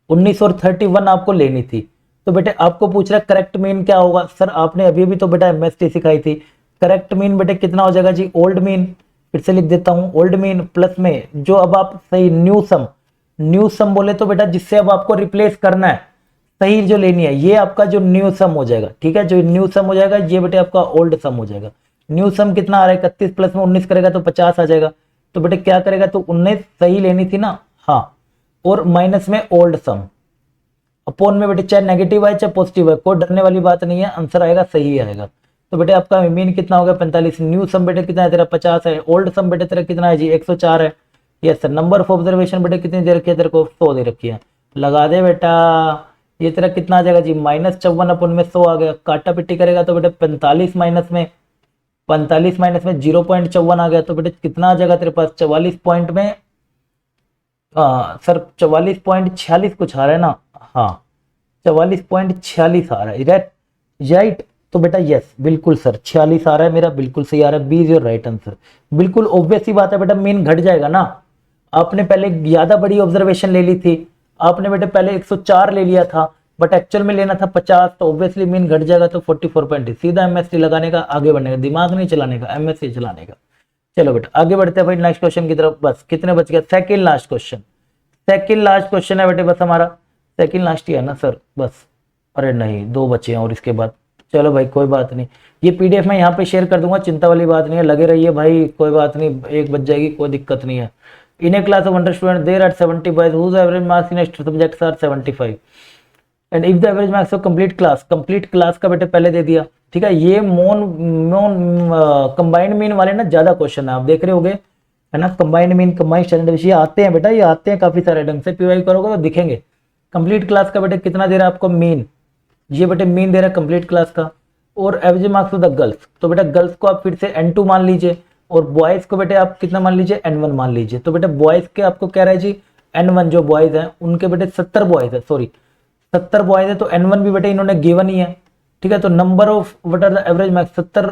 19 और 31 आपको लेनी थी। तो बेटे आपको पूछ रहा है करेक्ट मीन क्या होगा। सर आपने अभी भी तो बेटा एमएसटी सिखाई थी, करेक्ट मीन बेटे कितना हो जाएगा जी, ओल्ड मीन, फिर से लिख देता हूं, ओल्ड मीन प्लस में जो अब आप सही न्यू सम, न्यू सम बोले तो बेटा जिससे अब आपको रिप्लेस करना है, सही जो लेनी है, ये आपका जो न्यू सम हो जाएगा। ठीक है, जो न्यू सम हो जाएगा ये बेटे आपका ओल्ड सम हो जाएगा। न्यू सम कितना आ रहा है, 31 प्लस में 19 करेगा तो 50 आ जाएगा। तो बेटे क्या करेगा, तो 19 सही लेनी थी ना, हाँ, और माइनस में ओल्ड सम, अपोन में बेटे चाहे नेगेटिव है चाहे पॉजिटिव है, कोई डरने वाली बात नहीं है, आंसर आएगा सही आएगा। तो बेटे आपका मीन कितना हो गया 45, न्यू सम बेटे कितना है तेरा 50 है, ओल्ड सम बेटे तेरा कितना है जी 104 है। Yes sir, number of observation बेटे कितनी दे रखी है तेरे को, 100 दे रखी है, लगा दे बेटा। ये तेरा कितना आ जाएगा जी -54 अपन में 100 आ गया, काटा पिट्टी करेगा तो बेटे 45 माइनस में 0.54 आ गया, तो बेटे कितना आ जाएगा तेरे पास 44 पॉइंट में, सर 44.46 कुछ आ रहा है ना, हाँ 44.46 आ रहा है, राइट। तो बेटा यस बिल्कुल सर 46 आ रहा है मेरा, बिल्कुल सही आ रहा है, B is your right answer. बिल्कुल ऑब्वियस ही बात है बेटा, मीन घट जाएगा ना, आपने पहले ज्यादा बड़ी ऑब्जर्वेशन ले ली थी, आपने बेटे पहले 104 ले लिया था, बट एक्चुअल में लेना था 50, तो ऑब्वियसली मीन घट जाएगा, तो 44. सीधा एमएसटी लगाने का, आगे बढ़ने का, दिमाग नहीं चलाने का, एमएसटी चलाने का। चलो बेटा आगे बढ़ते हैं भाई नेक्स्ट क्वेश्चन की तरफ। बस कितने बच गया, second last question, second last question है बेटे बस हमारा, सेकंड लास्ट ही है ना सर, बस, अरे नहीं 2 बचे हैं और इसके बाद, चलो भाई कोई बात नहीं, ये पीडीएफ मैं यहाँ पे शेयर कर दूंगा, चिंता वाली बात नहीं है, लगे रहिए भाई, कोई बात नहीं, 1 बच जाएगी, कोई दिक्कत नहीं है। In a class of 100 student there are 70 boys whose average marks in subjects are 75 and if the average marks of complete class का बेटे पहले दे दिया। ठीक है, ये कंबाइंड मीन वाले ना ज्यादा क्वेश्चन है, आप देख रहे होगे, है ना, कंबाइंड मीन, कंबाइंड स्टैंडर्ड विषय आते हैं बेटा, ये आते हैं काफी सारे ढंग से, पीवाई करोगे तो दिखेंगे। कंप्लीट क्लास का बेटे कितना दे रहा है आपको मीन, ये बेटे मीन दे रहा है कंप्लीट क्लास का, और average marks of the girls, तो बेटा गर्ल्स को आप फिर से N2 मान लीजिए, और बॉयज को बेटे आप कितना मान लीजिए, N1 मान लीजिए। तो बेटे बॉयज के आपको क्या रहा है जी, N1 जो बॉयज हैं उनके बेटे 70 बॉयज है, सॉरी 70 बॉयज है, तो N1 भी बेटे इन्होंने गिवन ही है। ठीक है, तो number of what are the average marks 70,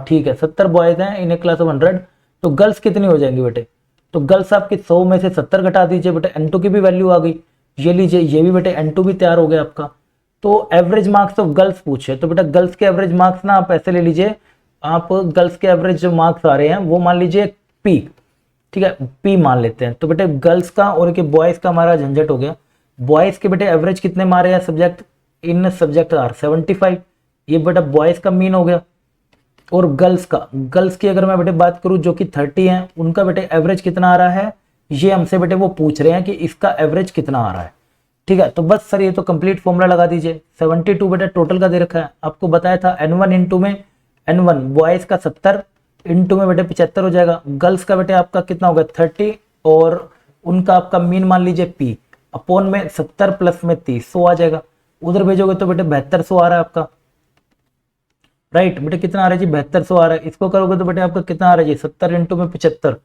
ठीक है 70 बॉयज हैं इन ए क्लास ऑफ 100, तो गर्ल्स कितनी हो जाएंगी बेटे, तो गर्ल्स आपकी 100 में से 70 घटा दीजिए बेटे, N2 की भी वैल्यू आ गई, ये लीजिए, ये भी बेटे N2 भी तैयार हो गया आपका। तो एवरेज मार्क्स ऑफ गर्ल्स पूछे, तो बेटा गर्ल्स के एवरेज मार्क्स ना आप ऐसे ले लीजिए, आप गर्ल्स के एवरेज जो मार्क्स आ रहे हैं वो मान लीजिए P, ठीक है P मान लेते हैं। तो बेटे गर्ल्स का और के बॉयज का हमारा झंझट हो गया, बॉयज के बेटे एवरेज कितने मारे हैं सब्जेक्ट, इन सब्जेक्ट आर 75, ये बेटा बॉयज का मीन हो गया, और गर्ल्स की अगर मैं बेटे बात करूं जो कि 30 है, उनका बेटे एवरेज कितना आ रहा है, ये हमसे बेटे वो पूछ रहे हैं कि इसका एवरेज कितना आ रहा है। ठीक है, तो बस सर ये तो कंप्लीट फॉर्मूला लगा दीजिए, 72 बेटा टोटल का दे रखा है, आपको बताया था N1 इंटू में N1 बॉयज का 70 इंटू में बेटे 75 हो जाएगा, गर्ल्स का बेटे आपका कितना होगा 30, और उनका आपका मीन मान लीजिए P, अपॉन में 70 प्लस में 30, 100 आ जाएगा। उधर भेजोगे तो बेटे 7200 आ रहा है आपका, राइट बेटे कितना आ रहा है जी 7200 आ रहा है। इसको करोगे तो बेटे आपका कितना आ रहा है जी 70 इंटू में 75,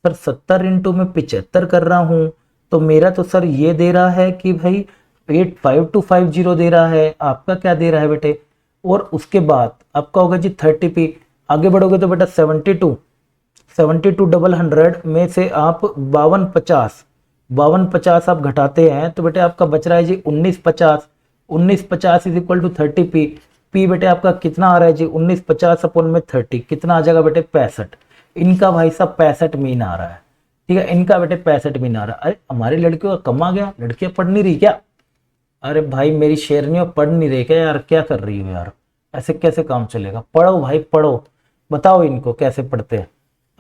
सर 70 इंटू में 75 कर रहा हूं तो मेरा तो सर ये दे रहा है कि भाई 85250 दे रहा है, आपका क्या दे रहा है बेटे। और उसके बाद आपका होगा जी 30p, आगे बढ़ोगे तो बेटा 72 डबल 100 में से आप 5250 आप घटाते हैं तो बेटे आपका बच रहा है जी 1950 is equal to 30p। P बेटे आपका कितना आ रहा है जी 1950 अपॉन में 30, कितना आ जाएगा बेटे 65। इनका भाई साहब 65 मीन आ रहा है, ठीक है, इनका बेटे 65 मीन आ रहा है। अरे हमारी लड़कियों का कम आ गया, लड़कियां पढ़ नहीं रही क्या? अरे भाई मेरी शेरनियों पढ़ नहीं रही क्या यार, क्या कर रही हो यार, ऐसे कैसे काम चलेगा? पढ़ो भाई पढ़ो, बताओ इनको कैसे पढ़ते हैं।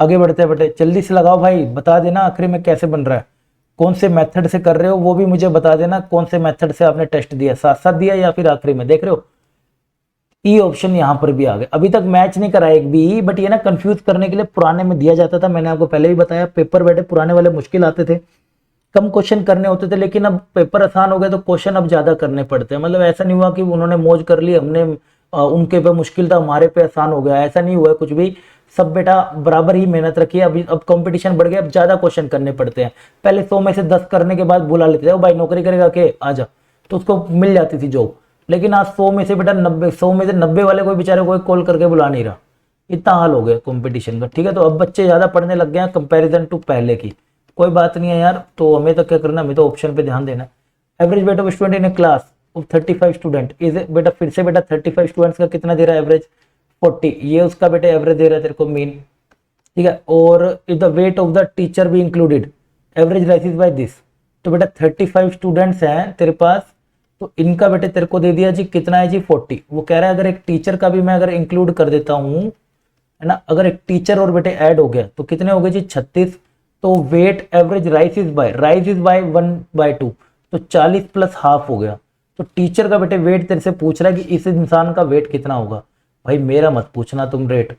आगे बढ़ते हैं बेटे, जल्दी से लगाओ भाई, बता देना आखिरी में कैसे बन रहा है, कौन से मेथड से कर रहे हो वो भी मुझे बता देना, कौन से मेथड से आपने टेस्ट दिया, साथ साथ दिया या फिर आखिरी में। देख रहे हो ई ऑप्शन यहाँ पर भी आ गया, अभी तक मैच नहीं करा एक भी, बट ये ना कंफ्यूज करने के लिए पुराने में दिया जाता था। मैंने आपको पहले भी बताया पेपर बेटे पुराने वाले मुश्किल आते थे, कम क्वेश्चन करने होते थे, लेकिन अब पेपर आसान हो गए तो क्वेश्चन अब ज्यादा करने पड़ते हैं। मतलब ऐसा नहीं हुआ कि उन्होंने मौज कर ली, हमने उनके पे मुश्किल था हमारे पे आसान हो गया, ऐसा नहीं हुआ कुछ भी। सब बेटा बराबर ही मेहनत रखी है। अभी अब कंपटीशन बढ़ गया, अब ज्यादा क्वेश्चन करने पड़ते हैं। पहले 100 में से 10 करने के बाद बुला लेते थे, भाई नौकरी करेगा के आजा, तो उसको मिल जाती थी जॉब। लेकिन आज 100 में से बेटा 90, 100 में से 90 वाले कोई बेचारे कोई कॉल करके बुला नहीं रहा, इतना हाल हो गया कंपटीशन का, ठीक है। तो अब बच्चे ज्यादा पढ़ने लग गए हैं कंपेरिजन टू पहले की, कोई बात नहीं है यार। तो हमें तो क्या करना, हमें तो ऑप्शन पे ध्यान देना। Average weight of student in a class of 35 student is बेटा, फिर से बेटा 35 स्टूडेंट्स का कितना दे रहा है एवरेज 40, ये उसका बेटा एवरेज दे रहा है तेरे को मीन, ठीक है। और if the weight of the teacher भी included average rises by this, तो बेटा 35 स्टूडेंट्स हैं तेरे पास, तो इनका बेटे तेरे को दे दिया जी कितना है जी 40। वो कह रहा है अगर एक टीचर का भी मैं अगर इंक्लूड कर देता हूं, है ना, अगर एक टीचर और बेटे ऐड हो गया तो कितने हो गए जी 36। तो weight average rise is by 1/2, तो 40 प्लस हाफ हो गया। तो टीचर का बेटे वेट तेरे से पूछ रहा है कि इस इंसान का वेट कितना होगा। भाई मेरा मत पूछना तुम रेट,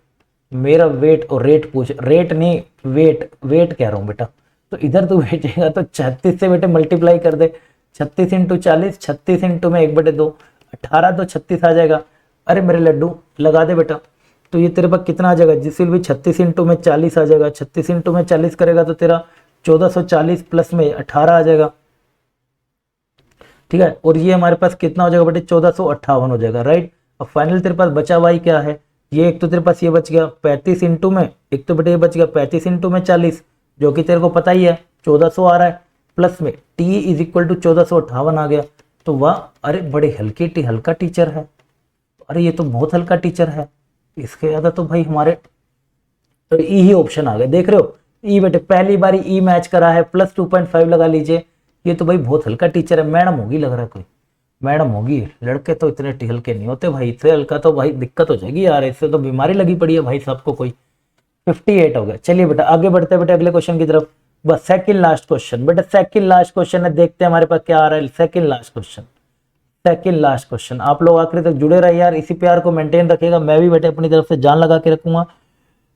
मेरा वेट और रेट पूछ, रेट नहीं वेट कह रहा हूं बेटा। तो इधर तू भेजेगा तो 36 से बेटे मल्टीप्लाई कर दे, 36 इंटू 40, 36 इंटू में 1/2, 18 तो 36 आ जाएगा। अरे मेरे लड्डू लगा दे बेटा, तो ये तेरे पास कितना आ जाएगा, जिस भी 36 इंटू में 40 आ जाएगा, 36 इंटू में 40 करेगा तो तेरा 1440 प्लस में 18 आ जाएगा, ठीक है। और ये हमारे पास कितना हो जाएगा बेटे 1458 हो जाएगा, राइट। अब फाइनल तेरे पास बचा हुआ ही क्या है, ये एक तो तेरे पास ये बच गया 35 इंटू में, एक तो बेटे ये बच गया 35 इंटू में 40 जो कि तेरे को पता ही है 1400 आ रहा है, प्लस में टी इज इक्वल टू 1458 आ गया। तो वाह, अरे बड़े हल्का टीचर है, अरे ये तो बहुत हल्का टीचर है, इसके ज्यादा तो भाई हमारे तो ई ही ऑप्शन आ गए। देख रहे हो ई बेटे पहली बार ई मैच करा है, प्लस 2.5 लगा लीजिए। ये तो भाई बहुत हल्का टीचर है, मैडम होगी लग रहा है, कोई मैडम होगी, लड़के तो इतने हल्के नहीं होते भाई, इससे हल्का तो भाई दिक्कत हो जाएगी यार, इससे तो बीमारी लगी पड़ी है भाई सबको कोई। 58 हो गया। चलिए बेटा आगे बढ़ते हैं बेटा अगले क्वेश्चन की तरफ। बस सेकंड लास्ट क्वेश्चन बेटा, सेकंड लास्ट क्वेश्चन है, देखते हैं हमारे पास क्या आ रहा है। सेकंड लास्ट क्वेश्चन, आप लोग आखिर तक जुड़े रहे यार, इसी प्यार को मेंटेन रखिएगा, मैं भी बेटे अपनी तरफ से जान लगा के रखूंगा,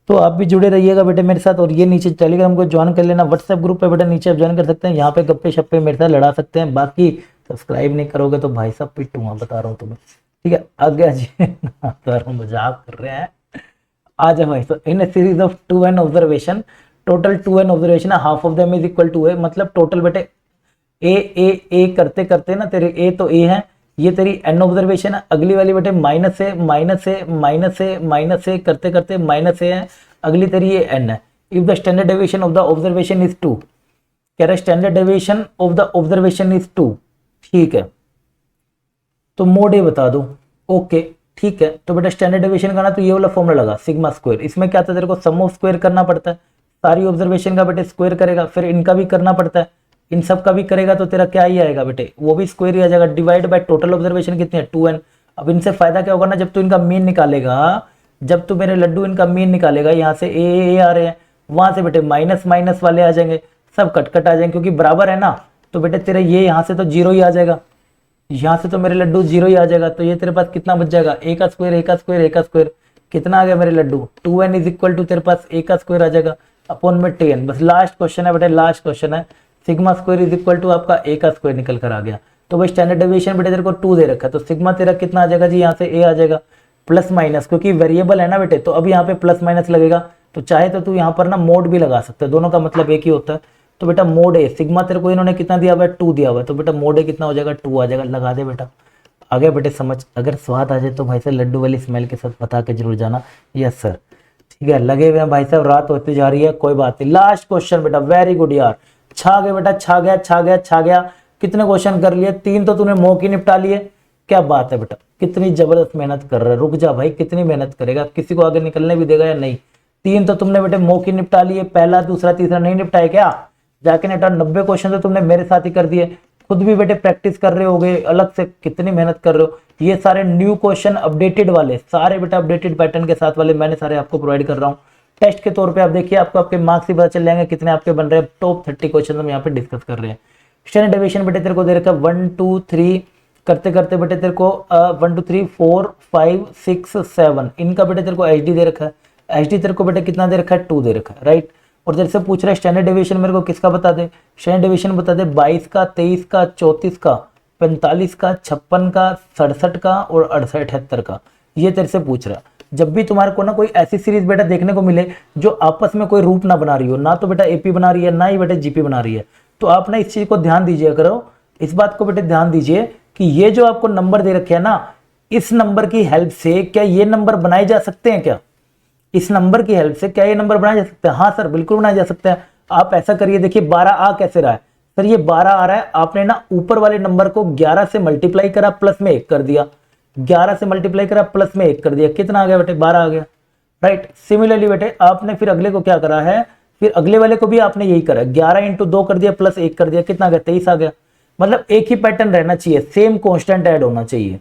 तो आप भी जुड़े रहिएगा बेटे मेरे साथ। और ये नीचे टेलीग्राम को ज्वाइन कर लेना, व्हाट्सएप ग्रुप पे बेटा नीचे आप ज्वाइन कर सकते हैं, यहाँ पे गप्पे शप्पे मेरे साथ लड़ा सकते हैं। बाकी सब्सक्राइब नहीं करोगे तो भाई साहब पिटूंगा, बता रहा हूँ तुम्हें, ठीक है। आगे जी मजाक कर रहे हैं, आ जाओ भाई। तो in series of 2 N observation, total 2 N observation, half of them is equal to A, मतलब टोटल बेटे ए करते करते ना तेरे ए तो ए है, ये तेरी एन ऑब्जर्वेशन है, अगली वाली बेटे माइनस ए करते करते माइनस ए है, अगली तेरी ये एन है। If the standard deviation of the observation is 2, कह रहा है standard deviation of the observation is 2, ठीक है। तो मोड ए बता दो, ओके ठीक है। तो बेटा स्टैंडर्ड डेविएशन का ना तो ये वाला फॉर्मूला लगा सिग्मा स्क्वायर, इसमें क्या था तेरे को सम ऑफ स्क्वायर करना पड़ता है, सारी ऑब्जर्वेशन का बेटे स्क्वायर करेगा, फिर इनका भी करना पड़ता है, इन सब का भी करेगा तो तेरा क्या ही आएगा बेटे, वो भी स्क्वायर ही आ जाएगा, डिवाइड बाय टोटल ऑब्जर्वेशन कितनी है 2n। अब इनसे फायदा क्या होगा ना, जब तू इनका मीन निकालेगा, जब तू मेरे लड्डू इनका मीन निकालेगा, यहाँ से ए आ रहे हैं, वहां से बेटे माइनस माइनस वाले आ जाएंगे, सब कट आ जाएंगे, क्योंकि बराबर है ना, तो बेटे तेरे ये यहाँ से तो जीरो ही आ जाएगा, यहाँ से तो मेरे लड्डू जीरो ही आ जाएगा। तो ये तेरे पास कितना बच जाएगा, ए का स्क्वायर कितना आ गया मेरे Laddu 2n is equal to तेरे पास ए का स्क्वायर आ जाएगा अपॉन में 10। बस लास्ट क्वेश्चन है बेटे, लास्ट क्वेश्चन है, sigma square is equal to आपका ए का स्क्वायर निकल कर आ गया। तो भाई स्टैंडर्ड डेविएशन बेटे तेरे को 2 दे रखा है, तो सिग्मा तेरा कितना आ जाएगा जी, यहाँ से ए आ जाएगा प्लस माइनस, क्योंकि वेरिएबल है ना बेटे, तो अब यहाँ पे प्लस माइनस लगेगा। तो चाहे तो तू यहाँ पर ना मोड भी लगा सकता है, दोनों का मतलब एक ही होता है। तो बेटा मोड ए, सिग्मा तेरे को इन्होंने कितना दिया हुआ है, 2 दिया हुआ है, तो बेटा मोड ए कितना हो जाएगा, 2 आ जाएगा। लगा दे बेटा, आगे बेटे समझ। अगर स्वाद आ जाए तो भाई साहब लड्डू वाली स्मेल के साथ बता के जरूर जाना यस सर। ठीक है, लगे हुए हैं भाई साहब, रात होती जा रही है, कोई बात नहीं। लास्ट क्वेश्चन बेटा, वेरी गुड यार, छा गया बेटा, छा गया छा गया छा गया। कितने क्वेश्चन कर लिए, 3 तो तूने मौके निपटा लिए, क्या बात है बेटा, कितनी जबरदस्त मेहनत कर रहा है। रुक जा भाई, कितनी मेहनत करेगा, किसी को आगे निकलने भी देगा या नहीं। 3 तो तुमने बेटे मौके निपटा लिए, पहला दूसरा तीसरा नहीं निपटाए क्या, जाके निपटा। 90 क्वेश्चन तो तुमने मेरे साथ ही कर दिए, खुद भी बेटे प्रैक्टिस कर रहे होगे अलग से, कितनी मेहनत कर रहे हो। ये सारे न्यू क्वेश्चन अपडेटेड वाले, सारे बेटा अपडेटेड पैटर्न के साथ वाले मैंने सारे आपको प्रोवाइड कर रहा हूँ। टेस्ट के तौर पे आप देखिए, आपको आपके मार्क्स ही पता चल जाएंगे कितने आपके बन रहे हैं। टॉप 30 क्वेश्चन हम यहाँ पे डिस्कस कर रहे हैं। स्टैंडर्ड डेविएशन बेटे तेरे को दे रखा है 1 2 3 करते करते बेटे तेरे को 1 2 3 4 5 6 7, इनका बेटे तेरे को एच डी दे रखा है। एच डी तेरे को बेटे कितना दे रखा है, 2 दे रखा है, राइट। और जैसे पूछ रहा है स्टैंडर्ड डेविएशन मेरे को किसका बता दे, स्टैंडर्ड डेविएशन बता दे 22 का, 23 का, 34 का, 45 का, 56 का, 67 का और 78 का। ये तेरे से पूछ रहा है। जब भी तुम्हारे को ना कोई ऐसी सीरीज बेटा देखने को मिले जो आपस में कोई रूप ना बना रही हो, ना तो बेटा एपी बना रही है ना ही बेटा जीपी बना रही है, तो आप ना इस चीज को ध्यान दीजिए करो, इस बात को बेटे ध्यान दीजिए कि ये जो आपको नंबर दे रखे हैं ना, इस नंबर की हेल्प से क्या ये नंबर बनाए जा सकते हैं क्या, इस नंबर की हेल्प से क्या ये नंबर बनाए जा सकते हैं। हाँ सर बिल्कुल बनाया जा सकता है। आप ऐसा करिए, देखिए 12 आ कैसे रहा है सर, ये 12 आ रहा है, आपने ना ऊपर वाले नंबर को 11 से मल्टीप्लाई करा प्लस में 1 कर दिया, 11 से मल्टीप्लाई करा प्लस में 1 कर दिया, कितना आ गया बेटे, 12 आ गया, राइट। सिमिलरली बेटे आपने फिर अगले को क्या करा है, फिर अगले वाले को भी आपने यही करा, 11 इंटू 2 कर दिया प्लस 1 कर दिया, कितना आ गया, 23 आ गया। मतलब एक ही पैटर्न रहना चाहिए, सेम कांस्टेंट ऐड होना चाहिए,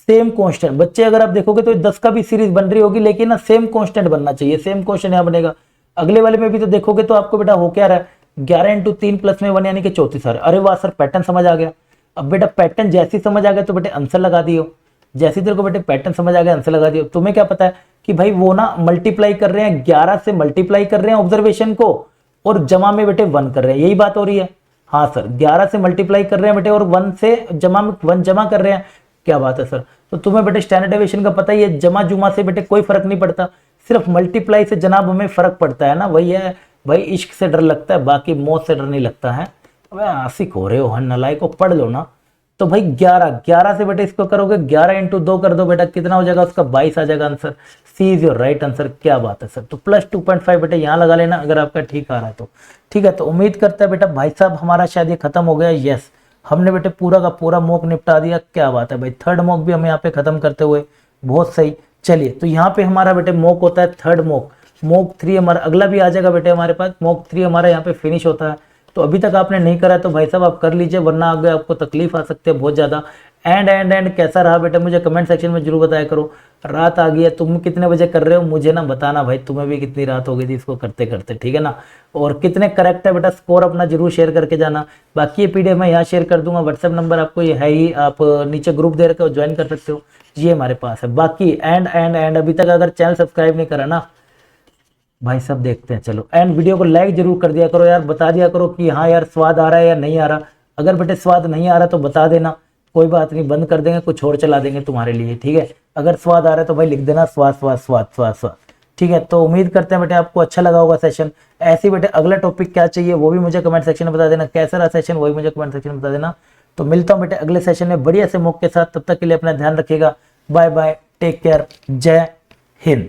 सेम कांस्टेंट। बच्चे अगर आप देखोगे तो 10 का भी सीरीज बन रही होगी, लेकिन ना सेम कांस्टेंट बनना चाहिए, सेम कांस्टेंट यहाँ बनेगा। अगले वाले में भी तो देखोगे तो आपको बेटा हो क्या रहा है, 11 इंटू 3 प्लस में 1 यानी कि 34 आ रहा है। अरे वाह सर, पैटर्न समझ आ गया। अब बेटा पैटर्न जैसी समझ आ गया तो बेटे आंसर लगा दियो, जैसी तेरे को बेटे पैटर्न समझ आ गया आंसर लगा दियो। तुम्हें क्या पता है कि भाई वो ना मल्टीप्लाई कर रहे हैं, 11 से मल्टीप्लाई कर रहे हैं ऑब्जर्वेशन को, और जमा में बेटे 1 कर रहे हैं, यही बात हो रही है। हाँ सर, 11 से मल्टीप्लाई कर रहे हैं बेटे और 1 से जमा में 1 जमा कर रहे हैं, क्या बात है सर। तो तुम्हें बेटे स्टैंडर्ड डेविएशन का पता ही है, जमा जुमा से बेटे कोई फर्क नहीं पड़ता, सिर्फ मल्टीप्लाई से जनाब हमें फर्क पड़ता है ना, वही है भाई, इश्क से डर लगता है, बाकी मौत से डर नहीं लगता है। अब आशिक हो रहे हो, हन नलायक को पढ़ लो ना। तो भाई 11 से बेटे इसको करोगे, 11 इंटू 2 कर दो बेटा, कितना हो जाएगा, उसका 22 आ जाएगा answer. C is your right answer, क्या बात है सर। तो प्लस 2.5 बेटे यहाँ लगा लेना अगर आपका ठीक आ रहा है तो। ठीक है, तो उम्मीद करता है बेटा भाई साहब हमारा शायद ये खत्म हो गया। यस, हमने बेटे पूरा का पूरा मॉक निपटा दिया, क्या बात है भाई। थर्ड मॉक भी हम यहाँ पे खत्म करते हुए, बहुत सही। चलिए, तो यहाँ पे हमारा बेटे मॉक होता है थर्ड मॉक, मॉक 3 हमारा अगला भी आ जाएगा बेटे हमारे पास, मॉक 3 हमारा यहाँ पे फिनिश होता है। तो अभी तक आपने नहीं करा तो भाई साहब आप कर लीजिए, वरना आगे आपको तकलीफ आ सकती है बहुत ज़्यादा। एंड कैसा रहा बेटा मुझे कमेंट सेक्शन में जरूर बताया करो। रात आ गई है, तुम कितने बजे कर रहे हो मुझे ना बताना भाई, तुम्हें भी कितनी रात हो गई थी इसको करते करते, ठीक है ना। और कितने करेक्ट है बेटा स्कोर अपना जरूर शेयर करके जाना। बाकी ये पीडीएफ मैं यहाँ शेयर कर दूंगा, व्हाट्सएप नंबर आपको ये है ही, आप नीचे ग्रुप दे रखे हो, ज्वाइन कर सकते हो, ये हमारे पास है। बाकी एंड अभी तक अगर चैनल सब्सक्राइब नहीं करा ना भाई सब, देखते हैं चलो। एंड वीडियो को लाइक जरूर कर दिया करो यार, बता दिया करो कि हाँ यार स्वाद आ रहा है या नहीं आ रहा। अगर बेटे स्वाद नहीं आ रहा तो बता देना, कोई बात नहीं, बंद कर देंगे, कुछ और चला देंगे तुम्हारे लिए, ठीक है। अगर स्वाद आ रहा है तो भाई लिख देना स्वाद स्वाद स्वाद स्वाद स्वाद, ठीक है। तो उम्मीद करते हैं बेटे आपको अच्छा लगा होगा सेशन। ऐसे बेटे अगला टॉपिक क्या चाहिए वो भी मुझे कमेंट सेक्शन में बता देना, कैसा रहा सेशन वही मुझे कमेंट सेक्शन में बता देना। तो मिलता हूँ बेटे अगले सेशन में बढ़िया से मॉक के साथ, तब तक के लिए अपना ध्यान रखिएगा। बाय बाय, टेक केयर, जय हिंद।